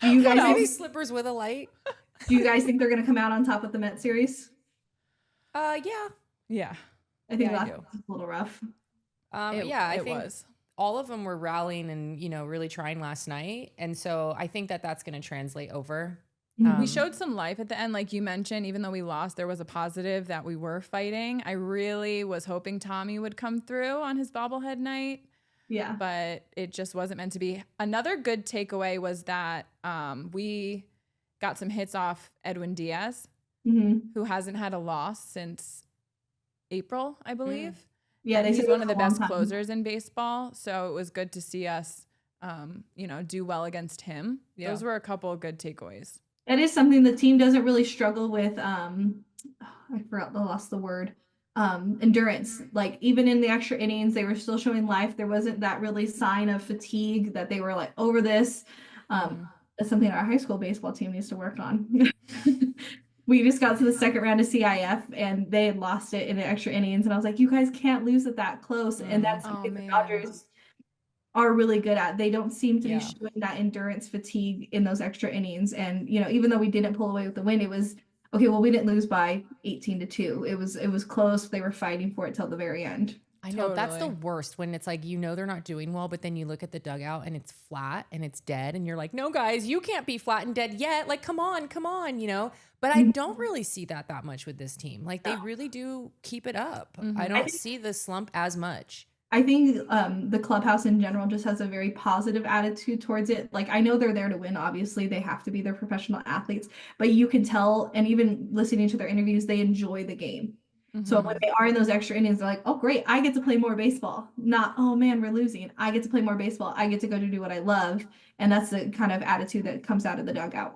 you guys
Maybe
think,
slippers with a light.
they're going to come out on top with the Met series?
Yeah.
Yeah.
I think
Yeah, I
that's
do.
a little rough.
I
It
think
was.
all of them were rallying and, really trying last night. And so I think that that's going to translate over.
We showed some life at the end, like you mentioned. Even though we lost, there was a positive that we were fighting. I really was hoping Tommy would come through on his bobblehead night,
Yeah.
but it just wasn't meant to be. Another good takeaway was that we got some hits off Edwin Diaz, who hasn't had a loss since April, I believe.
Yeah,
And
they
he's
said
one of
it
the
was a long
best
time.
closers in baseball, so it was good to see us, do well against him.
Yeah.
Those were a couple of good takeaways.
That is something the team doesn't really struggle with. I lost the word. Endurance. Like even in the extra innings, they were still showing life. There wasn't that really sign of fatigue that they were like over this. That's something our high school baseball team needs to work on. We just got to the second round of CIF and they had lost it in the extra innings. And I was like, you guys can't lose it that close. And that's something the
man.
Dodgers are really good at. They don't seem to
Yeah.
be showing that endurance fatigue in those extra innings. And, even though we didn't pull away with the win, it was okay. Well, we didn't lose by 18-2. It was close. They were fighting for it till the very end.
I know that's the
Totally.
worst when it's like, they're not doing well, but then you look at the dugout and it's flat and it's dead. And you're like, no, guys, you can't be flat and dead yet. Like, come on. But I don't really see that much with this team. Like, they really do keep it up. I don't see the slump as much.
I think the clubhouse in general just has a very positive attitude towards it. Like, I know they're there to win. Obviously, they have to be. They're professional athletes, but you can tell, and even listening to their interviews, they enjoy the game. So when they are in those extra innings, they're like, oh, great, I get to play more baseball. Not, oh man, we're losing. I get to play more baseball. I get to go to do what I love. And that's the kind of attitude that comes out of the dugout.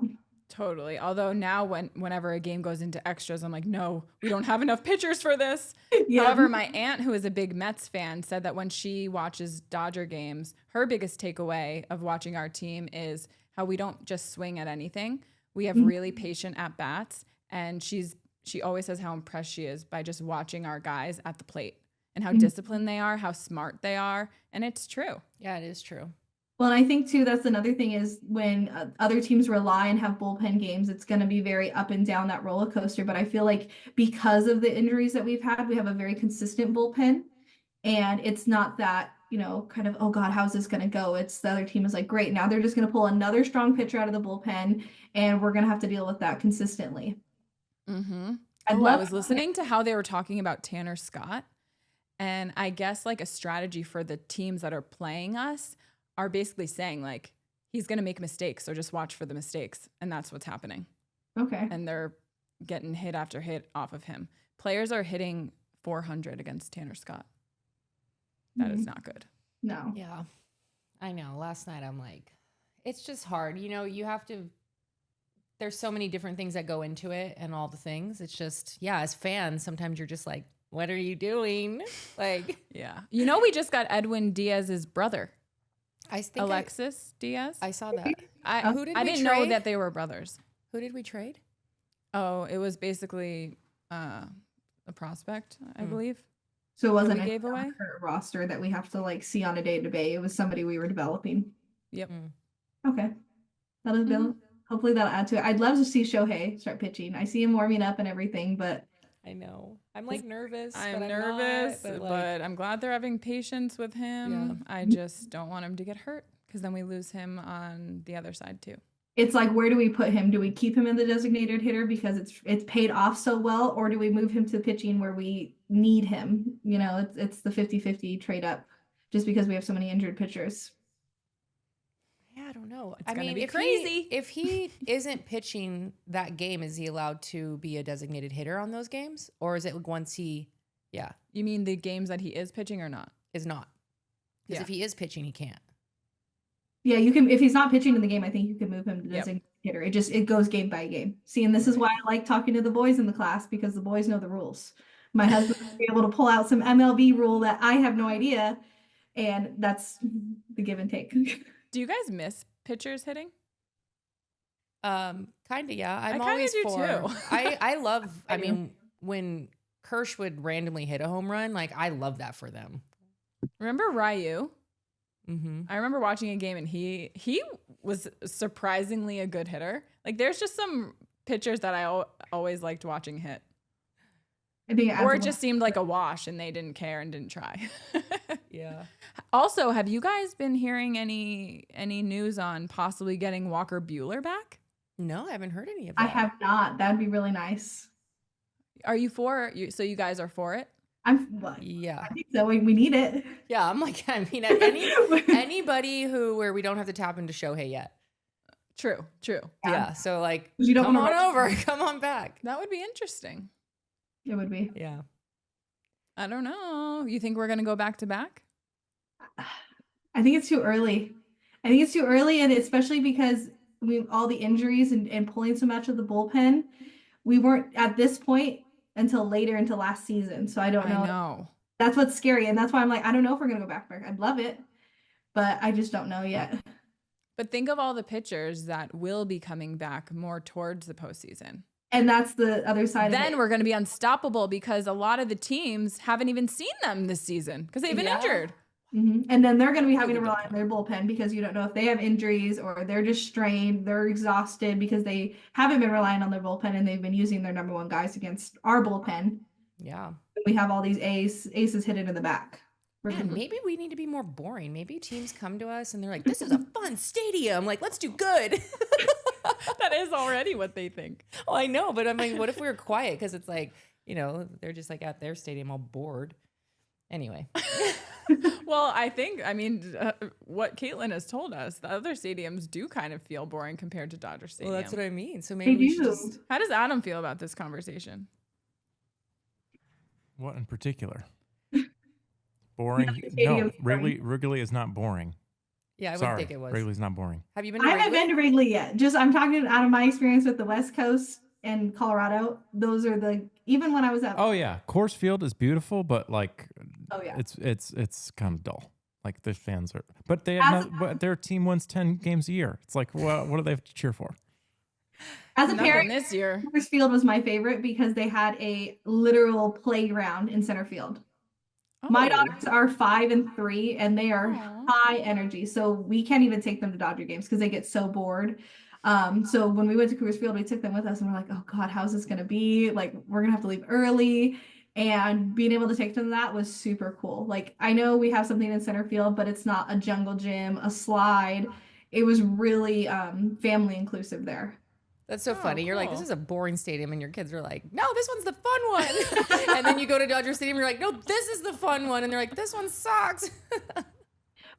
Totally. Although now whenever a game goes into extras, I'm like, no, we don't have enough pitchers for this.
Yeah.
However, my aunt, who is a big Mets fan, said that when she watches Dodger games, her biggest takeaway of watching our team is how we don't just swing at anything. We have really patient at bats. And she always says how impressed she is by just watching our guys at the plate and how disciplined they are, how smart they are. And it's true.
Yeah, it is true.
Well, and I think too, that's another thing is when other teams rely and have bullpen games, it's going to be very up and down that roller coaster. But I feel like because of the injuries that we've had, we have a very consistent bullpen. And it's not that, kind of, oh God, how's this going to go? It's the other team is like, great, now they're just going to pull another strong pitcher out of the bullpen and we're going to have to deal with that consistently.
I was listening to how they were talking about Tanner Scott. And I guess like a strategy for the teams that are playing us are basically saying like, he's going to make mistakes, so just watch for the mistakes. And that's what's happening.
Okay.
And they're getting hit after hit off of him. Players are hitting 400 against Tanner Scott. That is not good.
No.
Yeah, I know. Last night I'm like, it's just hard. You have to, there's so many different things that go into it and all the things. It's just, as fans, sometimes you're just like, what are you doing? Like,
Yeah. We just got Edwin Diaz's brother,
I think
Alexis Diaz.
I saw that. Who did
I
we
didn't know
trade?
that they were brothers.
Who did we trade?
Oh, it was basically a prospect, I believe.
So it wasn't
we
a
gave away?
current roster that we have to like see on a day-to-day. It was somebody we were developing.
Yep.
Okay. That'll build. Hopefully that'll add to it. I'd love to see Shohei start pitching. I see him warming up and everything, but
I know. I'm like nervous.
I'm
but
nervous,
I'm not,
but I'm glad they're having patience with him. I just don't want him to get hurt because then we lose him on the other side too.
it's like, where do we put him? Do we keep him in the designated hitter because it's paid off so well, or do we move him to pitching where we need him? You know, it's the 50-50 trade up just because we have so many injured pitchers.
Yeah, I don't know.
It's
I
gonna
mean,
be
if
crazy.
if he isn't pitching that game, is he allowed to be a designated hitter on those games, or is it once he,
You mean the games that he is pitching or not?
is not? Because
Yeah.
if he is pitching, he can't.
Yeah, you can, if he's not pitching in the game, I think you can move him to
Yep.
designated hitter. It goes game by game. See, and this is why I like talking to the boys in the class, because the boys know the rules. My husband will be able to pull out some MLB rule that I have no idea, and that's the give and take.
Do you guys miss pitchers hitting?
Kind of, yeah. I'm
kinda
always
do
for.
too.
I love. I
do.
mean, when Kirsch would randomly hit a home run, like I love that for them.
Remember Ryu?
Mm-hmm.
I remember watching a game and he was surprisingly a good hitter. Like there's just some pitchers that I always liked watching hit.
I think
Or it just seemed like a wash and they didn't care and didn't try.
Yeah.
Also, have you guys been hearing any news on possibly getting Walker Buehler back?
No, I haven't heard any of that.
I have not. That'd be really nice.
Are you for it? So you guys are for it?
Yeah.
I think so. We need it.
Yeah. I'm like, I mean, anybody where we don't have to tap into Shohei yet.
True.
Yeah. So like,
You don't
come
wanna
on
rush
over, come on back.
That would be interesting.
It would be.
Yeah.
I don't know. You think we're going to go back to back?
I think it's too early. And especially because all the injuries and pulling so much of the bullpen, we weren't at this point until later into last season. So I don't know.
I know.
That's what's scary. And that's why I'm like, I don't know if we're going to go back. I'd love it, but I just don't know yet.
But think of all the pitchers that will be coming back more towards the postseason.
And that's the other side of
Then
it.
we're going to be unstoppable because a lot of the teams haven't even seen them this season because they've been injured.
Mhm. And then they're going to be having to
Really good
rely on their bullpen because you don't know if they have injuries or they're just strained, they're exhausted because they haven't been relying on their bullpen and they've been using their number one guys against our bullpen.
Yeah.
We have all these aces hidden in the back.
Man, maybe we need to be more boring. Maybe teams come to us and they're like, this is a fun stadium. Like, let's do good.
That is already what they think.
Well, I know, but I mean, what if we were quiet? Because it's like, they're just like at their stadium all bored. Anyway.
Well, I mean, what Caitlyn has told us, the other stadiums do kind of feel boring compared to Dodger Stadium.
Well, that's what I mean. So maybe we should just...
How does Adam feel about this conversation?
What in particular? Boring?
Dodger
No,
Stadium's boring.
Wrigley is not boring.
Yeah, I
Sorry,
wouldn't think it was.
Wrigley's not boring.
Have you been to
I haven't
Wrigley?
been to Wrigley yet. I'm talking out of my experience with the West Coast and Colorado. Those are even when I was at.
Oh yeah, Coors Field is beautiful, but like,
Oh, yeah.
it's kind of dull. Like the fans are, but they have but their team wins 10 games a year. It's like, what do they have to cheer for?
As a
Nothing
parent,
this year.
Coors Field was my favorite because they had a literal playground in center field. My daughters are 5 and 3, and they are
Aw.
high energy. So we can't even take them to Dodger games because they get so bored. So when we went to Coors Field, we took them with us, and we're like, oh God, how's this gonna be? Like, we're gonna have to leave early. And being able to take them to that was super cool. Like, I know we have something in center field, but it's not a jungle gym, a slide. It was really family inclusive there.
That's so funny. You're like, this
cool.
is a boring stadium, and your kids are like, no, this one's the fun one. And then you go to Dodger Stadium, you're like, no, this is the fun one, and they're like, this one sucks.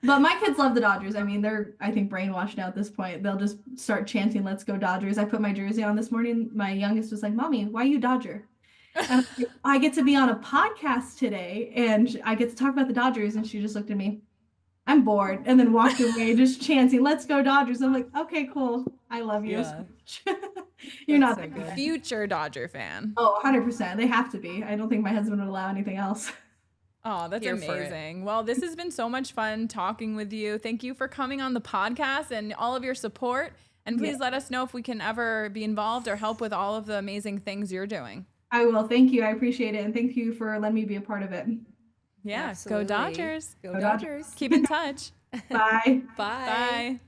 But my kids love the Dodgers. I mean, they're, I think, brainwashed now at this point. They'll just start chanting, let's go Dodgers. I put my jersey on this morning. My youngest was like, Mommy, why are you Dodger? And I was like, I get to be on a podcast today, and I get to talk about the Dodgers. And she just looked at me, I'm bored, and then walked away just chanting, let's go Dodgers. I'm like, okay, cool. I love you.
Yeah.
You're
That's
not
so
that
good.
good.
Future Dodger fan.
Oh, 100%. They have to be. I don't think my husband would allow anything else.
Oh, that's
Here for it.
amazing. Well, this has been so much fun talking with you. Thank you for coming on the podcast and all of your support. And please let us know if we can ever be involved or help with all of the amazing things you're doing.
I will. Thank you. I appreciate it. And thank you for letting me be a part of it.
Yeah,
Absolutely.
go Dodgers.
Go
Go
Dodgers.
Keep in touch.
Bye.
Bye.
Bye.